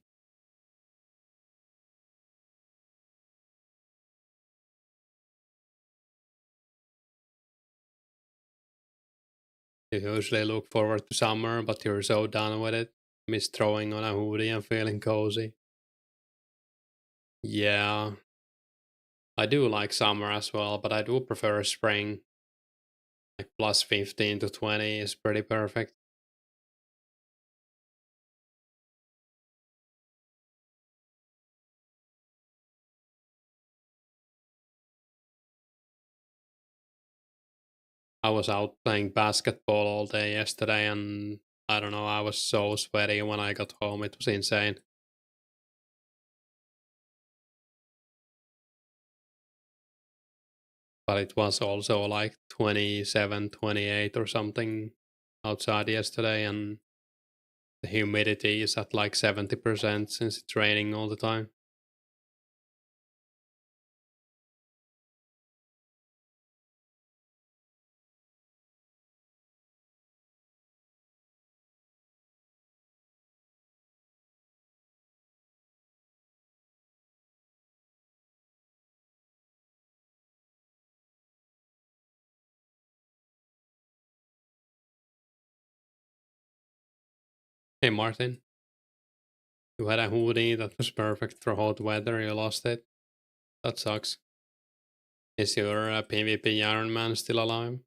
You usually look forward to summer, but you're so done with it. Miss throwing on a hoodie and feeling cozy. Yeah, I do like summer as well, but I do prefer spring. Like plus 15 to 20 is pretty perfect. I was out playing basketball all day yesterday and I don't know, I was so sweaty when I got home. It was insane. But it was also like 27, 28 or something outside yesterday and the humidity is at like 70% since it's raining all the time. Hey Martin, you had a hoodie that was perfect for hot weather, you lost it. That sucks. Is your PvP Iron Man still alive?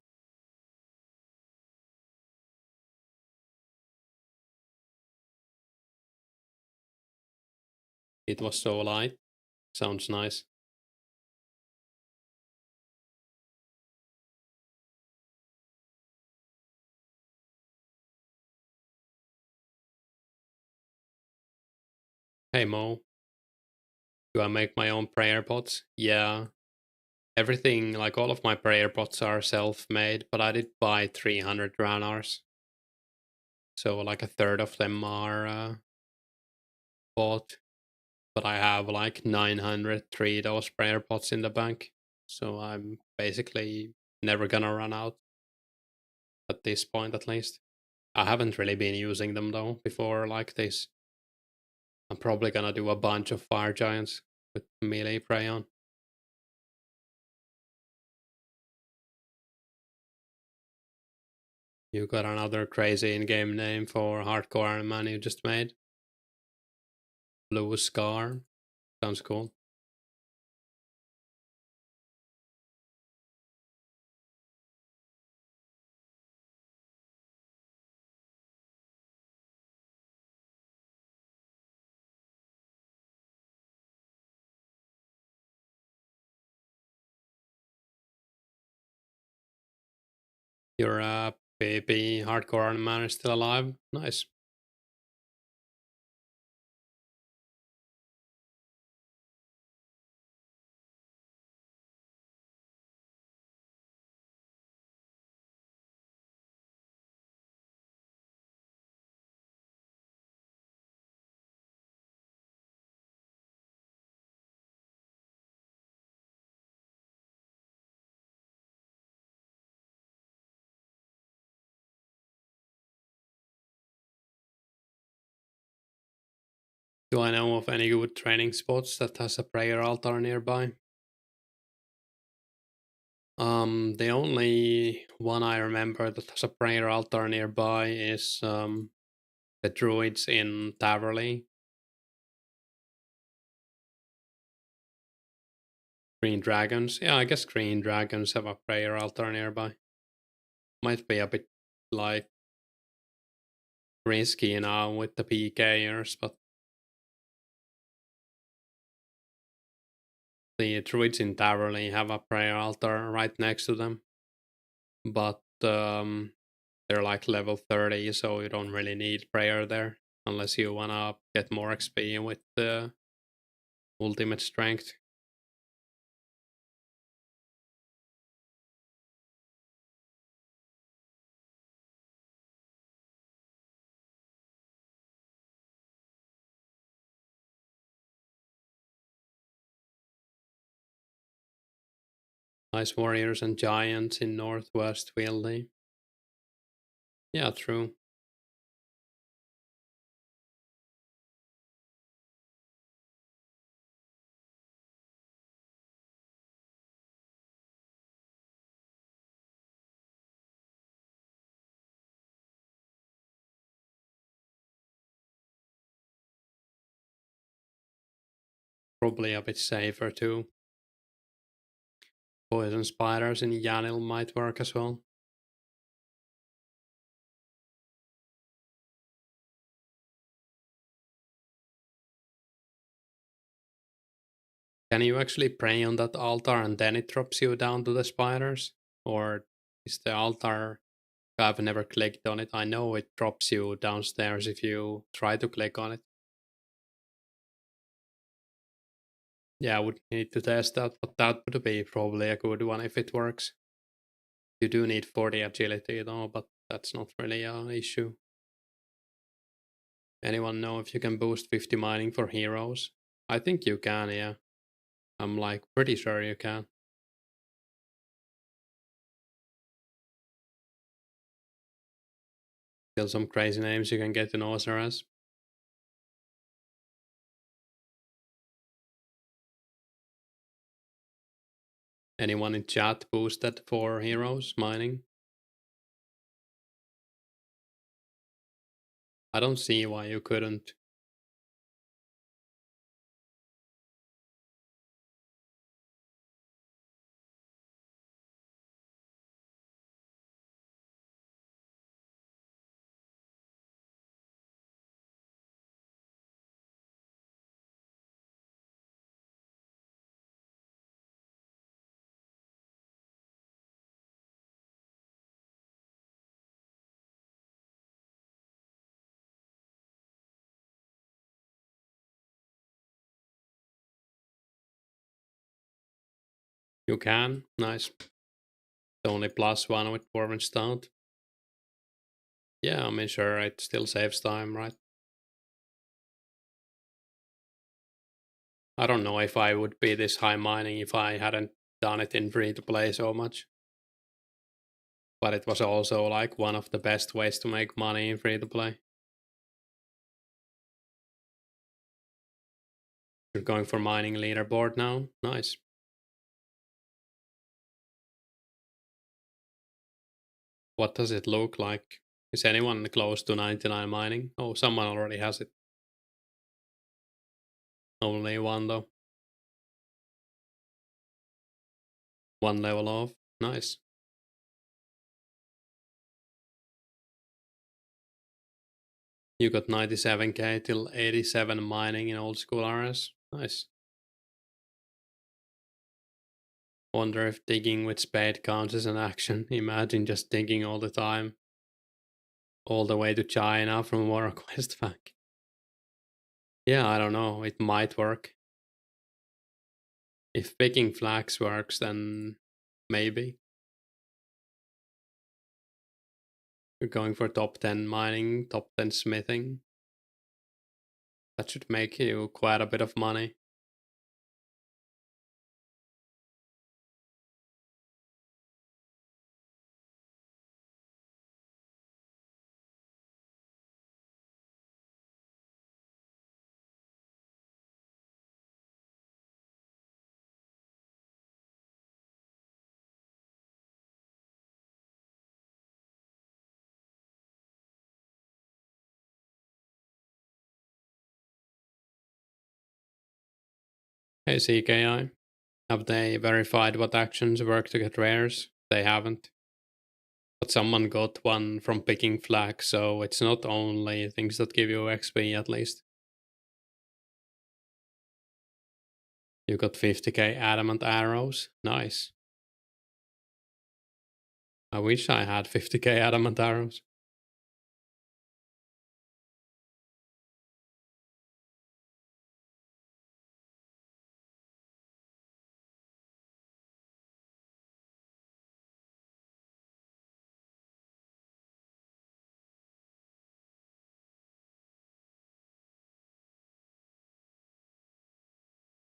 It was so light. Sounds nice. Hey Mo, do I make my own prayer pots? Yeah. Everything, like all of my prayer pots are self-made, but I did buy 300 ranars. So like a third of them are bought. But I have like 903 those prayer pots in the bank. So I'm basically never gonna run out at this point at least. I haven't really been using them though before like this. I'm probably gonna do a bunch of fire giants with melee prey on. You got another crazy in-game name for hardcore Iron Man you just made. Blue Scar. Sounds cool. Your baby hardcore Iron Man is still alive. Nice. Do I know of any good training spots that has a prayer altar nearby? The only one I remember that has a prayer altar nearby is the druids in Taverley. Green dragons. Yeah, I guess green dragons have a prayer altar nearby. Might be a bit like risky now with the PKers, but the druids in Taverley have a prayer altar right next to them. But they're like level 30, so you don't really need prayer there unless you wanna get more XP with the ultimate strength. Ice warriors and giants in Northwest Wildy. Yeah, true. Probably a bit safer too. Poison spiders in Yanil might work as well. Can you actually pray on that altar and then it drops you down to the spiders? Or is the altar? I've never clicked on it. I know it drops you downstairs if you try to click on it. Yeah, I would need to test that, but that would be probably a good one if it works. You do need 40 agility though, but that's not really an issue. Anyone know if you can boost 50 mining for heroes? I think you can, yeah. I'm like pretty sure you can. Still some crazy names you can get in Osaras. Anyone in chat boosted for heroes mining? I don't see why you couldn't. You can? Nice. The only plus one with Dwarven Stout. Yeah, I mean, sure, it still saves time, right? I don't know if I would be this high mining if I hadn't done it in free to play so much. But it was also like one of the best ways to make money in free to play. You're going for mining leaderboard now? Nice. What does it look like? Is anyone close to 99 mining? Oh, someone already has it. Only one though. One level off. Nice. You got 97k till 87 mining in old school RS. Nice. Wonder if digging with spade counts as an action. Imagine just digging all the time. All the way to China from War Quest back. Yeah, I don't know. It might work. If picking flags works, then maybe. You're going for top 10 mining, top 10 smithing. That should make you quite a bit of money. Hey CKI, have they verified what actions work to get rares? They haven't. But someone got one from picking flag, so it's not only things that give you XP at least. You got 50k adamant arrows. Nice. I wish I had 50k adamant arrows.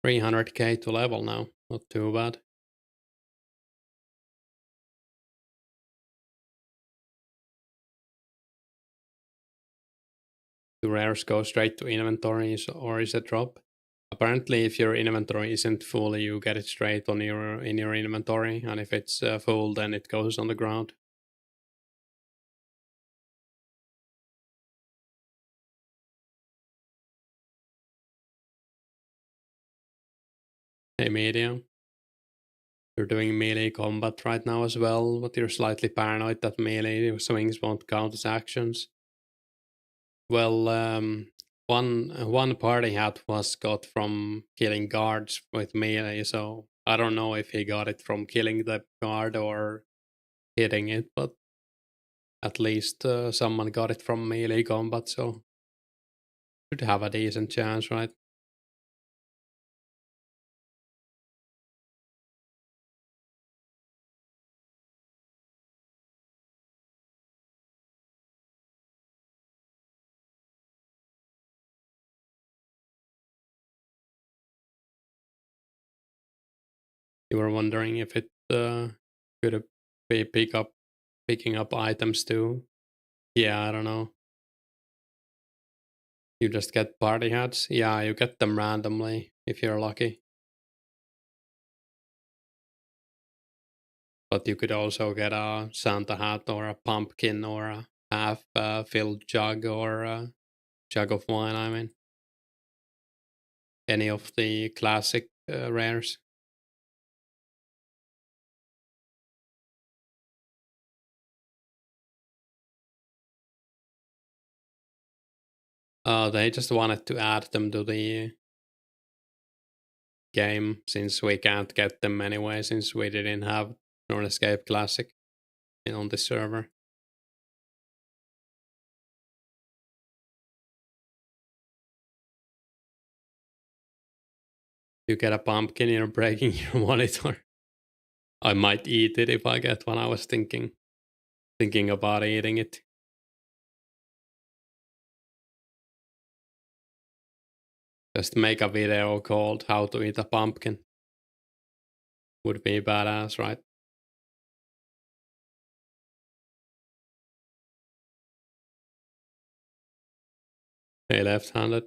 $300k to level now. Not too bad. Do rares go straight to inventories or is it drop? Apparently, if your inventory isn't full, you get it straight on in your inventory, and if it's full, then it goes on the ground. Hey, media. You're doing melee combat right now as well, but you're slightly paranoid that melee swings won't count as actions. Well, one party hat was got from killing guards with melee, so I don't know if he got it from killing the guard or hitting it, but at least someone got it from melee combat, so should have a decent chance, right? You were wondering if it could be picking up items too. Yeah, I don't know. You just get party hats. Yeah, you get them randomly if you're lucky. But you could also get a Santa hat or a pumpkin or a half filled jug or a jug of wine. I mean, any of the classic rares. They just wanted to add them to the game since we can't get them anyway, since we didn't have Runescape Classic on the server. You get a pumpkin, you're breaking your monitor. I might eat it if I get one. I was thinking about eating it. Just make a video called How to Eat a Pumpkin. Would be badass, right? Hey, left-handed.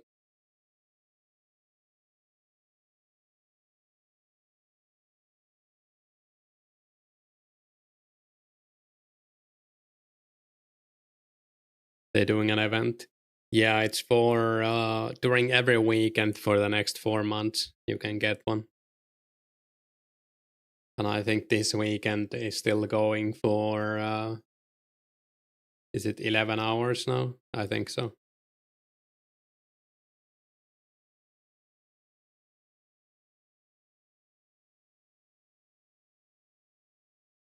They're doing an event. Yeah, it's for during every weekend for the next 4 months. You can get one. And I think this weekend is still going for, is it 11 hours now? I think so.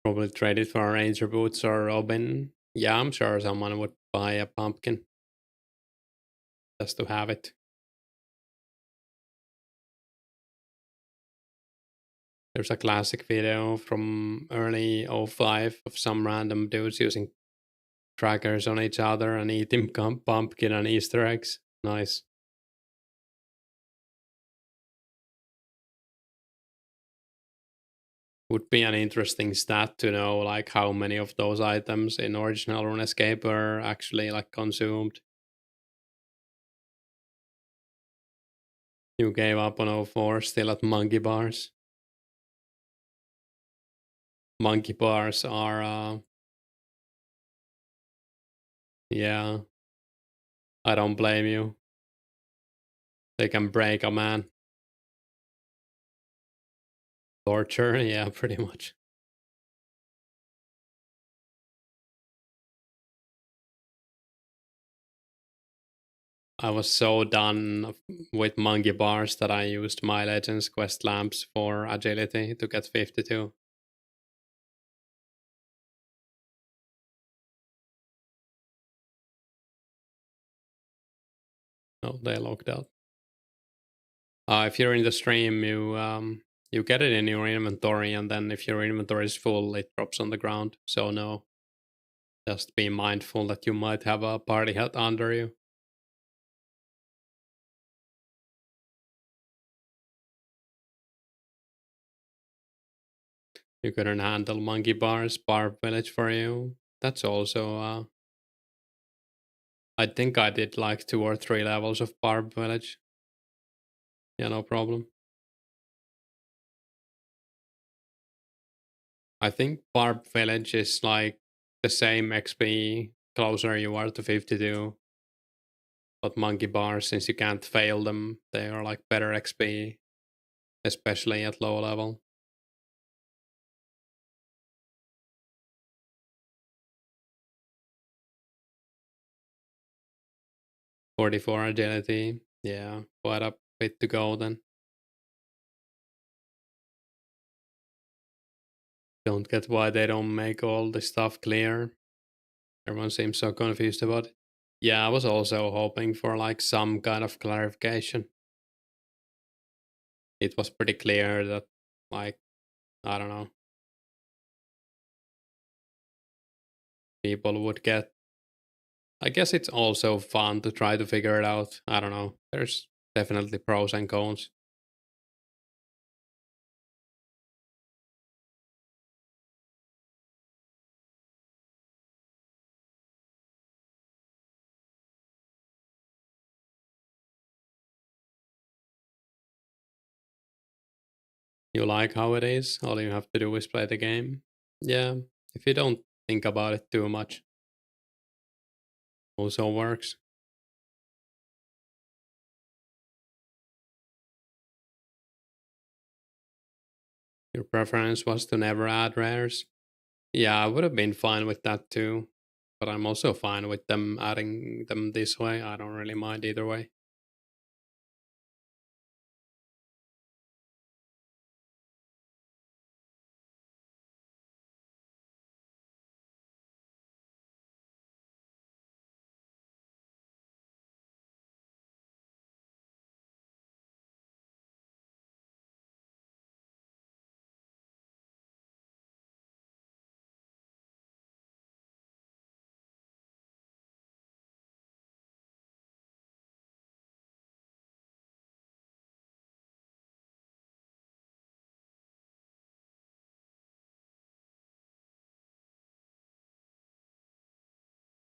Probably trade it for Ranger Boots or Robin. Yeah, I'm sure someone would buy a pumpkin just to have it. There's a classic video from early '05 of some random dudes using trackers on each other and eating pumpkin and Easter eggs. Nice. Would be an interesting stat to know like how many of those items in original RuneScape are actually like consumed. You gave up on '04, still at monkey bars. Monkey bars are yeah, I don't blame you. They can break a man. Torture, yeah, pretty much. I was so done with monkey bars that I used my Legends quest lamps for agility to get 52. Oh, they logged out. If you're in the stream, you get it in your inventory, and then if your inventory is full, it drops on the ground. So no, just be mindful that you might have a party hat under you. You couldn't handle monkey bars, barb village for you. That's also I think I did like 2 or 3 levels of barb village. Yeah, no problem. I think barb village is like the same XP closer you are to 52. But monkey bars, since you can't fail them, they are like better XP, especially at low level. 44 agility. Yeah, quite a bit to go then. Don't get why they don't make all the stuff clear. Everyone seems so confused about it. Yeah, I was also hoping for like some kind of clarification. It was pretty clear that, like, I don't know, people would get. I guess it's also fun to try to figure it out. I don't know. There's definitely pros and cons. You like how it is, all you have to do is play the game. Yeah, if you don't think about it too much, also works. Your preference was to never add rares. Yeah, I would have been fine with that too, but I'm also fine with them adding them this way. I don't really mind either way.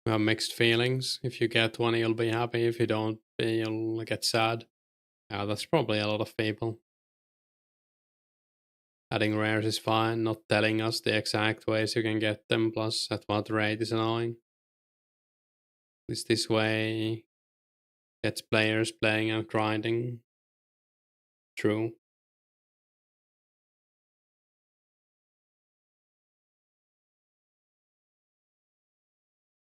We have mixed feelings. If you get one, you'll be happy. If you don't, you'll get sad. Yeah, that's probably a lot of people. Adding rares is fine, not telling us the exact ways you can get them, plus at what rate is annoying. Is this way gets players playing and grinding? True.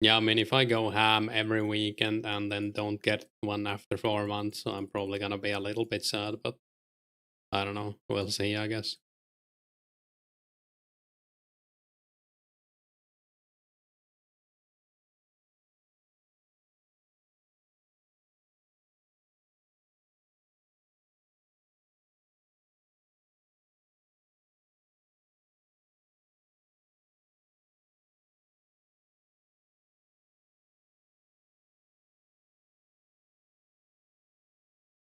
Yeah, I mean, if I go ham every weekend and then don't get one after 4 months, I'm probably gonna be a little bit sad, but I don't know. We'll see, I guess.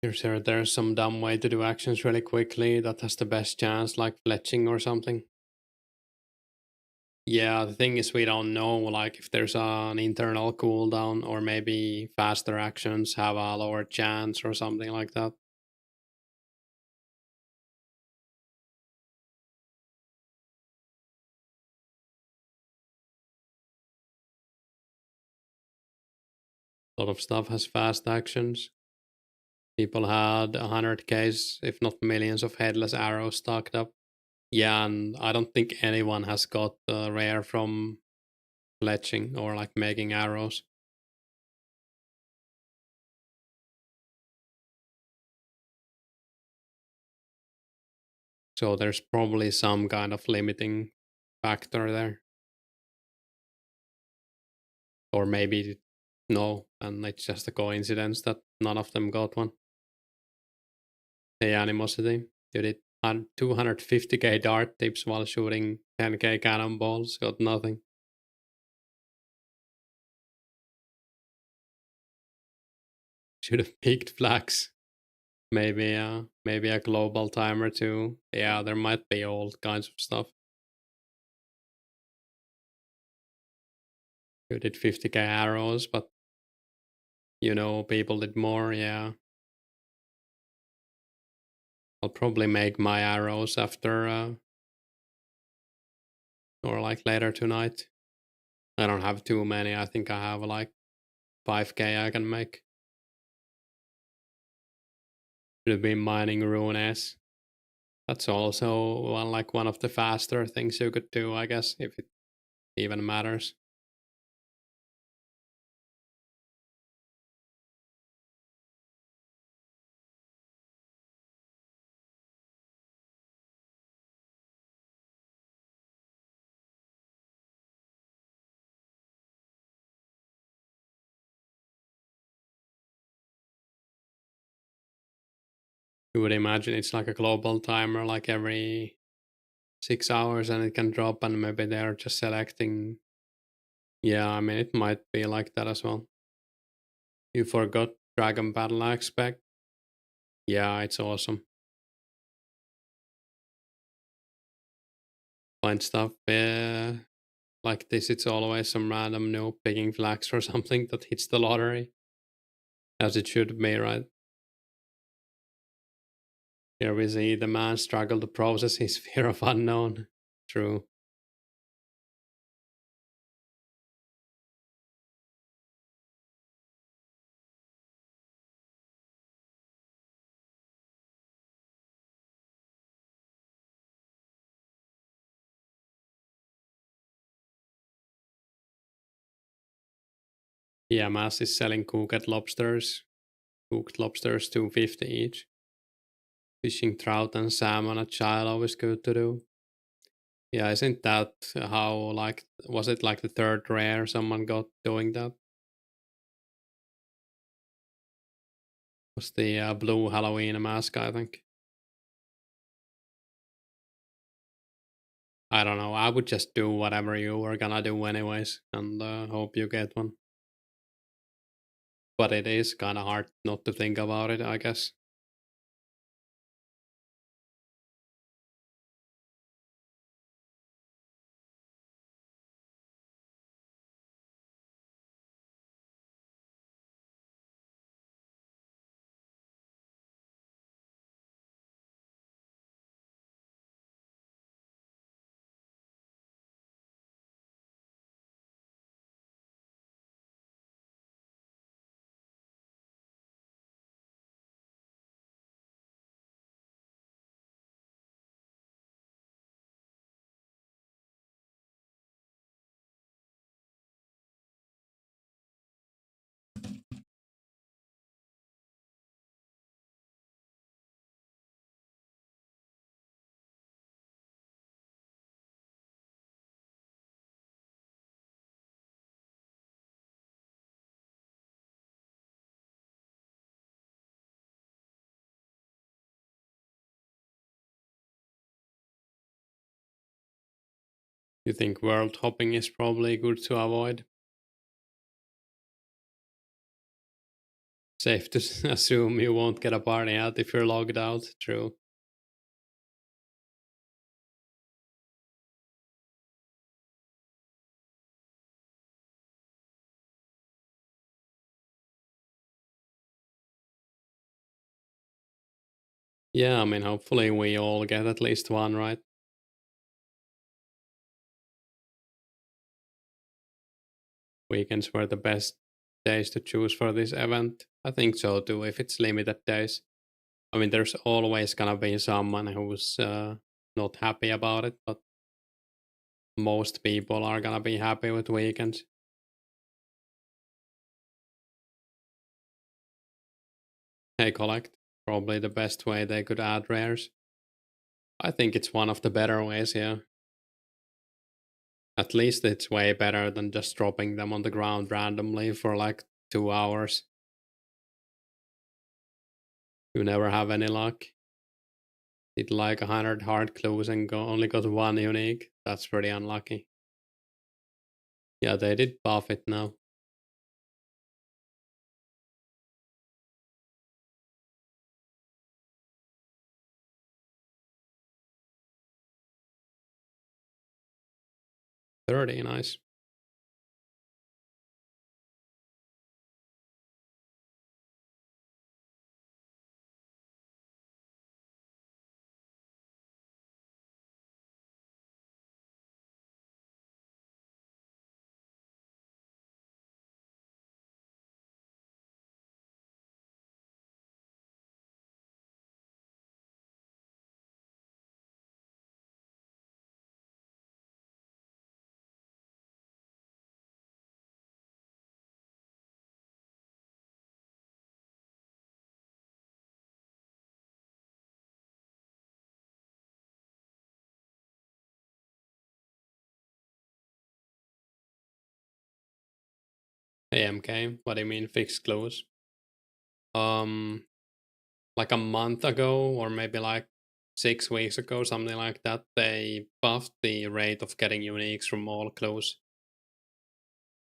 There's some dumb way to do actions really quickly that has the best chance, like fletching or something. Yeah, the thing is we don't know like if there's an internal cooldown or maybe faster actions have a lower chance or something like that. A lot of stuff has fast actions. People had 100 Ks, if not millions of headless arrows stocked up. Yeah, and I don't think anyone has got rare from fletching or like making arrows. So there's probably some kind of limiting factor there. Or maybe no, and it's just a coincidence that none of them got one. The animosity. You did 250k dart tips while shooting 10k cannonballs, got nothing. Should have picked flags. Maybe a global timer too. Yeah, there might be all kinds of stuff. You did 50k arrows, but people did more. Yeah, I'll probably make my arrows after or like later tonight. I don't have too many. I think I have like 5k I can make. Should have been mining runes. That's also one of the faster things you could do, I guess, if it even matters. You would imagine it's like a global timer, like every 6 hours, and it can drop, and maybe they're just selecting. Yeah, I mean, it might be like that as well. You forgot Dragon Battle Axe spec? Yeah, it's awesome. Find stuff like this, it's always some random noob picking flags or something that hits the lottery. As it should be, right? Here we see the man struggle to process his fear of unknown. True. Yeah, Mass is selling cooked lobsters 250 each. Fishing trout and salmon at Shiloh is good to do. Yeah, isn't that how, like, was it like the third rare someone got doing that? Was the blue Halloween mask, I think. I don't know. I would just do whatever you were gonna do anyways and hope you get one. But it is kind of hard not to think about it, I guess. You think world hopping is probably good to avoid? Safe to assume you won't get a party out if you're logged out. True. Yeah, I mean, hopefully we all get at least one, right? Weekends were the best days to choose for this event. I think so too, if it's limited days. I mean, there's always gonna be someone who's not happy about it, but most people are gonna be happy with weekends. Hey, collect. Probably the best way they could add rares. I think it's one of the better ways, yeah. At least it's way better than just dropping them on the ground randomly for like 2 hours. You never have any luck. Did like 100 hard clues and only got one unique. That's pretty unlucky. Yeah, they did buff it now. $30, nice. AMK, what do you mean fixed clues? Um, like a month ago, or maybe like 6 weeks ago, something like that, they buffed the rate of getting uniques from all clues.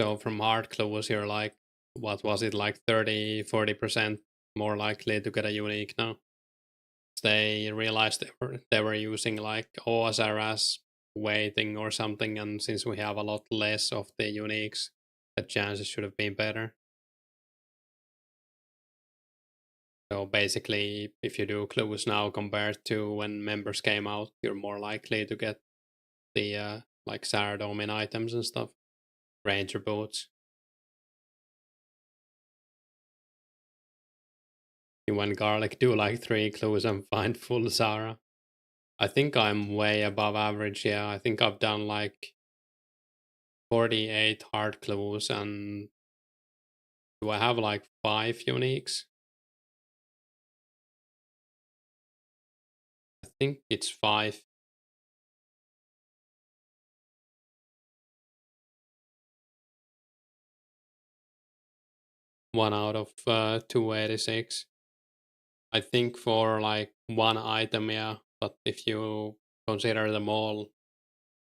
So from hard clues, you're like, what was it, like 30-40% more likely to get a unique now. They realized they were using like OSRS weighting or something, and since we have a lot less of the uniques, the chances should have been better. So basically, if you do clues now compared to when members came out, you're more likely to get the like Saradomin items and stuff, Ranger boots. You when Garlic do like 3 clues and find full Zara. I think I'm way above average. Yeah, I think I've done like 48 hard clues, and do I have like 5 uniques? I think it's 5. One out of 286. I think for like one item, yeah. But if you consider them all,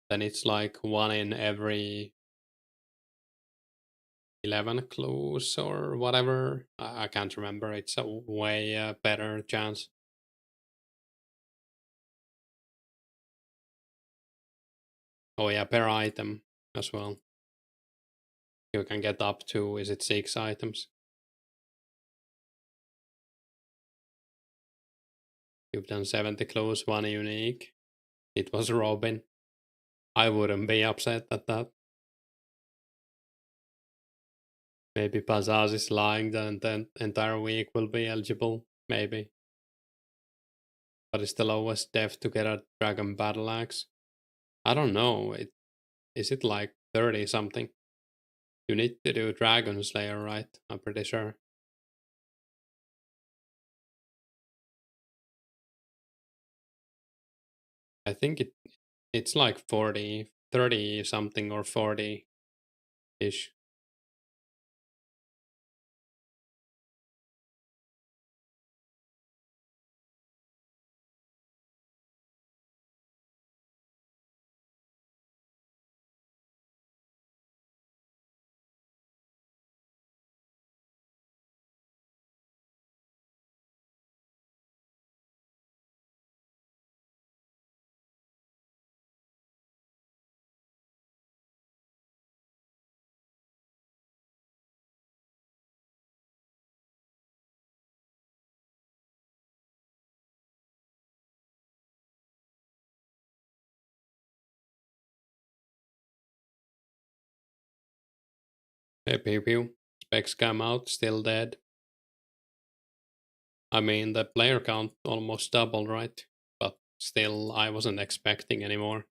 then it's like one in every 11 clues or whatever. I can't remember. It's a way better chance. Oh yeah, per item as well. You can get up to, is it 6 items? You've done 70 clues, one unique. It was Robin. I wouldn't be upset at that. Maybe Pazaz is lying that the entire week will be eligible. Maybe. But it's the lowest def to get a Dragon Battle Axe. I don't know. Is it like 30 something? You need to do Dragon Slayer, right? I'm pretty sure. I think it's like 40, 30 something or 40 ish. Hey, pew pew. Specs come out, still dead. I mean, the player count almost doubled, right? But still, I wasn't expecting anymore.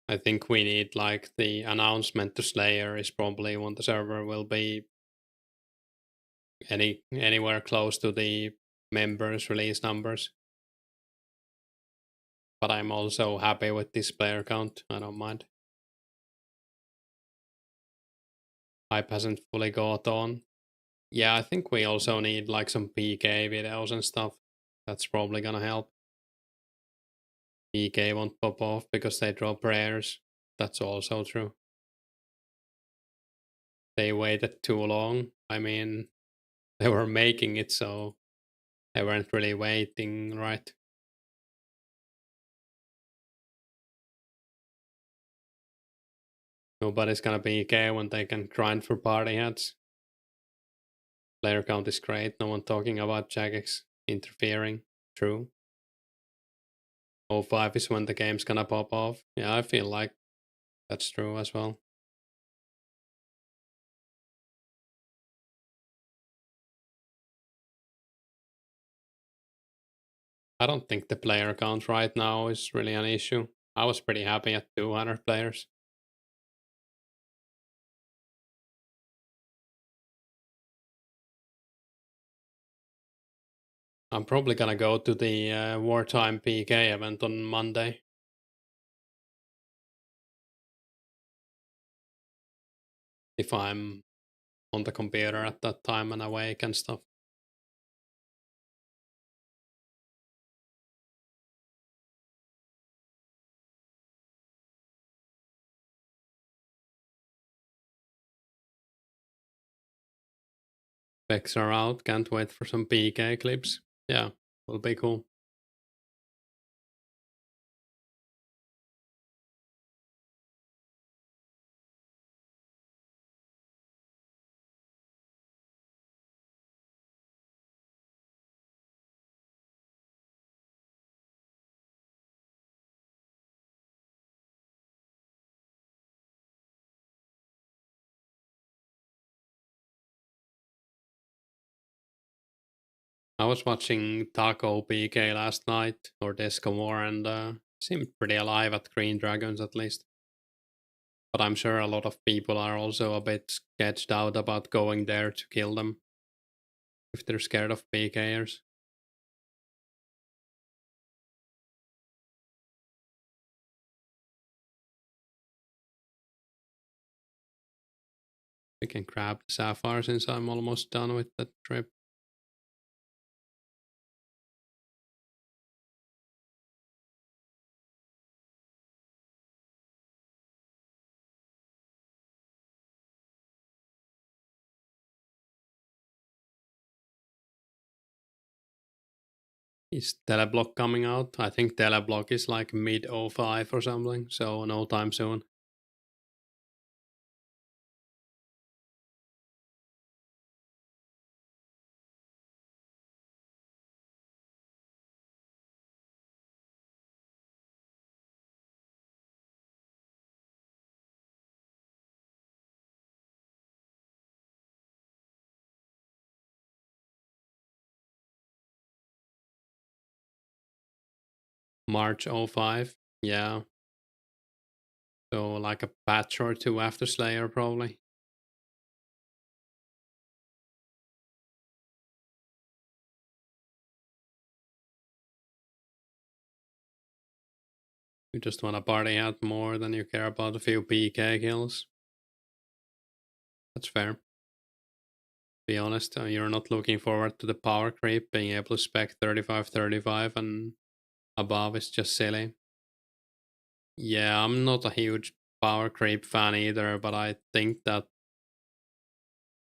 I think we need like the announcement to Slayer is probably when the server will be anywhere close to the members release numbers. But I'm also happy with this player count. I don't mind. Hype hasn't fully got on. Yeah, I think we also need like some PK videos and stuff. That's probably gonna help. PK won't pop off because they draw prayers. That's also true. They waited too long. I mean, they were making it, so they weren't really waiting, right? Nobody's gonna PK when they can grind for party hats. Player count is great. No one talking about Jagex interfering. True. 05 is when the game's gonna pop off. Yeah, I feel like that's true as well. I don't think the player count right now is really an issue. I was pretty happy at 200 players. I'm probably gonna go to the Wartime PK event on Monday. If I'm on the computer at that time and awake and stuff. Specs are out, can't wait for some PK clips. Yeah, will be cool. I was watching Taco PK last night, or Disco War, and seemed pretty alive at Green Dragons at least. But I'm sure a lot of people are also a bit sketched out about going there to kill them if they're scared of PKers. We can grab the Sapphire since I'm almost done with that trip. Is Teleblock coming out? I think Teleblock is like mid 05 or something, so no time soon. March 05, yeah. So like a patch or two after Slayer, probably. You just want to party out more than you care about a few PK kills. That's fair. Be honest, you're not looking forward to the power creep. Being able to spec 35-35 and above is just silly. Yeah, I'm not a huge power creep fan either, but I think that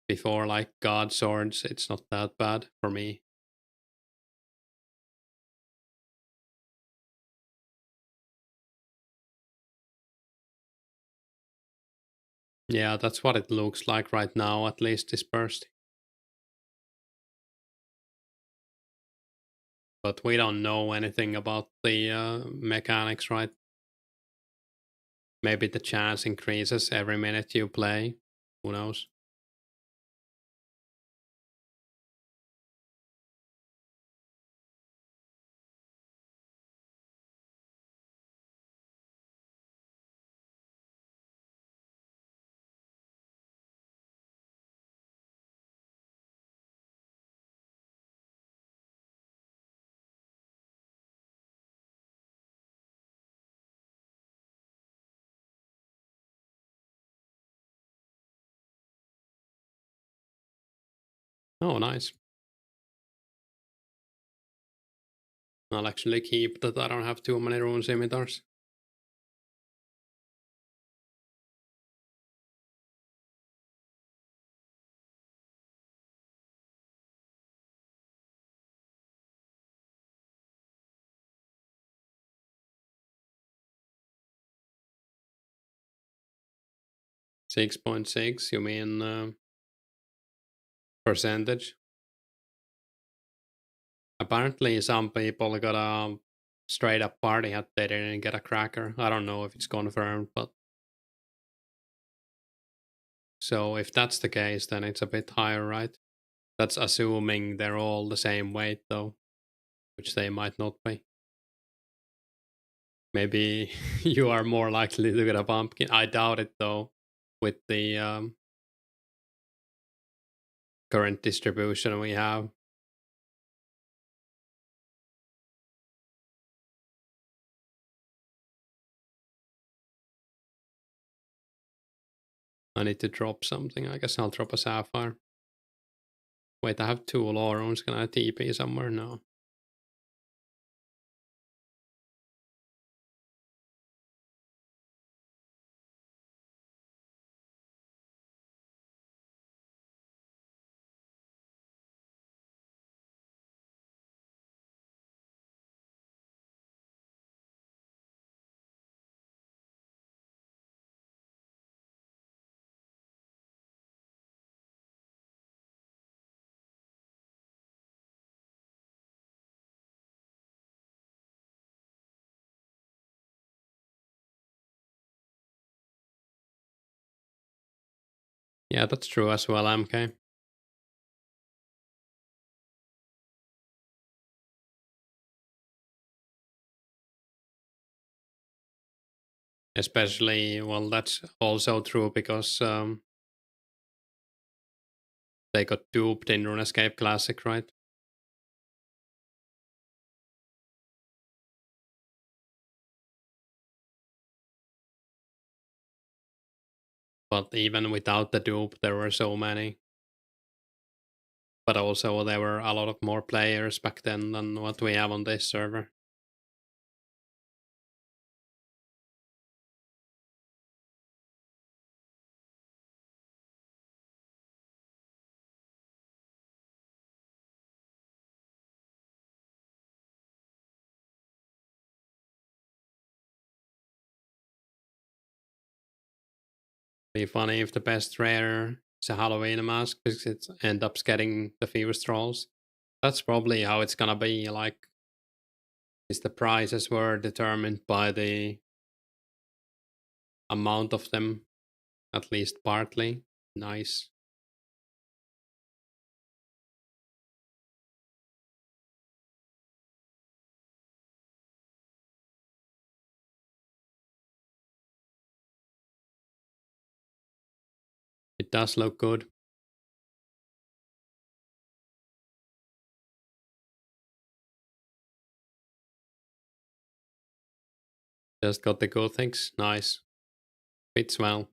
before like God Swords, it's not that bad for me. Yeah, that's what it looks like right now, at least this burst. But we don't know anything about the mechanics, right? Maybe the chance increases every minute you play. Who knows? Oh, nice. I'll actually keep that. I don't have too many rune scimitars. 6.6, you mean percentage? Apparently, some people got a straight up party hat. They didn't get a cracker. I don't know if it's confirmed, but so if that's the case, then it's a bit higher, right? That's assuming they're all the same weight, though, which they might not be. Maybe you are more likely to get a pumpkin. I doubt it, though, with the current distribution we have. I need to drop something. I guess I'll drop a sapphire. Wait, I have two Lorons. Can I TP somewhere? No. Yeah, that's true as well, MK. Especially, well, that's also true because they got duped in Runescape Classic, right? But even without the dupe, there were so many. But also, there were a lot of more players back then than what we have on this server. Be funny if the best rare is a Halloween mask because it ends up getting the fierce trolls. That's probably how it's gonna be. Like, is the prices were determined by the amount of them, at least partly. Nice. It does look good. Just got the good things. Nice. Fits well.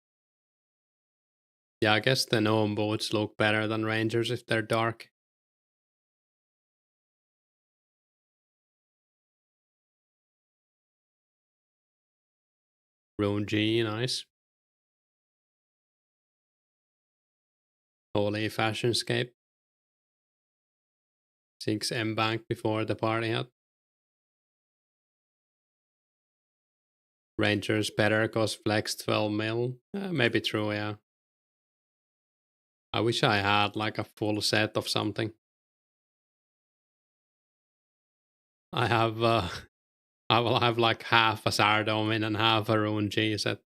Yeah, I guess the gnome boots look better than rangers if they're dark. Rune G, nice. Holy Fashionscape. 6 M bank before the party hat. Rangers better cause flex 12 mil. Maybe true, yeah. I wish I had like a full set of something. I have I will have like half a Sardomin and half a Rune G set.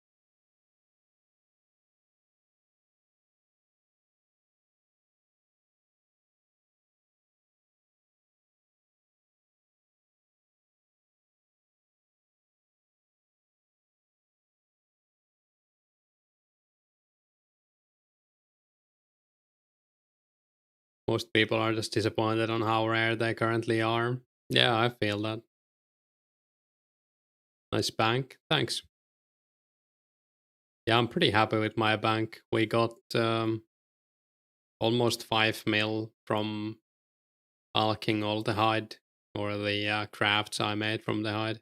Most people are just disappointed on how rare they currently are. Yeah, I feel that. Nice bank. Thanks. Yeah, I'm pretty happy with my bank. We got almost 5 mil from alking all the hide or the crafts I made from the hide.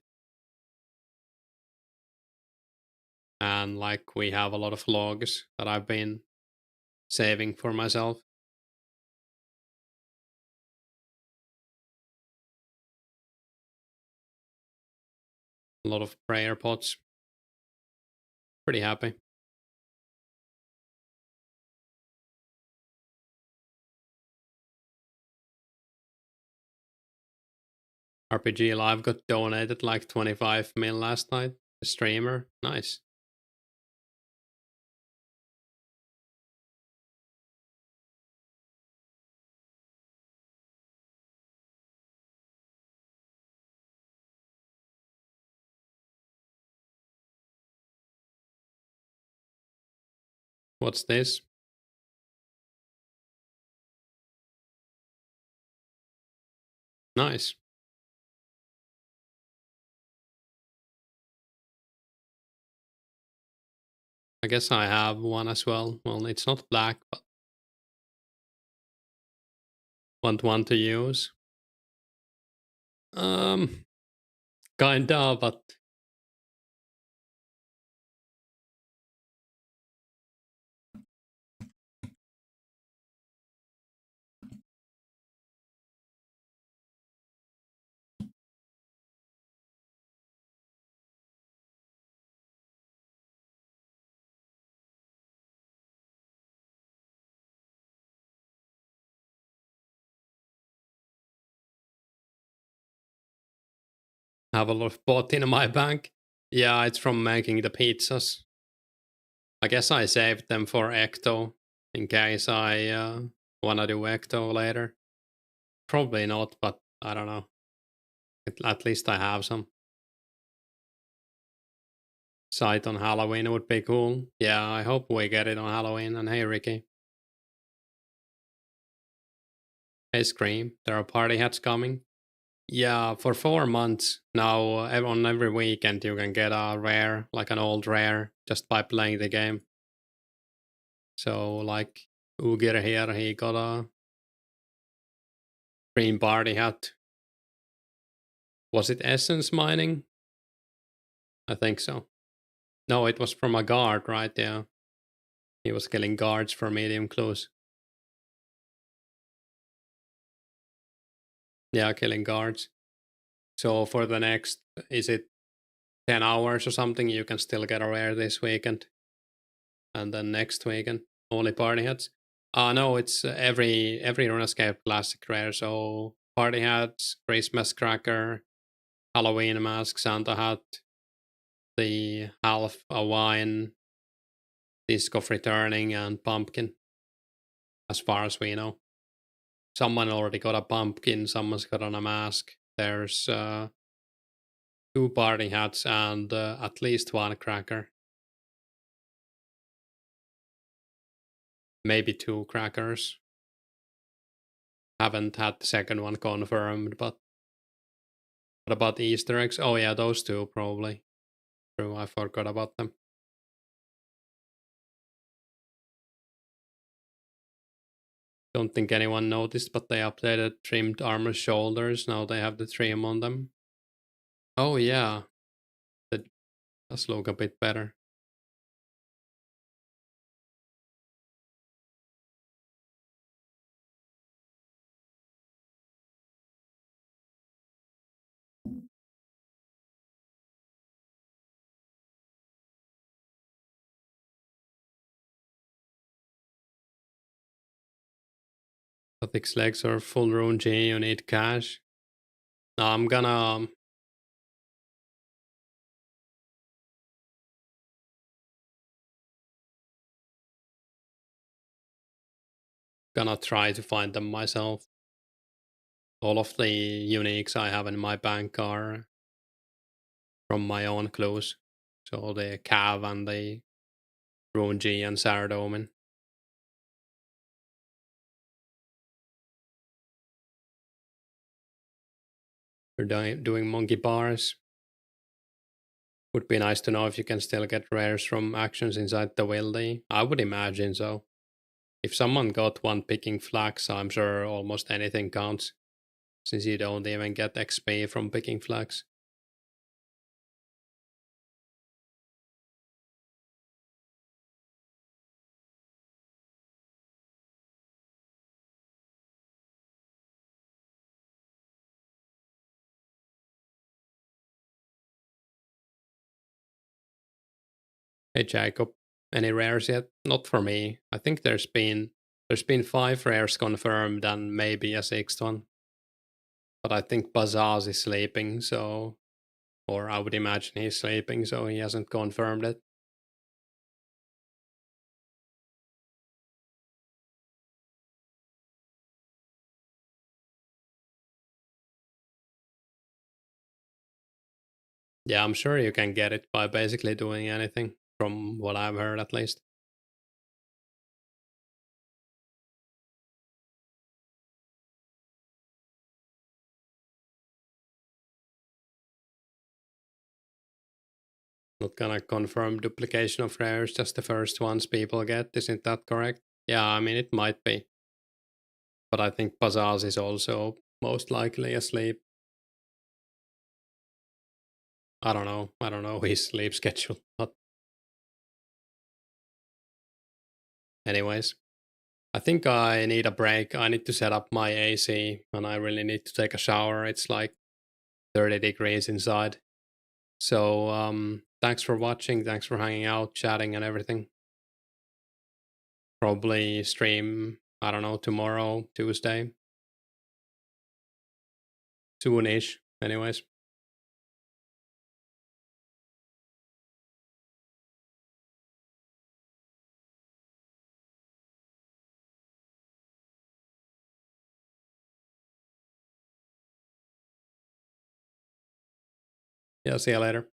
And like we have a lot of logs that I've been saving for myself. A lot of prayer pots. Pretty happy. RPG Live got donated like 25 mil last night. A streamer. Nice. What's this? Nice. I guess I have one as well. Well, it's not black, but want one to use. Um, kinda, but have a lot of bot in my bank. Yeah, it's from making the pizzas. I guess I saved them for Ecto in case I wanna do Ecto later. Probably not, but I don't know. At least I have some. Sight on Halloween would be cool. Yeah, I hope we get it on Halloween. And hey, Ricky. Hey, Scream. There are party hats coming. Yeah, for 4 months now, on every weekend you can get a rare, like an old rare, just by playing the game. So, like, Ugir here, he got a green party hat. Was it essence mining? I think so. No, it was from a guard, right? Yeah. He was killing guards for medium clues. Yeah, killing guards. So for the next, is it 10 hours or something, you can still get a rare this weekend. And then next weekend, only party hats. No, it's every Runescape classic rare. So party hats, Christmas cracker, Halloween mask, Santa hat, the half a wine, disc of returning, and pumpkin. As far as we know, someone already got a pumpkin. Someone's got on a mask. There's 2 party hats and at least 1 cracker. Maybe 2 crackers. Haven't had the second one confirmed, but what about Easter eggs? Oh yeah, those 2 probably. True, I forgot about them. Don't think anyone noticed, but they updated trimmed armor shoulders. Now they have the trim on them. Oh yeah, that does look a bit better. Pathic's legs are full rune G, you need cash. No, I'm gonna try to find them myself. All of the uniques I have in my bank are from my own clues. So the Cav and the Rune G and Saradomin. You're doing monkey bars. Would be nice to know if you can still get rares from actions inside the wildy. I would imagine so. If someone got one picking flags, I'm sure almost anything counts, since you don't even get XP from picking flags. Hey Jacob, any rares yet? Not for me. I think there's been 5 rares confirmed and maybe a 6th one. But I think Bazaz is sleeping, so or I would imagine he's sleeping, so he hasn't confirmed it. Yeah, I'm sure you can get it by basically doing anything, from what I've heard at least. Not gonna confirm duplication of rares, just the first ones people get, isn't that correct? Yeah, I mean it might be. But I think Bazaz is also most likely asleep. I don't know. I don't know his sleep schedule. But anyways, I think I need a break. I need to set up my AC and I really need to take a shower. It's like 30 degrees inside. So thanks for watching. Thanks for hanging out, chatting, and everything. Probably stream, I don't know, tomorrow, Tuesday, soonish. Anyways, yeah, see you later.